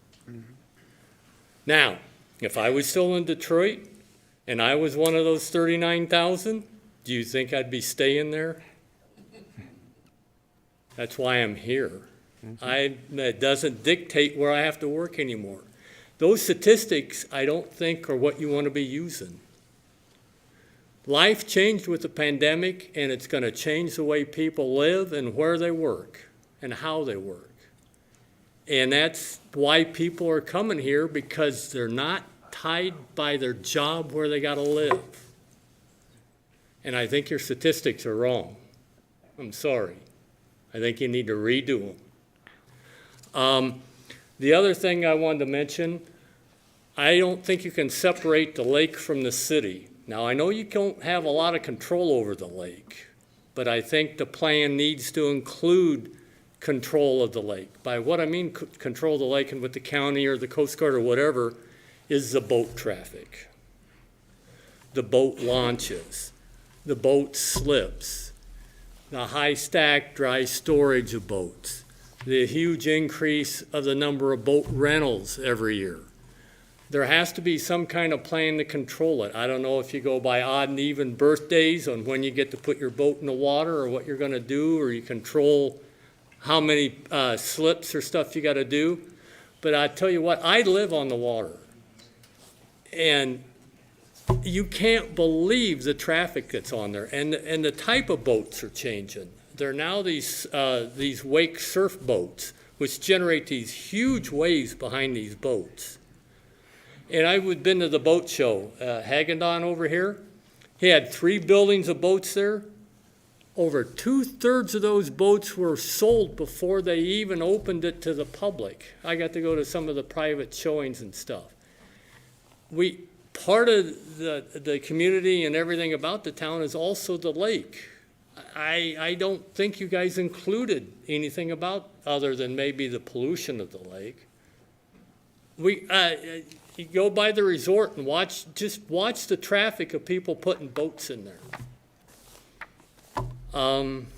Now, if I was still in Detroit and I was one of those 39,000, do you think I'd be staying there? That's why I'm here. It doesn't dictate where I have to work anymore. Those statistics, I don't think, are what you want to be using. Life changed with the pandemic, and it's going to change the way people live and where they work and how they work. And that's why people are coming here, because they're not tied by their job where they got to live. And I think your statistics are wrong. I'm sorry. I think you need to redo them. The other thing I wanted to mention, I don't think you can separate the lake from the city. Now, I know you don't have a lot of control over the lake, but I think the plan needs to include control of the lake. By what I mean control of the lake and with the county or the Coast Guard or whatever is the boat traffic, the boat launches, the boat slips, the high stack dry storage of boats, the huge increase of the number of boat rentals every year. There has to be some kind of plan to control it. I don't know if you go by odd and even birthdays on when you get to put your boat in the water or what you're going to do, or you control how many slips or stuff you got to do. But I tell you what, I live on the water. And you can't believe the traffic that's on there. And the type of boats are changing. There are now these wake surf boats, which generate these huge waves behind these boats. And I've been to the boat show, Hagedorn over here. He had 3 buildings of boats there. Over 2/3 of those boats were sold before they even opened it to the public. I got to go to some of the private showings and stuff. Part of the community and everything about the town is also the lake. I don't think you guys included anything about other than maybe the pollution of the lake. You go by the resort and watch the traffic of people putting boats in there. I'm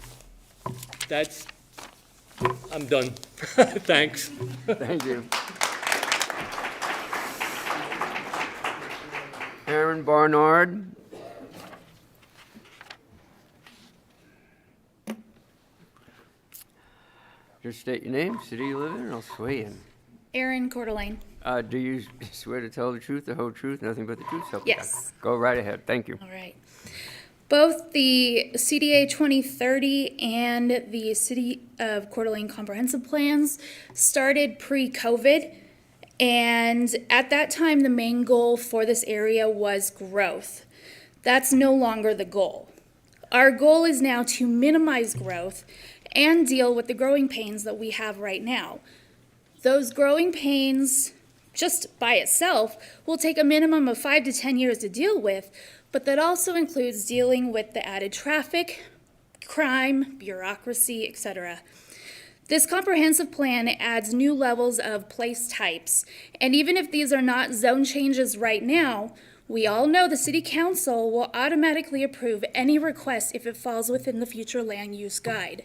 done. Thanks. Thank you. Aaron Barnard. Just state your name, city you live in, and I'll swear in. Erin Coeur D'alene. Do you swear to tell the truth, the whole truth, nothing but the truth? So Yes. Go right ahead. Thank you. All right. Both the CDA 2030 and the City of Coeur d'Alene comprehensive plans started pre-COVID, and at that time, the main goal for this area was growth. That's no longer the goal. Our goal is now to minimize growth and deal with the growing pains that we have right now. Those growing pains, just by itself, will take a minimum of 5 to 10 years to deal with, but that also includes dealing with the added traffic, crime, bureaucracy, etc. This comprehensive plan adds new levels of place types, and even if these are not zone changes right now, we all know the City Council will automatically approve any request if it falls within the future land use guide.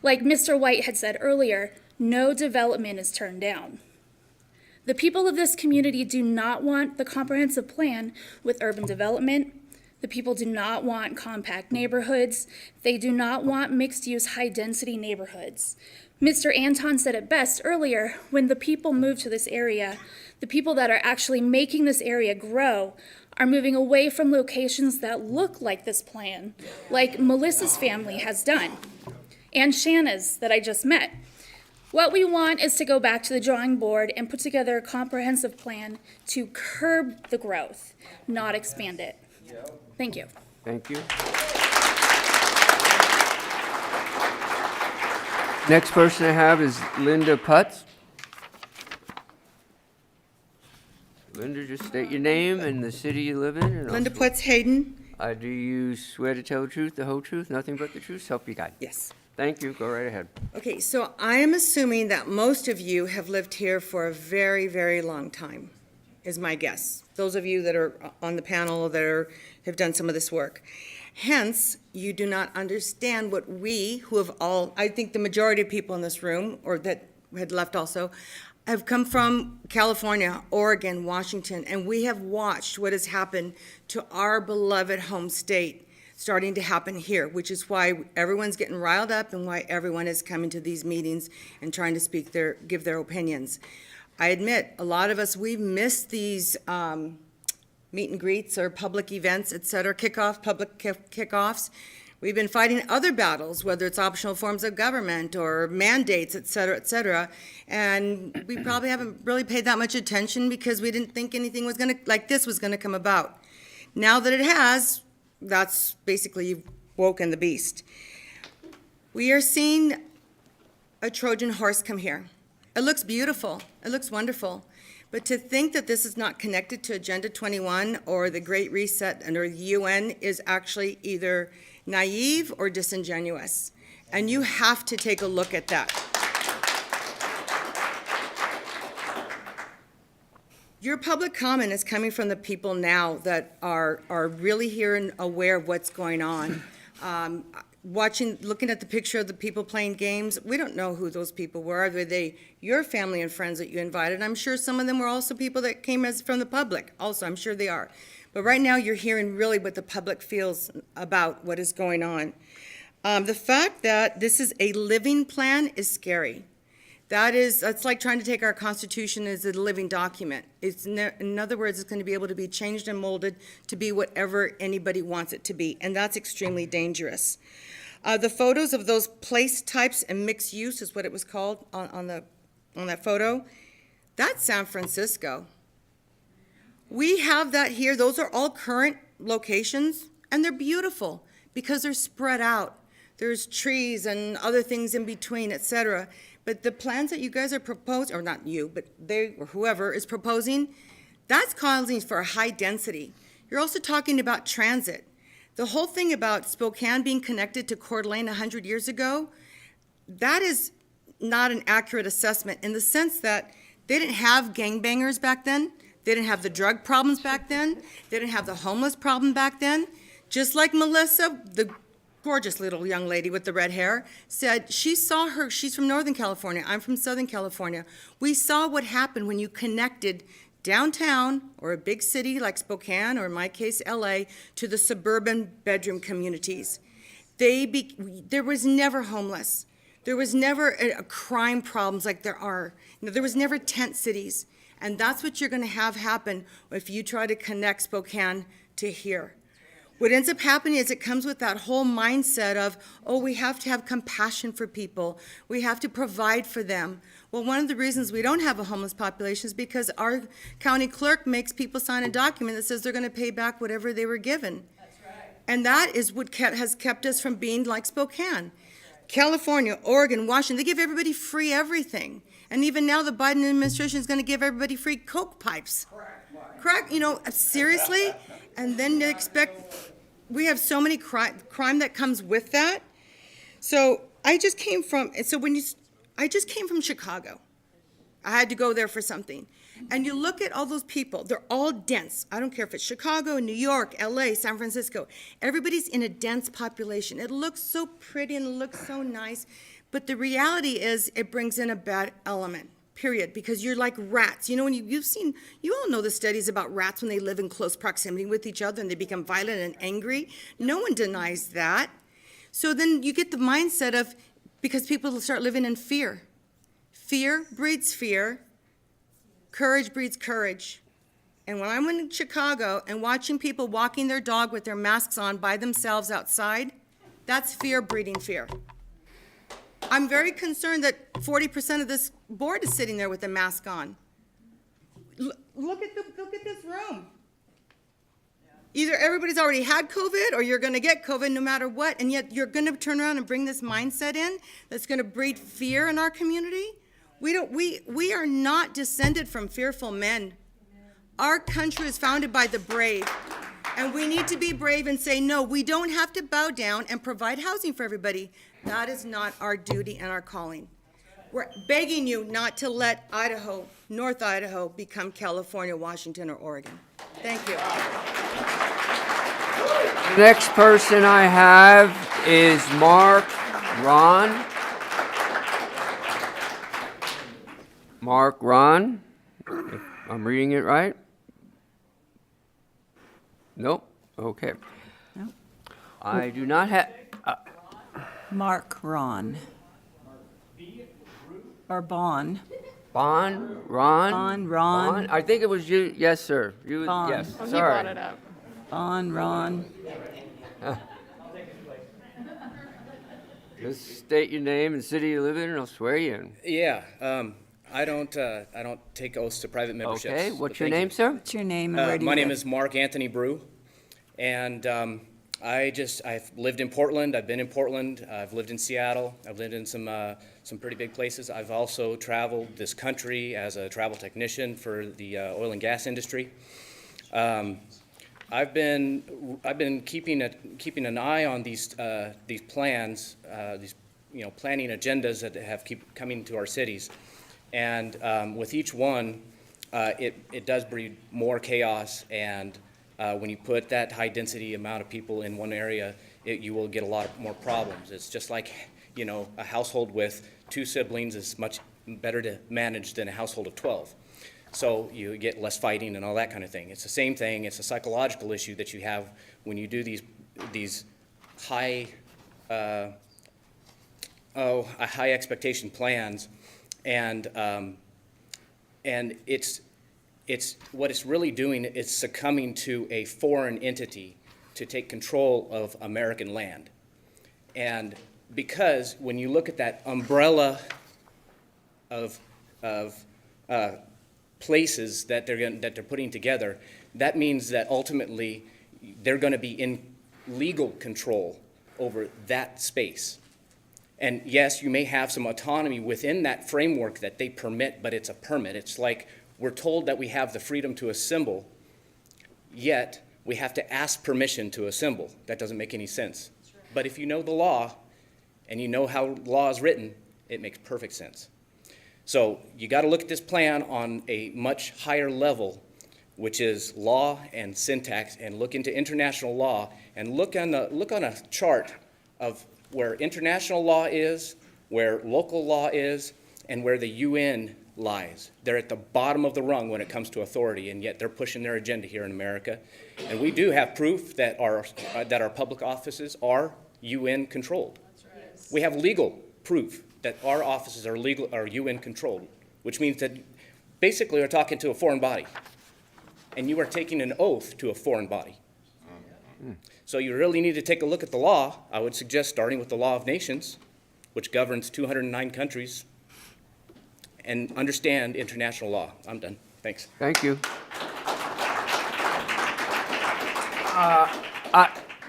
Like Mr. White had said earlier, no development is turned down. The people of this community do not want the comprehensive plan with urban development, The people do not want compact neighborhoods. They do not want mixed-use, high-density neighborhoods. Mr. Anton said it best earlier, when the people move to this area, the people that are actually making this area grow are moving away from locations that look like this plan, like Melissa's family has done, and Shanna's that I just met. What we want is to go back to the drawing board and put together a comprehensive plan to curb the growth, not expand it. Thank you. Thank you. Next person I have is Linda Putz. Linda, just state your name and the city you live in. And Linda also- Putz Hayden. Do you swear to tell the truth, the whole truth, nothing but the truth? Help you God. Yes. Thank you. Go right ahead. Okay, so I am assuming that most of you have lived here for a very, very long time, is my guess. Those of you that are on the panel that have done some of this work. Hence, you do not understand what we, who have all, I think the majority of people in this room, or that had left also, have come from California, Oregon, Washington, and we have watched what has happened to our beloved home state starting to happen here, which is why everyone's getting riled up and why everyone is coming to these meetings and trying to give their opinions. I admit, a lot of us, we've missed these meet and greets or public events, et cetera, public kickoffs. We've been fighting other battles, whether it's optional forms of government or mandates, et cetera, and we probably haven't really paid that much attention because we didn't think anything was like this was gonna come about. Now that it has, that's basically you've woken the beast. We are seeing a Trojan horse come here. It looks beautiful, it looks wonderful, but to think that this is not connected to Agenda 21 or the Great Reset or the UN is actually either naive or disingenuous, and you have to take a look at that. Your public comment is coming from the people now that are really here and aware of what's going on. Looking at the picture of the people playing games, we don't know who those people were. Were they your family and friends that you invited? I'm sure some of them were also people that came from the public. Also, I'm sure they are. But right now, you're hearing really what the public feels about what is going on. The fact that this is a living plan is scary. That's like trying to take our Constitution as a living document. In other words, it's going to be able to be changed and molded to be whatever anybody wants it to be, and that's extremely dangerous. The photos of those place types and mixed use is what it was called on that photo. That's San Francisco. We have that here. Those are all current locations, and they're beautiful because they're spread out. There's trees and other things in between, et cetera. But the plans that you guys are proposing, or not you, but they or whoever is proposing, that's causing for a high density. You're also talking about transit. The whole thing about Spokane being connected to Coeur D'Alene 100 years ago, that is not an accurate assessment in the sense that they didn't have gangbangers back then. They didn't have the drug problems back then. They didn't have the homeless problem back then. Just like Melissa, the gorgeous little young lady with the red hair, said she saw her, she's from Northern California, I'm from Southern California. We saw what happened when you connected downtown or a big city like Spokane, or in my case, LA, to the suburban bedroom communities. There was never homeless. There was never a crime problems like there are. There was never tent cities. And that's what you're going to have happen if you try to connect Spokane to here. What ends up happening is it comes with that whole mindset of, oh, we have to have compassion for people. We have to provide for them. Well, one of the reasons we don't have a homeless population is because our county clerk makes people sign a document that says they're going to pay back whatever they were given. That's right. And that is what has kept us from being like Spokane. California, Oregon, Washington, they give everybody free everything. And even now the Biden administration is going to give everybody free Coke pipes. Crack, seriously? And then they expect, we have so many crime that comes with that. So I just came from Chicago. I had to go there for something. And you look at all those people, they're all dense. I don't care if it's Chicago, New York, LA, San Francisco. Everybody's in a dense population. It looks so pretty and it looks so nice. But the reality is it brings in a bad element, period, because you're like rats. You know, when you all know the studies about rats when they live in close proximity with each other and they become violent and angry. No one denies that. So then you get the mindset of, because people start living in fear. Fear breeds fear. Courage breeds courage. And when I'm in Chicago and watching people walking their dog with their masks on by themselves outside, that's fear breeding fear. I'm very concerned that 40% of this board is sitting there with a mask on. Look at this room. Either everybody's already had COVID or you're going to get COVID no matter what, and yet you're going to turn around and bring this mindset in that's going to breed fear in our community. We are not descended from fearful men. Our country is founded by the brave, and we need to be brave and say, no, we don't have to bow down and provide housing for everybody. That is not our duty and our calling. We're begging you not to let Idaho, North Idaho, become California, Washington, or Oregon. Thank you. The next person I have is Mark Ron. Mark Ron, if I'm reading it right? Nope, okay. No. I do not have, Mark Ron. Or Bon. Bon, Ron? Bon, Ron. Bon? I think it was you, yes, sir. You, Bon. yes, Oh, he sorry. brought it up. Bon, Ron. Just state your name and city you live in, and I'll swear you in. Yeah, I don't take oaths to private memberships. Okay, but what's your thank you. name, sir? What's your name and where do you My name live? is Mark Anthony Brew, and I've lived in Portland. I've been in Portland. I've lived in Seattle. I've lived in some pretty big places. I've also traveled this country as a travel technician for the oil and gas industry. I've been keeping an eye on these plans, these planning agendas that have keep coming to our cities, and with each one, it does breed more chaos. And when you put that high density amount of people in one area, you will get a lot more problems. It's just like a household with 2 siblings is much better to manage than a household of 12. So you get less fighting and all that kind of thing. It's the same thing. It's a psychological issue that you have when you do these high expectation plans, and it's what it's really doing is succumbing to a foreign entity to take control of American land. And because when you look at that umbrella of places that they're putting together, that means that ultimately they're going to be in legal control over that space. And yes, you may have some autonomy within that framework that they permit, but it's a permit. It's like we're told that we have the freedom to assemble, yet we have to ask permission to assemble. That doesn't make any sense. But if you know the law and you know how law is written, it makes perfect sense. So you got to look at this plan on a much higher level, which is law and syntax, and look into international law, and look on a chart of where international law is, where local law is, and where the UN lies. They're at the bottom of the rung when it comes to authority, and yet they're pushing their agenda here in America. And we do have proof that our public offices are UN controlled. We have legal proof that our offices are UN controlled, which means that basically we're talking to a foreign body, and you are taking an oath to a foreign body. So you really need to take a look at the law. I would suggest starting with the law of nations, which governs 209 countries, and understand international law. I'm done. Thanks. Thank you.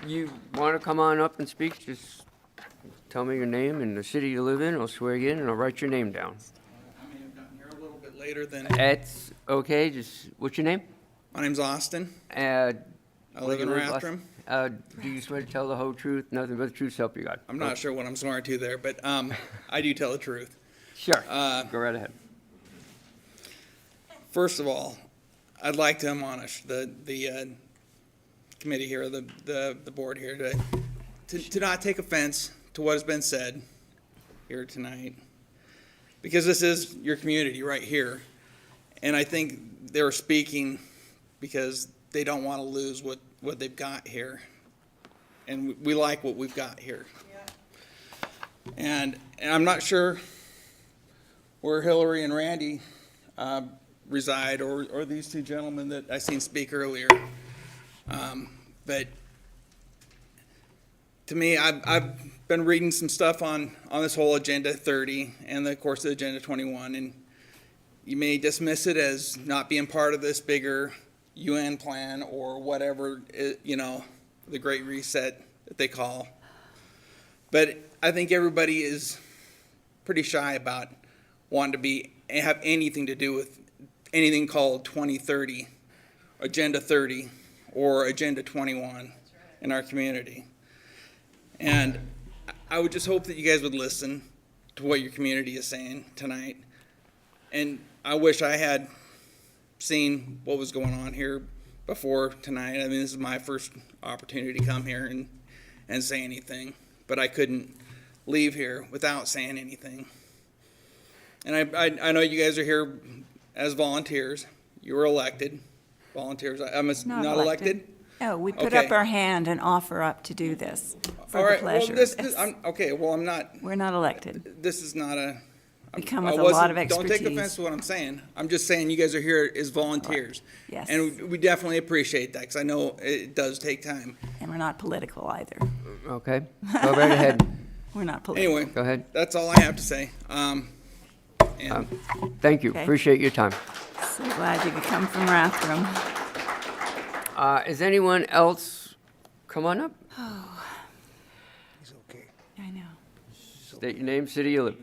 You want to come on up and speak? Just tell me your name and the city you live in. I'll swear you in, and I'll write your name down. I may have gotten here a little bit later than. It's okay. Just what's your name? My name's Austin. I live in Rathdrum. Do you swear to tell the whole truth, nothing but the truth, so help you God? I'm not sure what I'm swearing to there, but I do tell the truth. Sure. Go right ahead. First of all, I'd like to admonish the committee here, the board here, to not take offense to what has been said here tonight. because this is your community right here. And I think they're speaking because they don't want to lose what they've got here. And we like what we've got here. And I'm not sure where Hillary and Randy reside, or these two gentlemen that I seen speak earlier. But to me, I've been reading some stuff on this whole Agenda 30 and, of course, the Agenda 21, and you may dismiss it as not being part of this bigger UN plan or whatever, the Great Reset that they call. But I think everybody is pretty shy about wanting to have anything to do with anything called 2030, Agenda 30, or Agenda 21 in our community. And I would just hope that you guys would listen to what your community is saying tonight. And I wish I had seen what was going on here before tonight. I mean, this is my first opportunity to come here and say anything, but I couldn't leave here without saying anything. And I know you guys are here as volunteers. You were elected volunteers. I'm not elected. No, we put Okay. up our hand and offer up to do this for All the right. pleasure. Well, I'm not. We're not elected. This is not a. We come with a lot of Don't take expertise. offense to what I'm saying. I'm just saying you guys are here as volunteers. Yes. And we definitely appreciate that, because I know it does take time. And we're not political either. Okay, go right ahead. We're not political. Anyway. Go ahead. That's all I have to say. Thank you, Okay. appreciate your time. So glad you could come from Rathdrum. Is anyone else, come on up, He's okay. I know. state your name, city you live.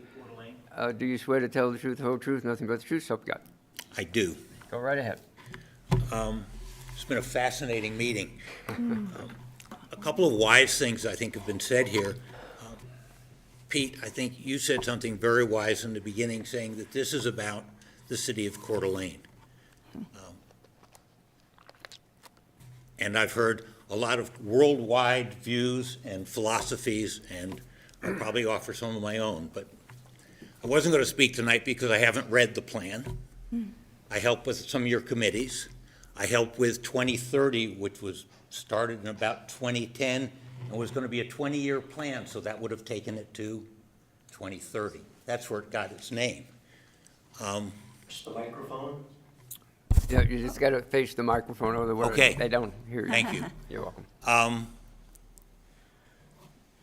Do you swear to tell the truth, the whole truth, nothing but the truth, so help you God? I do. Go right ahead. It's been a fascinating meeting. A couple of wise things I think have been said here. Pete, I think you said something very wise in the beginning, saying that this is about the city of Coeur d'Alene. And I've heard a lot of worldwide views and philosophies, and I'll probably offer some of my own, but I wasn't going to speak tonight because I haven't read the plan. I help with some of your committees. I help with 2030, which was started in about 2010, and was going to be a 20-year plan, so that would have taken it to 2030. That's where it got its name. Just the microphone? Yeah, you just gotta face the microphone or the word. Okay. They don't hear you. Thank you. You're welcome.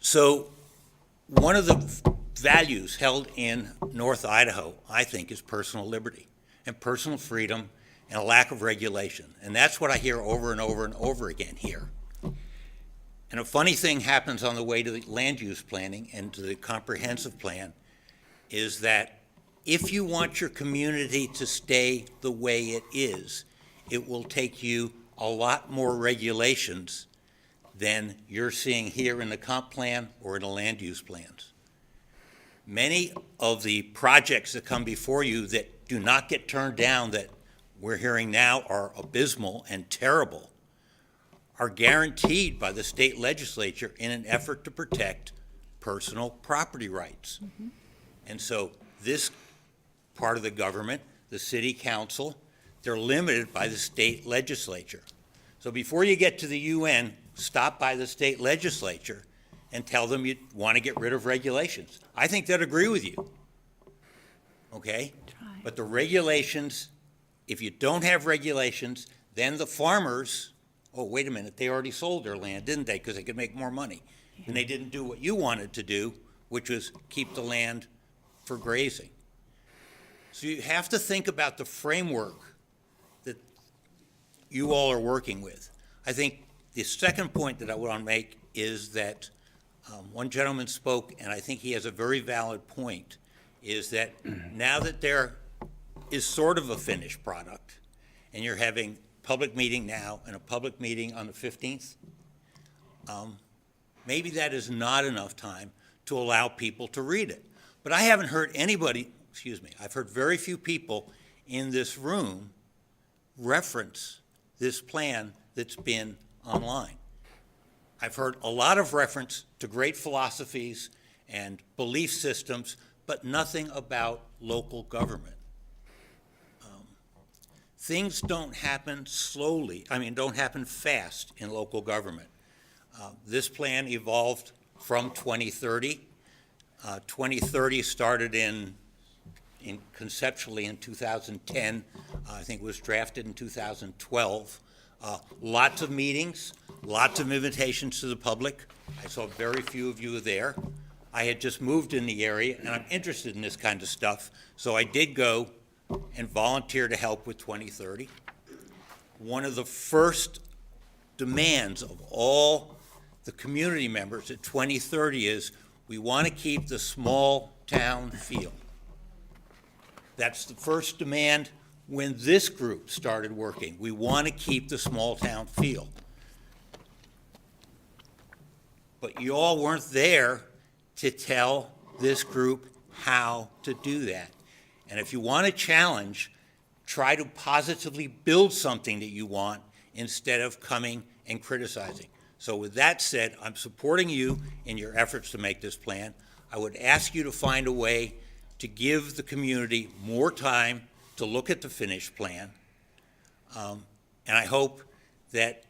So one of the values held in North Idaho, I think, is personal liberty and personal freedom and a lack of regulation. And that's what I hear over and over and over again here. And a funny thing happens on the way to the land use planning and to the comprehensive plan is that if you want your community to stay the way it is, it will take you a lot more regulations than you're seeing here in the comp plan or in the land use plans. Many of the projects that come before you that do not get turned down that we're hearing now are abysmal and terrible are guaranteed by the state legislature in an effort to protect personal property rights. And so this part of the government, the city council, they're limited by the state legislature. So before you get to the UN, stop by the state legislature and tell them you want to get rid of regulations. I think they'd agree with you. Okay? But the regulations, if you don't have regulations, then the farmers, oh, wait a minute, they already sold their land, didn't they? Because they could make more money. And they didn't do what you wanted to do, which was keep the land for grazing. So you have to think about the framework that you all are working with. I think the second point that I want to make is that one gentleman spoke, and I think he has a very valid point, is that now that there is sort of a finished product, and you're having public meeting now and a public meeting on the 15th, maybe that is not enough time to allow people to read it. But I haven't heard anybody, I've heard very few people in this room reference this plan that's been online. I've heard a lot of reference to great philosophies and belief systems, but nothing about local government. Things don't happen don't happen fast in local government. This plan evolved from 2030. 2030 started conceptually in 2010. I think it was drafted in 2012. Lots of meetings, lots of invitations to the public. I saw very few of you there. I had just moved in the area, and I'm interested in this kind of stuff, so I did go and volunteer to help with 2030. One of the first demands of all the community members at 2030 is we want to keep the small town feel. That's the first demand when this group started working. We want to keep the small town feel. But you all weren't there to tell this group how to do that. And if you want a challenge, try to positively build something that you want instead of coming and criticizing. So with that said, I'm supporting you in your efforts to make this plan. I would ask you to find a way to give the community more time to look at the finished plan. And I hope that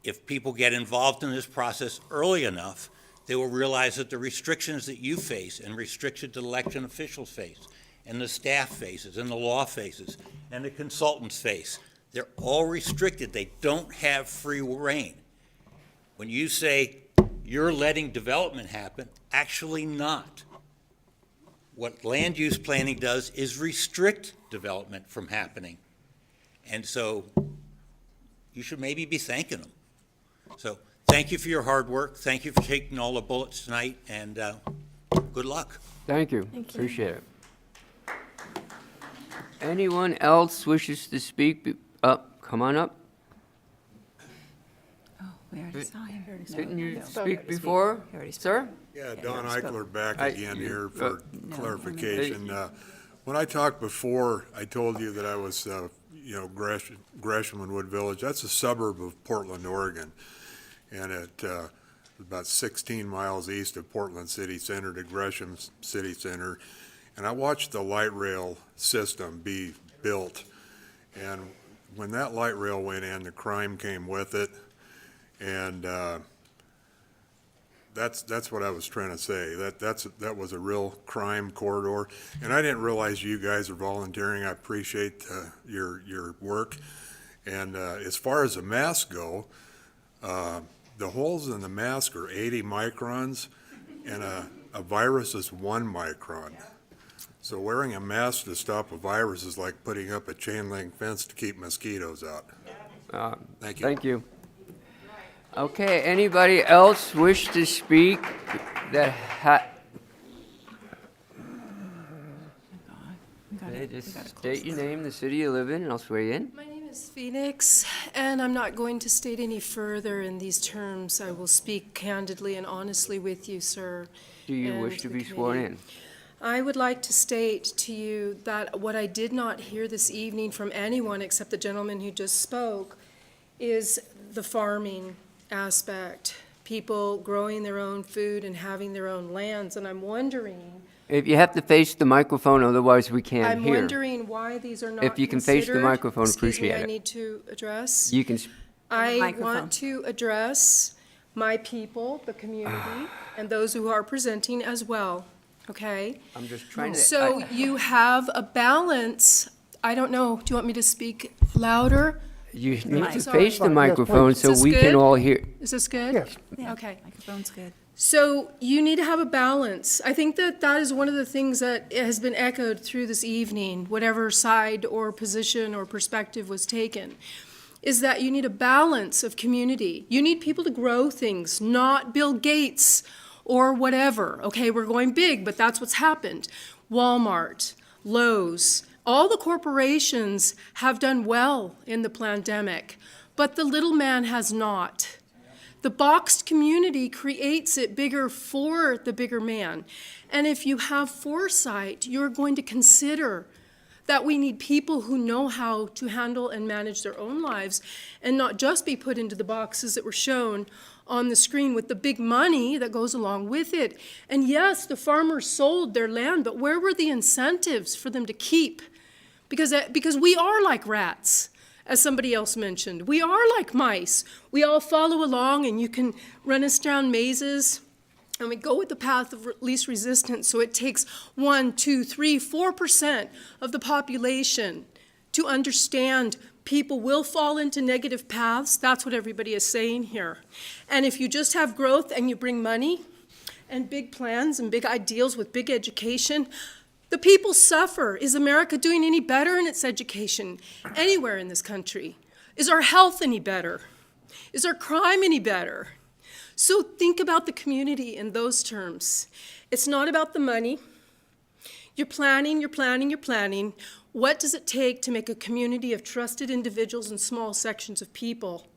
if people get involved in this process early enough, they will realize that the restrictions that you face and restrictions that election officials face, and the staff faces, and the law faces, and the consultants face, they're all restricted. They don't have free reign. When you say you're letting development happen, actually not. What land use planning does is restrict development from happening. And so you should maybe be thanking them. So thank you for your hard work. Thank you for taking all the bullets tonight, and good luck. Thank you. Thank you. Appreciate it. Anyone else wishes to speak? Come on up. Oh, we already saw him. Didn't you speak before, sir? Yeah, Don Eichler back I- again here for No, clarification. When I talked before, I told you that I was, Gresham and Wood Village. That's a suburb of Portland, Oregon. And it about 16 miles east of Portland City Center to Gresham City Center. And I watched the light rail system be built. And when that light rail went in, the crime came with it. And that's what I was trying to say. That was a real crime corridor. And I didn't realize you guys are volunteering. I appreciate your work. And as far as the masks go, the holes in the mask are 80 microns, and a virus is 1 micron. So wearing a mask to stop a virus is like putting up a chain link fence to keep mosquitoes out. Thank you. Thank you. Okay, anybody else wish to speak that just state your name, the city you live in, and I'll swear you in. My name is Phoenix, and I'm not going to state any further in these terms. I will speak candidly and honestly with you, sir. Do you and wish to the be sworn committee. in? I would like to state to you that what I did not hear this evening from anyone except the gentleman who just spoke is the farming aspect, people growing their own food and having their own lands, and I'm wondering, If you have to face the microphone, otherwise we can't I'm hear. wondering why these are not If you can face the considered. microphone, Excuse me, appreciate I it. need to address. You can, I Microphone. want to address my people, the community, and those who are presenting as well, okay? I'm just trying to. So you have a balance, I don't know, do you want me to speak louder? You need to Sorry. face the microphone so Is this we good? can all hear. Is this good? Yes. Yeah, Okay. microphone's good. So you need to have a balance. I think that that is one of the things that has been echoed through this evening, whatever side or position or perspective was taken, is that you need a balance of community. You need people to grow things, not Bill Gates or whatever. Okay, we're going big, but that's what's happened. Walmart, Lowe's, all the corporations have done well in the pandemic, but the little man has not. The boxed community creates it bigger for the bigger man. And if you have foresight, you're going to consider that we need people who know how to handle and manage their own lives and not just be put into the boxes that were shown on the screen with the big money that goes along with it. And yes, the farmers sold their land, but where were the incentives for them to keep? Because we are like rats, as somebody else mentioned. We are like mice. We all follow along, and you can run us down mazes, and we go with the path of least resistance. So it takes 1, 2, 3, 4% of the population to understand people will fall into negative paths. That's what everybody is saying here. And if you just have growth and you bring money and big plans and big ideals with big education, the people suffer. Is America doing any better in its education anywhere in this country? Is our health any better? Is our crime any better? So think about the community in those terms. It's not about the money. You're planning, you're planning, you're planning. What does it take to make a community of trusted individuals and small sections of people?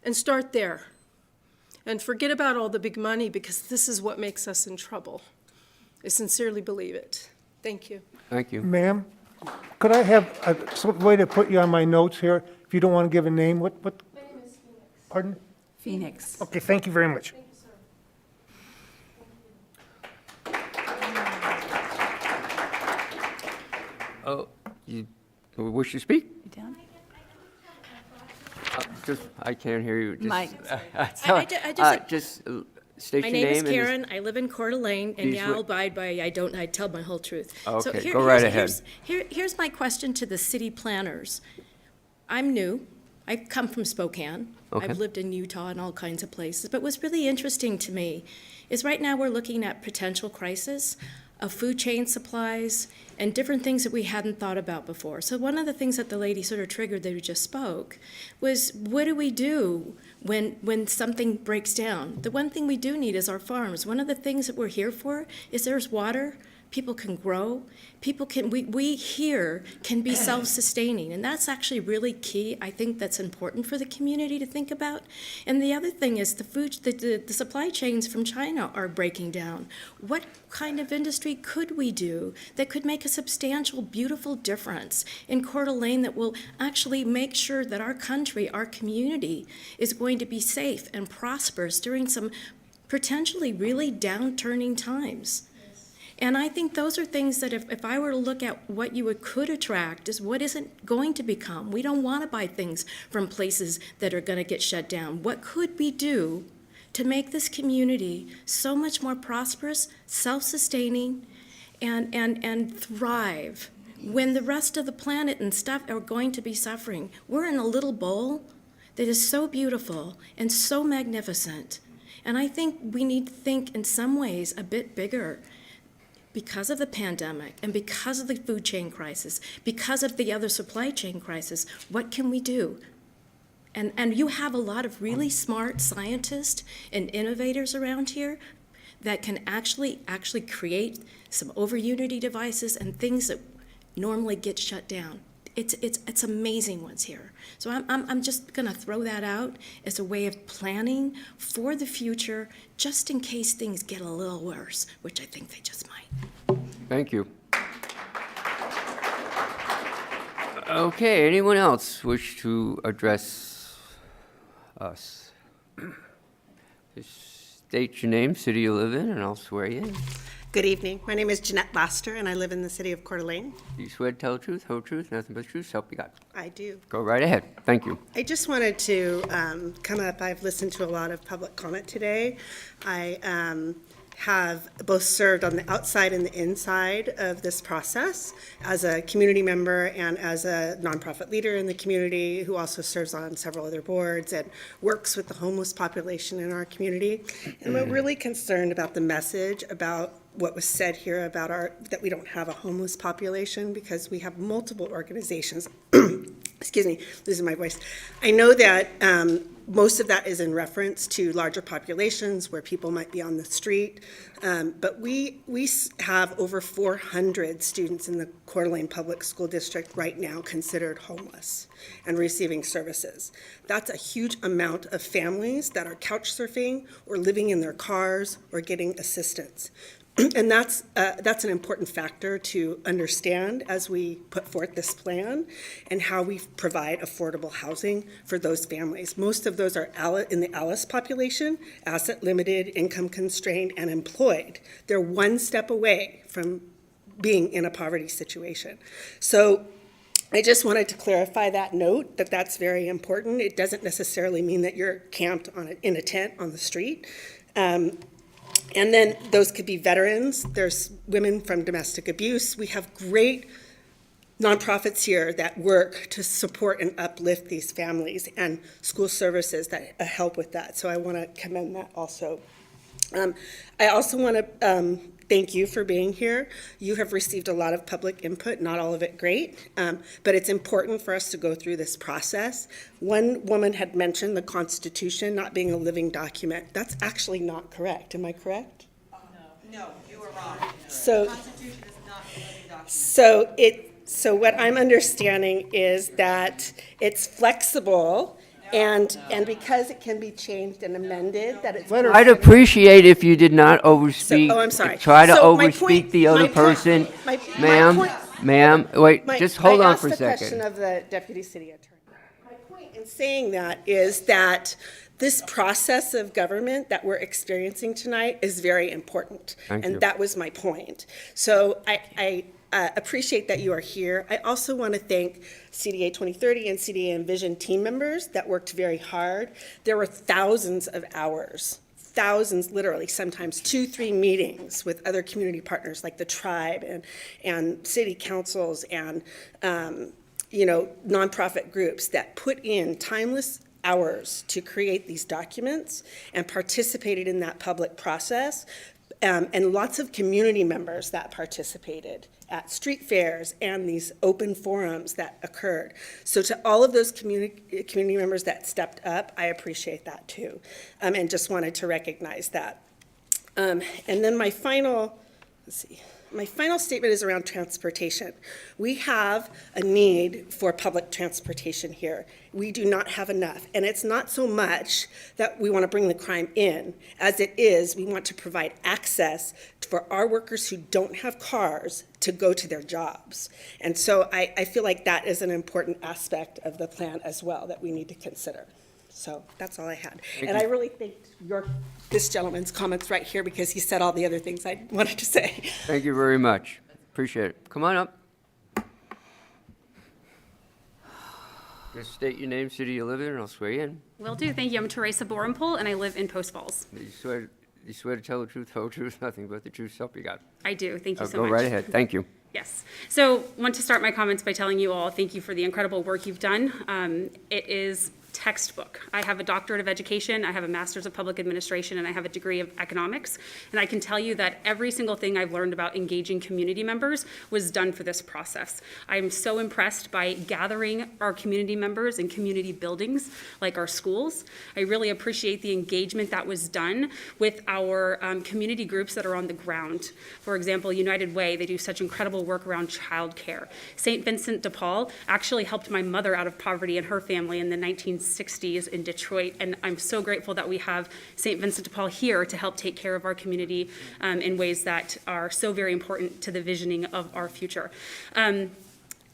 And start there. And forget about all the big money, because this is what makes us in trouble. I sincerely believe it. Thank you. Thank you. Ma'am, could I have some way to put you on my notes here? If you don't want to give a name, what? My name is Phoenix. Pardon? Phoenix. Okay, thank you very much. Thank you, sir. Oh, you wish to speak? You done? I can't hear you. Just, Mike. State My your name is name. Karen. I live in Coeur d'Alene, and yeah, Eastwood. I'll abide by, I tell my whole truth. So Okay, go right ahead. Here's my question to the city planners. I'm new. I come from Spokane. Okay. I've lived in Utah and all kinds of places. But what's really interesting to me is right now we're looking at potential crisis of food chain supplies and different things that we hadn't thought about before. So one of the things that the lady sort of triggered that we just spoke was, what do we do when something breaks down? The one thing we do need is our farms. One of the things that we're here for is there's water. People can grow. We here can be self-sustaining, and that's actually really key. I think that's important for the community to think about. And the other thing is the supply chains from China are breaking down. What kind of industry could we do that could make a substantial, beautiful difference in Coeur d'Alene that will actually make sure that our country, our community, is going to be safe and prosperous during some potentially really downturning times? And I think those are things that if I were to look at what you could attract is what isn't going to become. We don't want to buy things from places that are going to get shut down. What could we do to make this community so much more prosperous, self-sustaining, and thrive when the rest of the planet and stuff are going to be suffering? We're in a little bowl that is so beautiful and so magnificent. And I think we need to think in some ways a bit bigger. Because of the pandemic and because of the food chain crisis, because of the other supply chain crisis, what can we do? And you have a lot of really smart scientists and innovators around here that can actually create some over-unity devices and things that normally get shut down. It's amazing what's here. So I'm just going to throw that out as a way of planning for the future, just in case things get a little worse, which I think they just might. Thank you. Okay, anyone else wish to address us? Just state your name, city you live in, and I'll swear you in. Good evening. My name is Jeanette Laster, and I live in the city of Coeur d'Alene. Do you swear to tell the truth, whole truth, nothing but the truth, so help you God? I do. Go right ahead. Thank you. I just wanted to come up. I've listened to a lot of public comment today. I have both served on the outside and the inside of this process as a community member and as a nonprofit leader in the community who also serves on several other boards and works with the homeless population in our community. And I'm really concerned about the message about what was said here about that we don't have a homeless population because we have multiple organizations. Excuse me, losing my voice. I know that most of that is in reference to larger populations where people might be on the street, but we have over 400 students in the Coeur d'Alene Public School District right now considered homeless and receiving services. That's a huge amount of families that are couch surfing or living in their cars or getting assistance. And that's an important factor to understand as we put forth this plan and how we provide affordable housing for those families. Most of those are in the ALICE population, asset limited, income constrained, and employed. They're one step away from being in a poverty situation. So I just wanted to clarify that note, that that's very important. It doesn't necessarily mean that you're camped in a tent on the street. And then those could be veterans. There's women from domestic abuse. We have great nonprofits here that work to support and uplift these families, and school services that help with that. So I want to commend that also. I also want to thank you for being here. You have received a lot of public input, not all of it great, but it's important for us to go through this process. One woman had mentioned the Constitution not being a living document. That's actually not correct. Am I correct? No, you are wrong. So, The Constitution is not a living document. so what I'm understanding is that it's flexible, and because it can be changed and amended, that it's. I'd appreciate if you did not overspeak. Oh, I'm sorry. Try to So my overspeak point- the other my point- person. my Ma'am, ma'am, wait, just hold on for a I asked the question second. of the deputy city attorney. My point in saying that is that this process of government that we're experiencing tonight is very important. Thank you. And that was my point. So I appreciate that you are here. I also want to thank CDA 2030 and CDA Envision team members that worked very hard. There were thousands of hours, thousands, literally, sometimes 2-3 meetings with other community partners like the tribe and city councils and nonprofit groups that put in timeless hours to create these documents and participated in that public process. And lots of community members that participated at street fairs and these open forums that occurred. So to all of those community members that stepped up, I appreciate that too, and just wanted to recognize that. And then my final statement is around transportation. We have a need for public transportation here. We do not have enough. And it's not so much that we want to bring the crime in, as it is we want to provide access for our workers who don't have cars to go to their jobs. And so I feel like that is an important aspect of the plan as well that we need to consider. So that's all I had. And I really think this gentleman's comments right here, because he said all the other things I wanted to say. Thank you very much. Appreciate it. Come on up. Just state your name, city you live in, and I'll swear you in. Will do, thank you. I'm Teresa Borenpool, and I live in Post Falls. You swear to tell the truth, whole truth, nothing but the truth, so help you God. I do, thank you so Go much. right ahead. Thank you. Yes. So want to start my comments by telling you all thank you for the incredible work you've done. It is textbook. I have a doctorate of education, I have a master's of public administration, and I have a degree of economics. And I can tell you that every single thing I've learned about engaging community members was done for this process. I'm so impressed by gathering our community members in community buildings like our schools. I really appreciate the engagement that was done with our community groups that are on the ground. For example, United Way, they do such incredible work around childcare. St. Vincent de Paul actually helped my mother out of poverty and her family in the 1960s in Detroit, and I'm so grateful that we have St. Vincent de Paul here to help take care of our community in ways that are so very important to the visioning of our future.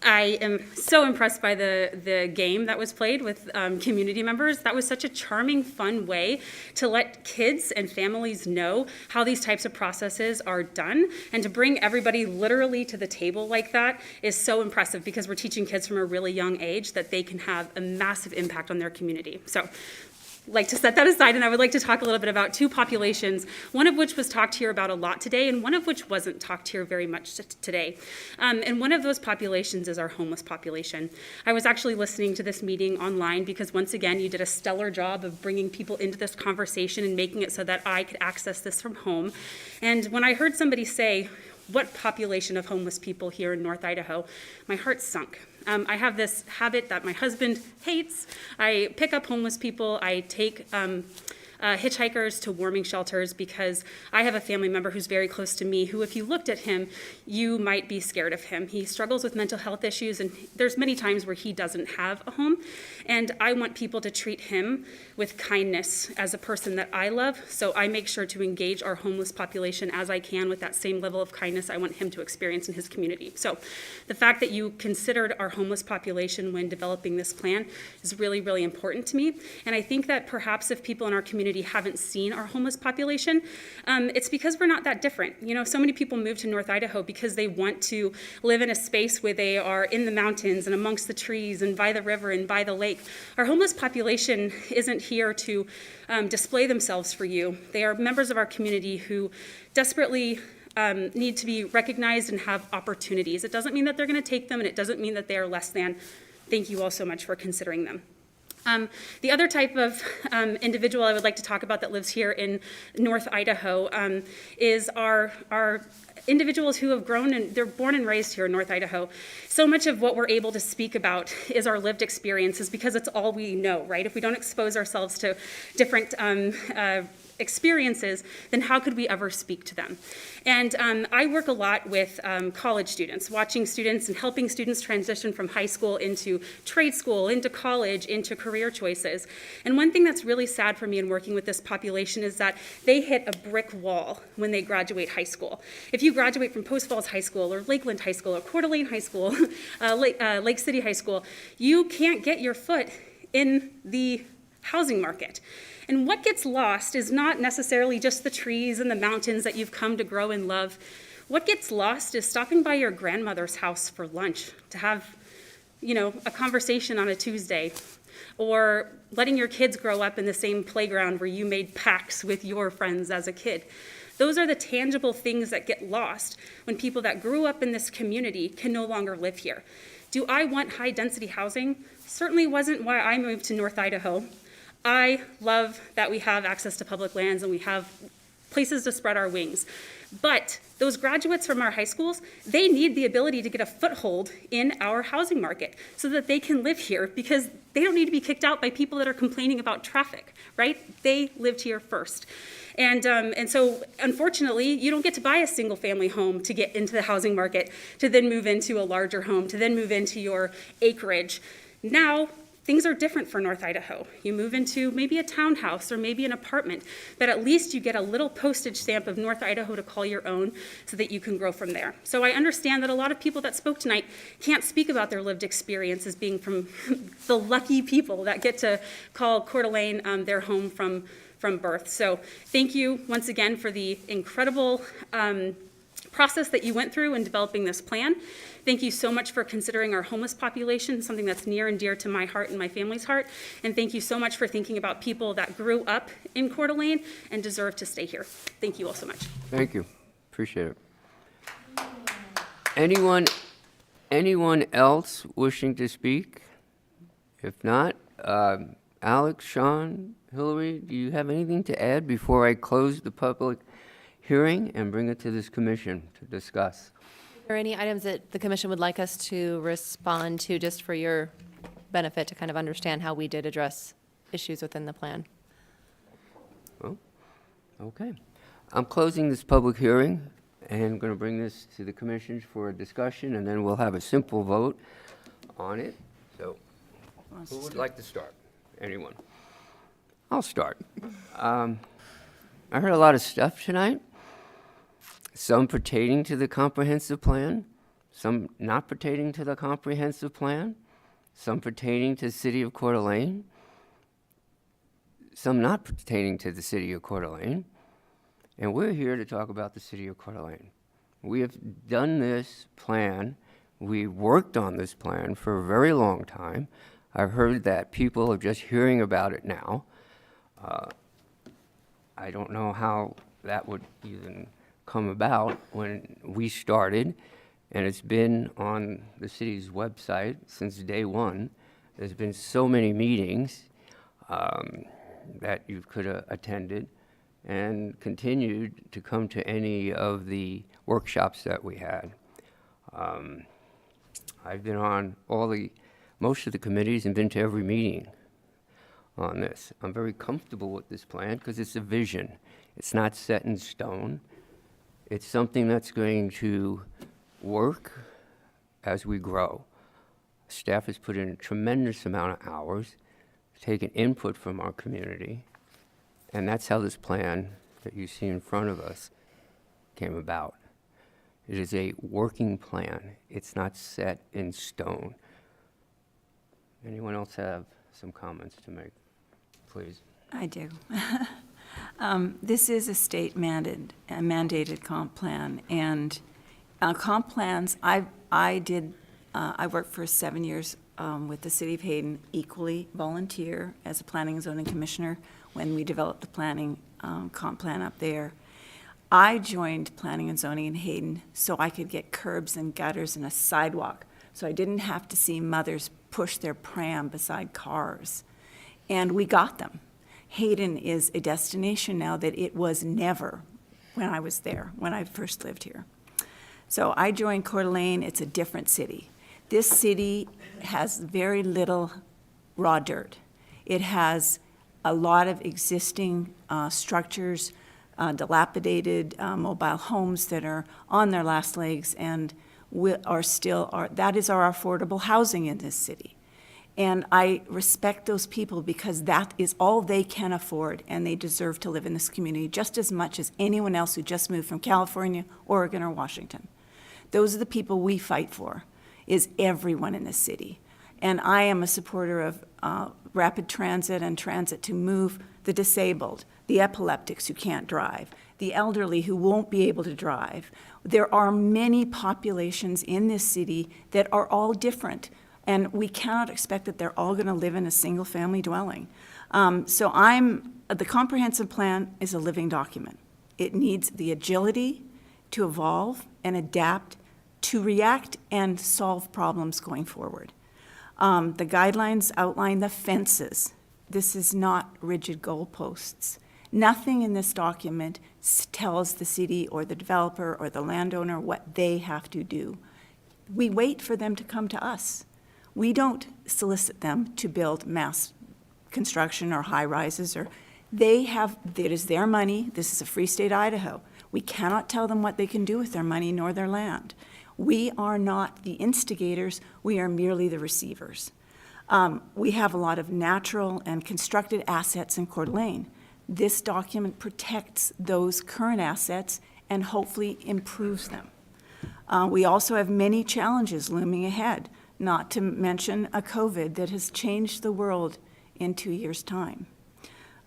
I am so impressed by the game that was played with community members. That was such a charming, fun way to let kids and families know how these types of processes are done, and to bring everybody literally to the table like that is so impressive, because we're teaching kids from a really young age that they can have a massive impact on their community. So like to set that aside, and I would like to talk a little bit about two populations, one of which was talked here about a lot today, and one of which wasn't talked here very much today. And one of those populations is our homeless population. I was actually listening to this meeting online because, once again, you did a stellar job of bringing people into this conversation and making it so that I could access this from home. And when I heard somebody say, what population of homeless people here in North Idaho, my heart sunk. I have this habit that my husband hates. I pick up homeless people. I take hitchhikers to warming shelters, because I have a family member who's very close to me who, if you looked at him, you might be scared of him. He struggles with mental health issues, and there's many times where he doesn't have a home. And I want people to treat him with kindness as a person that I love. So I make sure to engage our homeless population as I can with that same level of kindness I want him to experience in his community. So the fact that you considered our homeless population when developing this plan is really, really important to me. And I think that perhaps if people in our community haven't seen our homeless population, it's because we're not that different. You know, so many people move to North Idaho because they want to live in a space where they are in the mountains and amongst the trees and by the river and by the lake. Our homeless population isn't here to display themselves for you. They are members of our community who desperately need to be recognized and have opportunities. It doesn't mean that they're going to take them, and it doesn't mean that they are less than. Thank you all so much for considering them. The other type of individual I would like to talk about that lives here in North Idaho is our individuals who have grown and they're born and raised here in North Idaho. So much of what we're able to speak about is our lived experiences because it's all we know, right? If we don't expose ourselves to different experiences, then how could we ever speak to them? And I work a lot with college students, watching students and helping students transition from high school into trade school, into college, into career choices. And one thing that's really sad for me in working with this population is that they hit a brick wall when they graduate high school. If you graduate from Post Falls High School or Lakeland High School or Coeur d'Alene High School, Lake City High School, you can't get your foot in the housing market. And what gets lost is not necessarily just the trees and the mountains that you've come to grow and love. What gets lost is stopping by your grandmother's house for lunch to have, you know, a conversation on a Tuesday, or letting your kids grow up in the same playground where you made pacts with your friends as a kid. Those are the tangible things that get lost when people that grew up in this community can no longer live here. Do I want high-density housing? Certainly wasn't why I moved to North Idaho. I love that we have access to public lands and we have places to spread our wings. But those graduates from our high schools, they need the ability to get a foothold in our housing market so that they can live here, because they don't need to be kicked out by people that are complaining about traffic, right? They lived here first. And so, unfortunately, you don't get to buy a single-family home to get into the housing market, to then move into a larger home, to then move into your acreage. Now, things are different for North Idaho. You move into maybe a townhouse or maybe an apartment, but at least you get a little postage stamp of North Idaho to call your own so that you can grow from there. So I understand that a lot of people that spoke tonight can't speak about their lived experience as being from the lucky people that get to call Coeur d'Alene their home from birth. So thank you once again for the incredible process that you went through in developing this plan. Thank you so much for considering our homeless population, something that's near and dear to my heart and my family's heart. And thank you so much for thinking about people that grew up in Coeur d'Alene and deserve to stay here. Thank you all so much. Thank you. Appreciate it. Anyone else wishing to speak? If not, Alex, Sean, Hillary, do you have anything to add before I close the public hearing and bring it to this commission to discuss? Are there any items that the commission would like us to respond to, just for your benefit, to kind of understand how we did address issues within the plan? Oh, okay. I'm closing this public hearing and going to bring this to the commission for a discussion, and then we'll have a simple vote on it. So who would like to start? Anyone? I'll start. I heard a lot of stuff tonight, some pertaining to the comprehensive plan, some not pertaining to the comprehensive plan, some pertaining to the city of Coeur d'Alene, some not pertaining to the city of Coeur d'Alene, and we're here to talk about the city of Coeur d'Alene. We have done this plan, we worked on this plan for a very long time. I've heard that people are just hearing about it now. I don't know how that would even come about when we started, and it's been on the city's website since day one. There's been so many meetings that you could have attended and continued to come to any of the workshops that we had. I've been on most of the committees and been to every meeting. on this. I'm very comfortable with this plan because it's a vision. It's not set in stone. It's something that's going to work as we grow. Staff has put in a tremendous amount of hours, taken input from our community, and that's how this plan that you see in front of us came about. It is a working plan. It's not set in stone. Anyone else have some comments to make, please? I do. This is a state mandated comp plan, and comp plans, I worked for 7 years with the City of Hayden, equally volunteer as a planning and zoning commissioner when we developed the planning comp plan up there. I joined planning and zoning in Hayden so I could get curbs and gutters and a sidewalk, so I didn't have to see mothers push their pram beside cars. And we got them. Hayden is a destination now that it was never when I was there, when I first lived here. So I joined Coeur d'Alene. It's a different city. This city has very little raw dirt. It has a lot of existing structures, dilapidated mobile homes that are on their last legs and that is our affordable housing in this city. And I respect those people because that is all they can afford, and they deserve to live in this community just as much as anyone else who just moved from California, Oregon, or Washington. Those are the people we fight for, is everyone in this city. And I am a supporter of rapid transit and transit to move the disabled, the epileptics who can't drive, the elderly who won't be able to drive. There are many populations in this city that are all different, and we cannot expect that they're all going to live in a single-family dwelling. The comprehensive plan is a living document. It needs the agility to evolve and adapt, to react and solve problems going forward. The guidelines outline the fences. This is not rigid goalposts. Nothing in this document tells the city or the developer or the landowner what they have to do. We wait for them to come to us. We don't solicit them to build mass construction or high-rises, or it is their money. This is a free state Idaho. We cannot tell them what they can do with their money nor their land. We are not the instigators, we are merely the receivers. We have a lot of natural and constructed assets in Coeur d'Alene. This document protects those current assets and hopefully improves them. We also have many challenges looming ahead, not to mention a COVID that has changed the world in 2 years' time.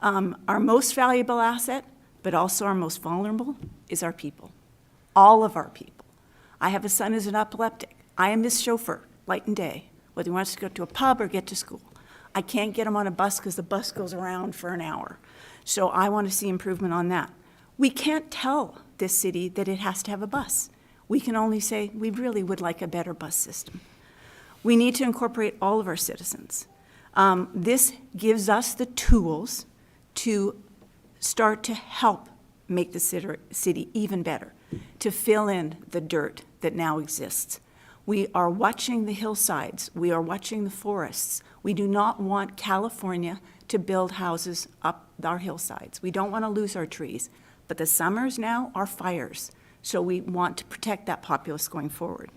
Our most valuable asset, but also our most vulnerable, is our people, all of our people. I have a son who's an epileptic. I am his chauffeur, night and day, whether he wants to go to a pub or get to school. I can't get him on a bus because the bus goes around for an hour. So I want to see improvement on that. We can't tell this city that it has to have a bus. We can only say we really would like a better bus system. We need to incorporate all of our citizens. This gives us the tools to start to help make the city even better, to fill in the dirt that now exists. We are watching the hillsides. We are watching the forests. We do not want California to build houses up our hillsides. We don't want to lose our trees. But the summers now are fires, so we want to protect that populace going forward.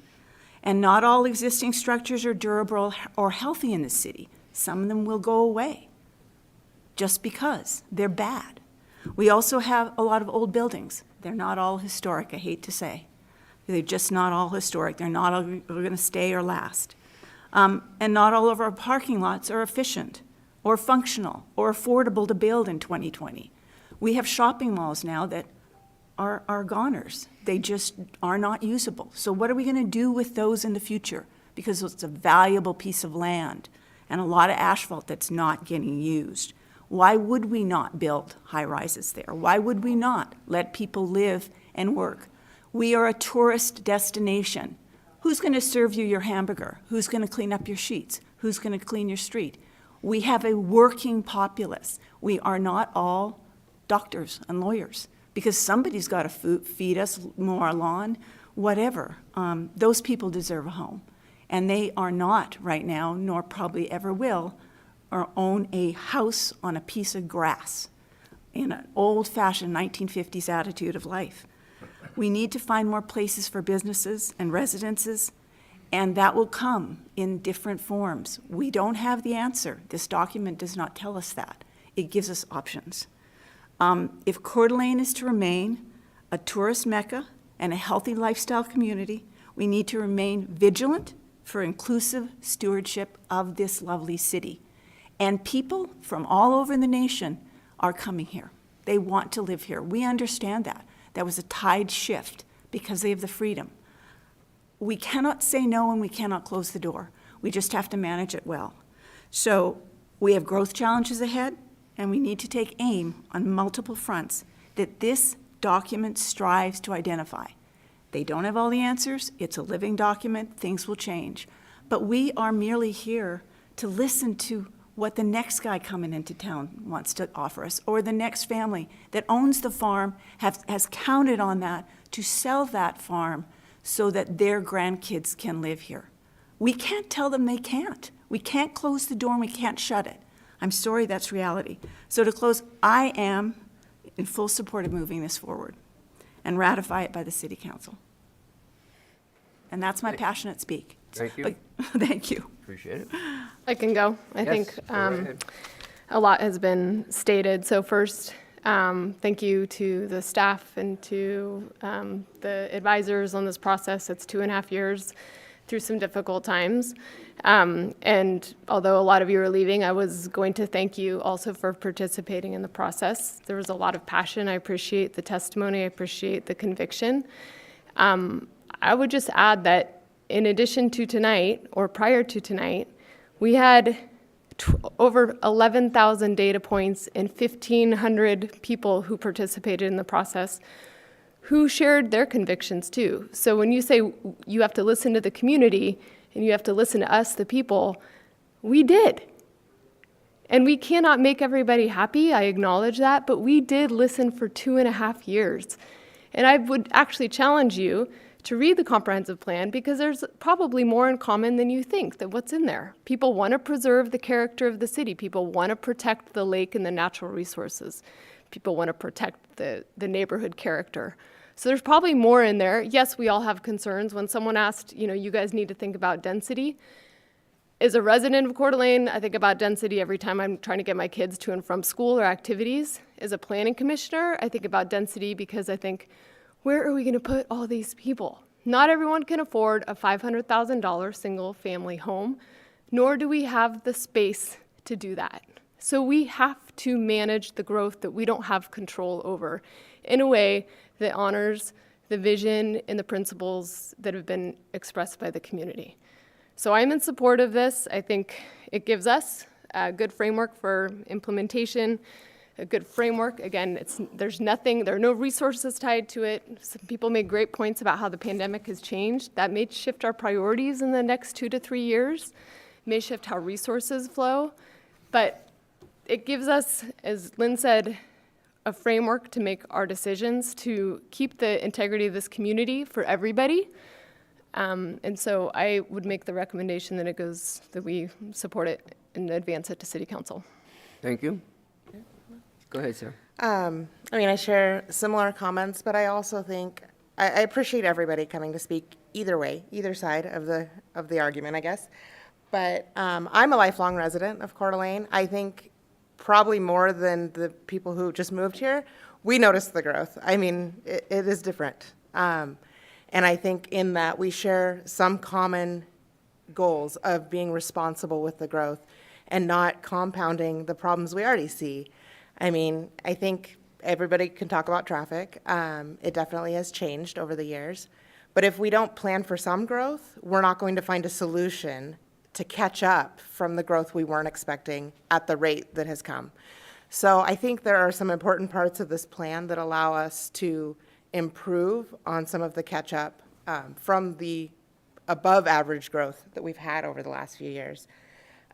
And not all existing structures are durable or healthy in the city. Some of them will go away just because they're bad. We also have a lot of old buildings. They're not all historic, I hate to say. They're just not all historic. They're not all going to stay or last. And not all of our parking lots are efficient or functional or affordable to build in 2020. We have shopping malls now that are goners. They just are not usable. So what are we going to do with those in the future? Because it's a valuable piece of land and a lot of asphalt that's not getting used. Why would we not build high-rises there? Why would we not let people live and work? We are a tourist destination. Who's going to serve you your hamburger? Who's going to clean up your sheets? Who's going to clean your street? We have a working populace. We are not all doctors and lawyers, because somebody's got to feed us, mow our lawn, whatever. Those people deserve a home. And they are not right now, nor probably ever will, or own a house on a piece of grass in an old-fashioned 1950s attitude of life. We need to find more places for businesses and residences, and that will come in different forms. We don't have the answer. This document does not tell us that. It gives us options. If Coeur d'Alene is to remain a tourist mecca and a healthy lifestyle community, we need to remain vigilant for inclusive stewardship of this lovely city. And people from all over the nation are coming here. They want to live here. We understand that. That was a tide shift because they have the freedom. We cannot say no and we cannot close the door. We just have to manage it well. So we have growth challenges ahead, and we need to take aim on multiple fronts that this document strives to identify. They don't have all the answers. It's a living document. Things will change. But we are merely here to listen to what the next guy coming into town wants to offer us, or the next family that owns the farm has counted on that to sell that farm so that their grandkids can live here. We can't tell them they can't. We can't close the door and we can't shut it. I'm sorry, that's reality. So to close, I am in full support of moving this forward and ratify it by the City Council. And that's my passionate speak. Thank you. But, thank you. Appreciate it. I can go. I Yes, think go right ahead. a lot has been stated. So first, thank you to the staff and to the advisors on this process. It's 2.5 years through some difficult times. And although a lot of you are leaving, I was going to thank you also for participating in the process. There was a lot of passion. I appreciate the testimony. I appreciate the conviction. I would just add that in addition to tonight, or prior to tonight, we had over 11,000 data points and 1,500 people who participated in the process who shared their convictions too. So when you say you have to listen to the community and you have to listen to us, the people, we did. And we cannot make everybody happy, I acknowledge that, but we did listen for 2.5 years. And I would actually challenge you to read the comprehensive plan, because there's probably more in common than you think that what's in there. People want to preserve the character of the city. People want to protect the lake and the natural resources. People want to protect the neighborhood character. So there's probably more in there. Yes, we all have concerns. When someone asked, you guys need to think about density. As a resident of Coeur d'Alene, I think about density every time I'm trying to get my kids to and from school or activities. As a planning commissioner, I think about density because I think, where are we going to put all these people? Not everyone can afford a $500,000 single-family home, nor do we have the space to do that. So we have to manage the growth that we don't have control over in a way that honors the vision and the principles that have been expressed by the community. So I'm in support of this. I think it gives us a good framework for implementation, a good framework. Again, there are no resources tied to it. Some people made great points about how the pandemic has changed. That may shift our priorities in the next 2 to 3 years, may shift how resources flow, but it gives us, as Lynn said, a framework to make our decisions to keep the integrity of this community for everybody. And so I would make the recommendation that we support it and advance it to City Council. Thank you. Go ahead, sir. I share similar comments, but I also think, I appreciate everybody coming to speak either way, either side of the argument, I guess. But I'm a lifelong resident of Coeur d'Alene. I think probably more than the people who just moved here, we noticed the growth. It is different. And I think in that we share some common goals of being responsible with the growth and not compounding the problems we already see. I think everybody can talk about traffic. It definitely has changed over the years. But if we don't plan for some growth, we're not going to find a solution to catch up from the growth we weren't expecting at the rate that has come. So I think there are some important parts of this plan that allow us to improve on some of the catch up from the above average growth that we've had over the last few years.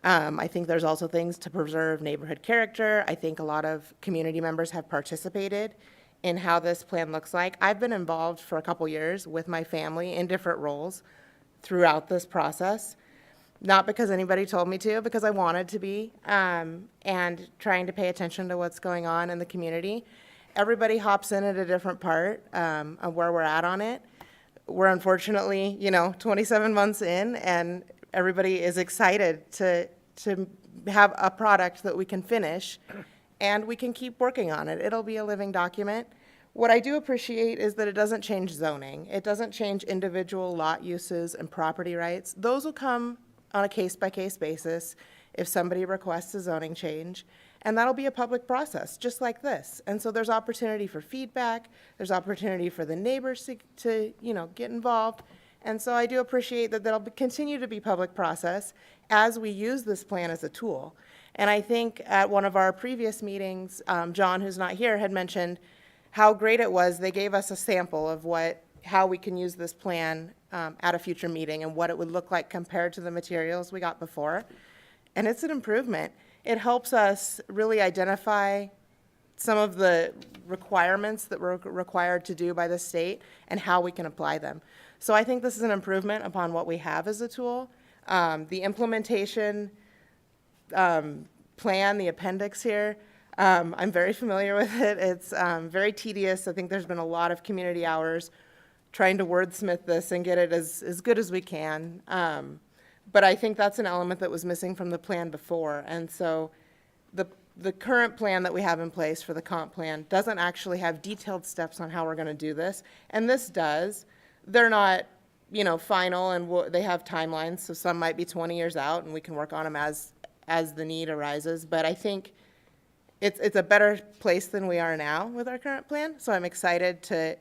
I think there's also things to preserve neighborhood character. I think a lot of community members have participated in how this plan looks like. I've been involved for a couple years with my family in different roles throughout this process. not because anybody told me to, because I wanted to be, and trying to pay attention to what's going on in the community. Everybody hops in at a different part of where we're at on it. We're unfortunately, 27 months in, and everybody is excited to have a product that we can finish, and we can keep working on it. It'll be a living document. What I do appreciate is that it doesn't change zoning. It doesn't change individual lot uses and property rights. Those will come on a case-by-case basis if somebody requests a zoning change, and that'll be a public process, just like this. And so there's opportunity for feedback, there's opportunity for the neighbors to get involved, and so I do appreciate that there'll continue to be public process as we use this plan as a tool. And I think at one of our previous meetings, John, who's not here, had mentioned how great it was. They gave us a sample of how we can use this plan at a future meeting and what it would look like compared to the materials we got before. And it's an improvement. It helps us really identify some of the requirements that we're required to do by the state and how we can apply them. So I think this is an improvement upon what we have as a tool. The implementation plan, the appendix here, I'm very familiar with it. It's very tedious. I think there's been a lot of community hours trying to wordsmith this and get it as good as we can. But I think that's an element that was missing from the plan before. And so the current plan that we have in place for the comp plan doesn't actually have detailed steps on how we're going to do this. And this does. They're not, final, and they have timelines. So some might be 20 years out, and we can work on them as the need arises. But I think it's a better place than we are now with our current plan. So I'm excited to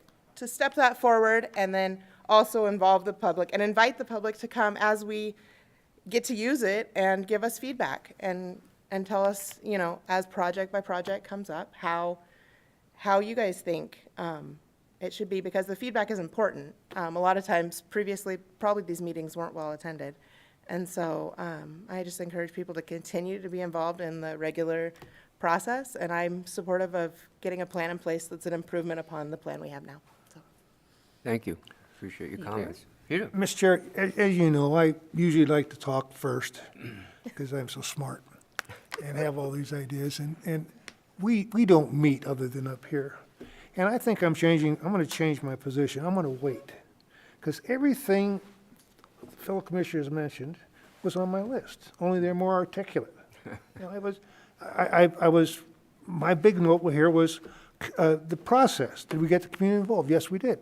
step that forward and then also involve the public and invite the public to come as we get to use it and give us feedback and tell us, as project by project comes up, how you guys think it should be, because the feedback is important. A lot of times previously, probably these meetings weren't well attended. And so I just encourage people to continue to be involved in the regular process, and I'm supportive of getting a plan in place that's an improvement upon the plan we have now. So. Thank you. Appreciate your comments. Peter? Mr. Chair, as you know, I usually like to talk first because I'm so smart and have all these ideas, and we don't meet other than up here. And I think I'm going to change my position. I'm going to wait, because everything fellow commissioners mentioned was on my list, only they're more articulate. My big note here was the process. Did we get the community involved? Yes, we did.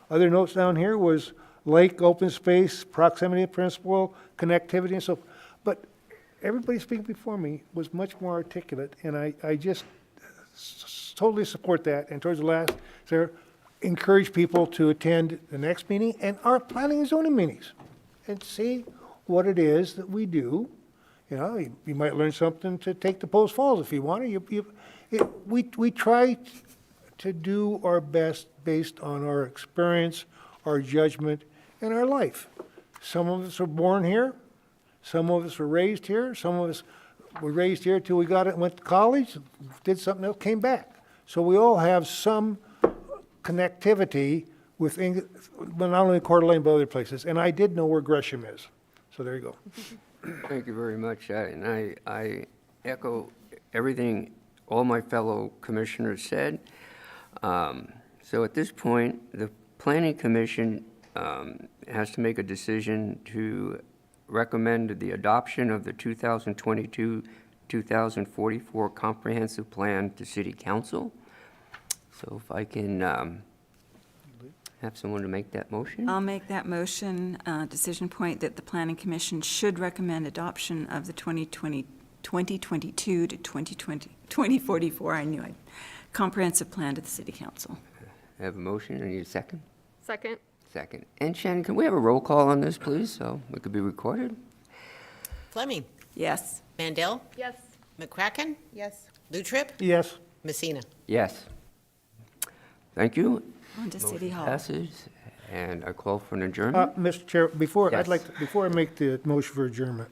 Other notes down here was lake, open space, proximity principle, connectivity, and so. But everybody speaking before me was much more articulate, and I just totally support that. And towards the last, encourage people to attend the next meeting and our planning and zoning meetings and see what it is that we do. You might learn something to take to Post Falls if you want to. We try to do our best based on our experience, our judgment, and our life. Some of us were born here. Some of us were raised here. Some of us were raised here till we went to college, did something else, came back. So we all have some connectivity with not only Coeur d'Alene, but other places. And I did know where Gresham is. So there you go. Thank you very much. And I echo everything all my fellow commissioners said. So at this point, the Planning Commission has to make a decision to recommend the adoption of the 2022-2044 Comprehensive Plan to City Council. So if I can have someone to make that motion? I'll make that motion, decision point that the Planning Commission should recommend adoption of the 2022 to 2044, comprehensive plan to the City Council. I have a motion. I need a second. Second. Second. And Shannon, can we have a roll call on this, please, so it could be recorded? Fleming. Yes. Mandel. Yes. McCracken. Yes. Lutrip. Yes. Messina. Yes. Thank you. On to City Hall. Passes, and I call for an adjournment. Mr. Chair, before Yes. I make the motion for adjournment,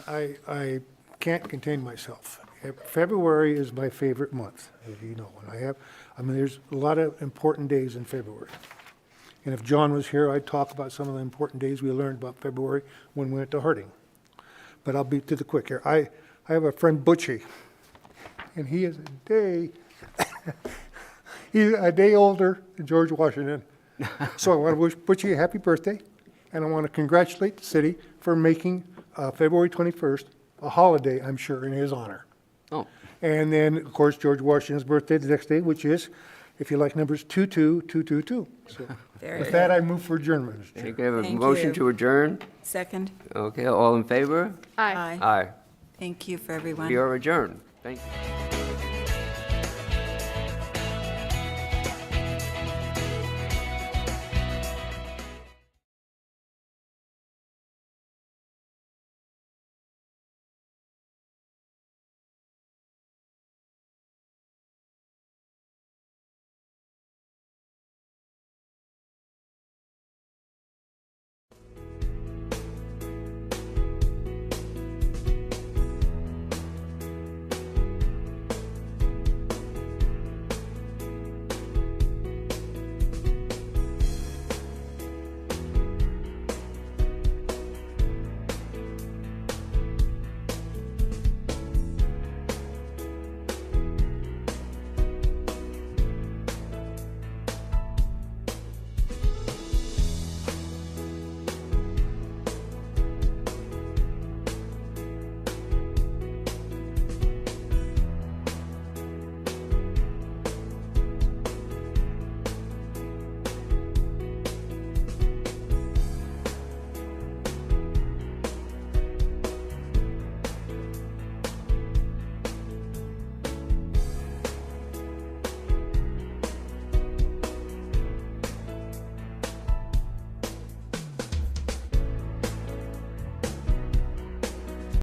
I can't contain myself. February is my favorite month, as you know, and there's a lot of important days in February. And if John was here, I'd talk about some of the important days we learned about February when we went to Harding. But I'll be to the quick here. I have a friend, Butchie, and he is he's a day older than George Washington. So I want to wish Butchie a happy birthday, and I want to congratulate the city for making February 21st a holiday, I'm sure, in his honor. Oh. And then, of course, George Washington's birthday the next day, which is, if you like numbers, 22222. So Very with good. that, I move for adjournment, Mr. Okay, Chair. can I have a Thank motion you. to adjourn? Second? Okay, all in favor? Aye. Aye. Thank you for everyone. We are adjourned. Thank you.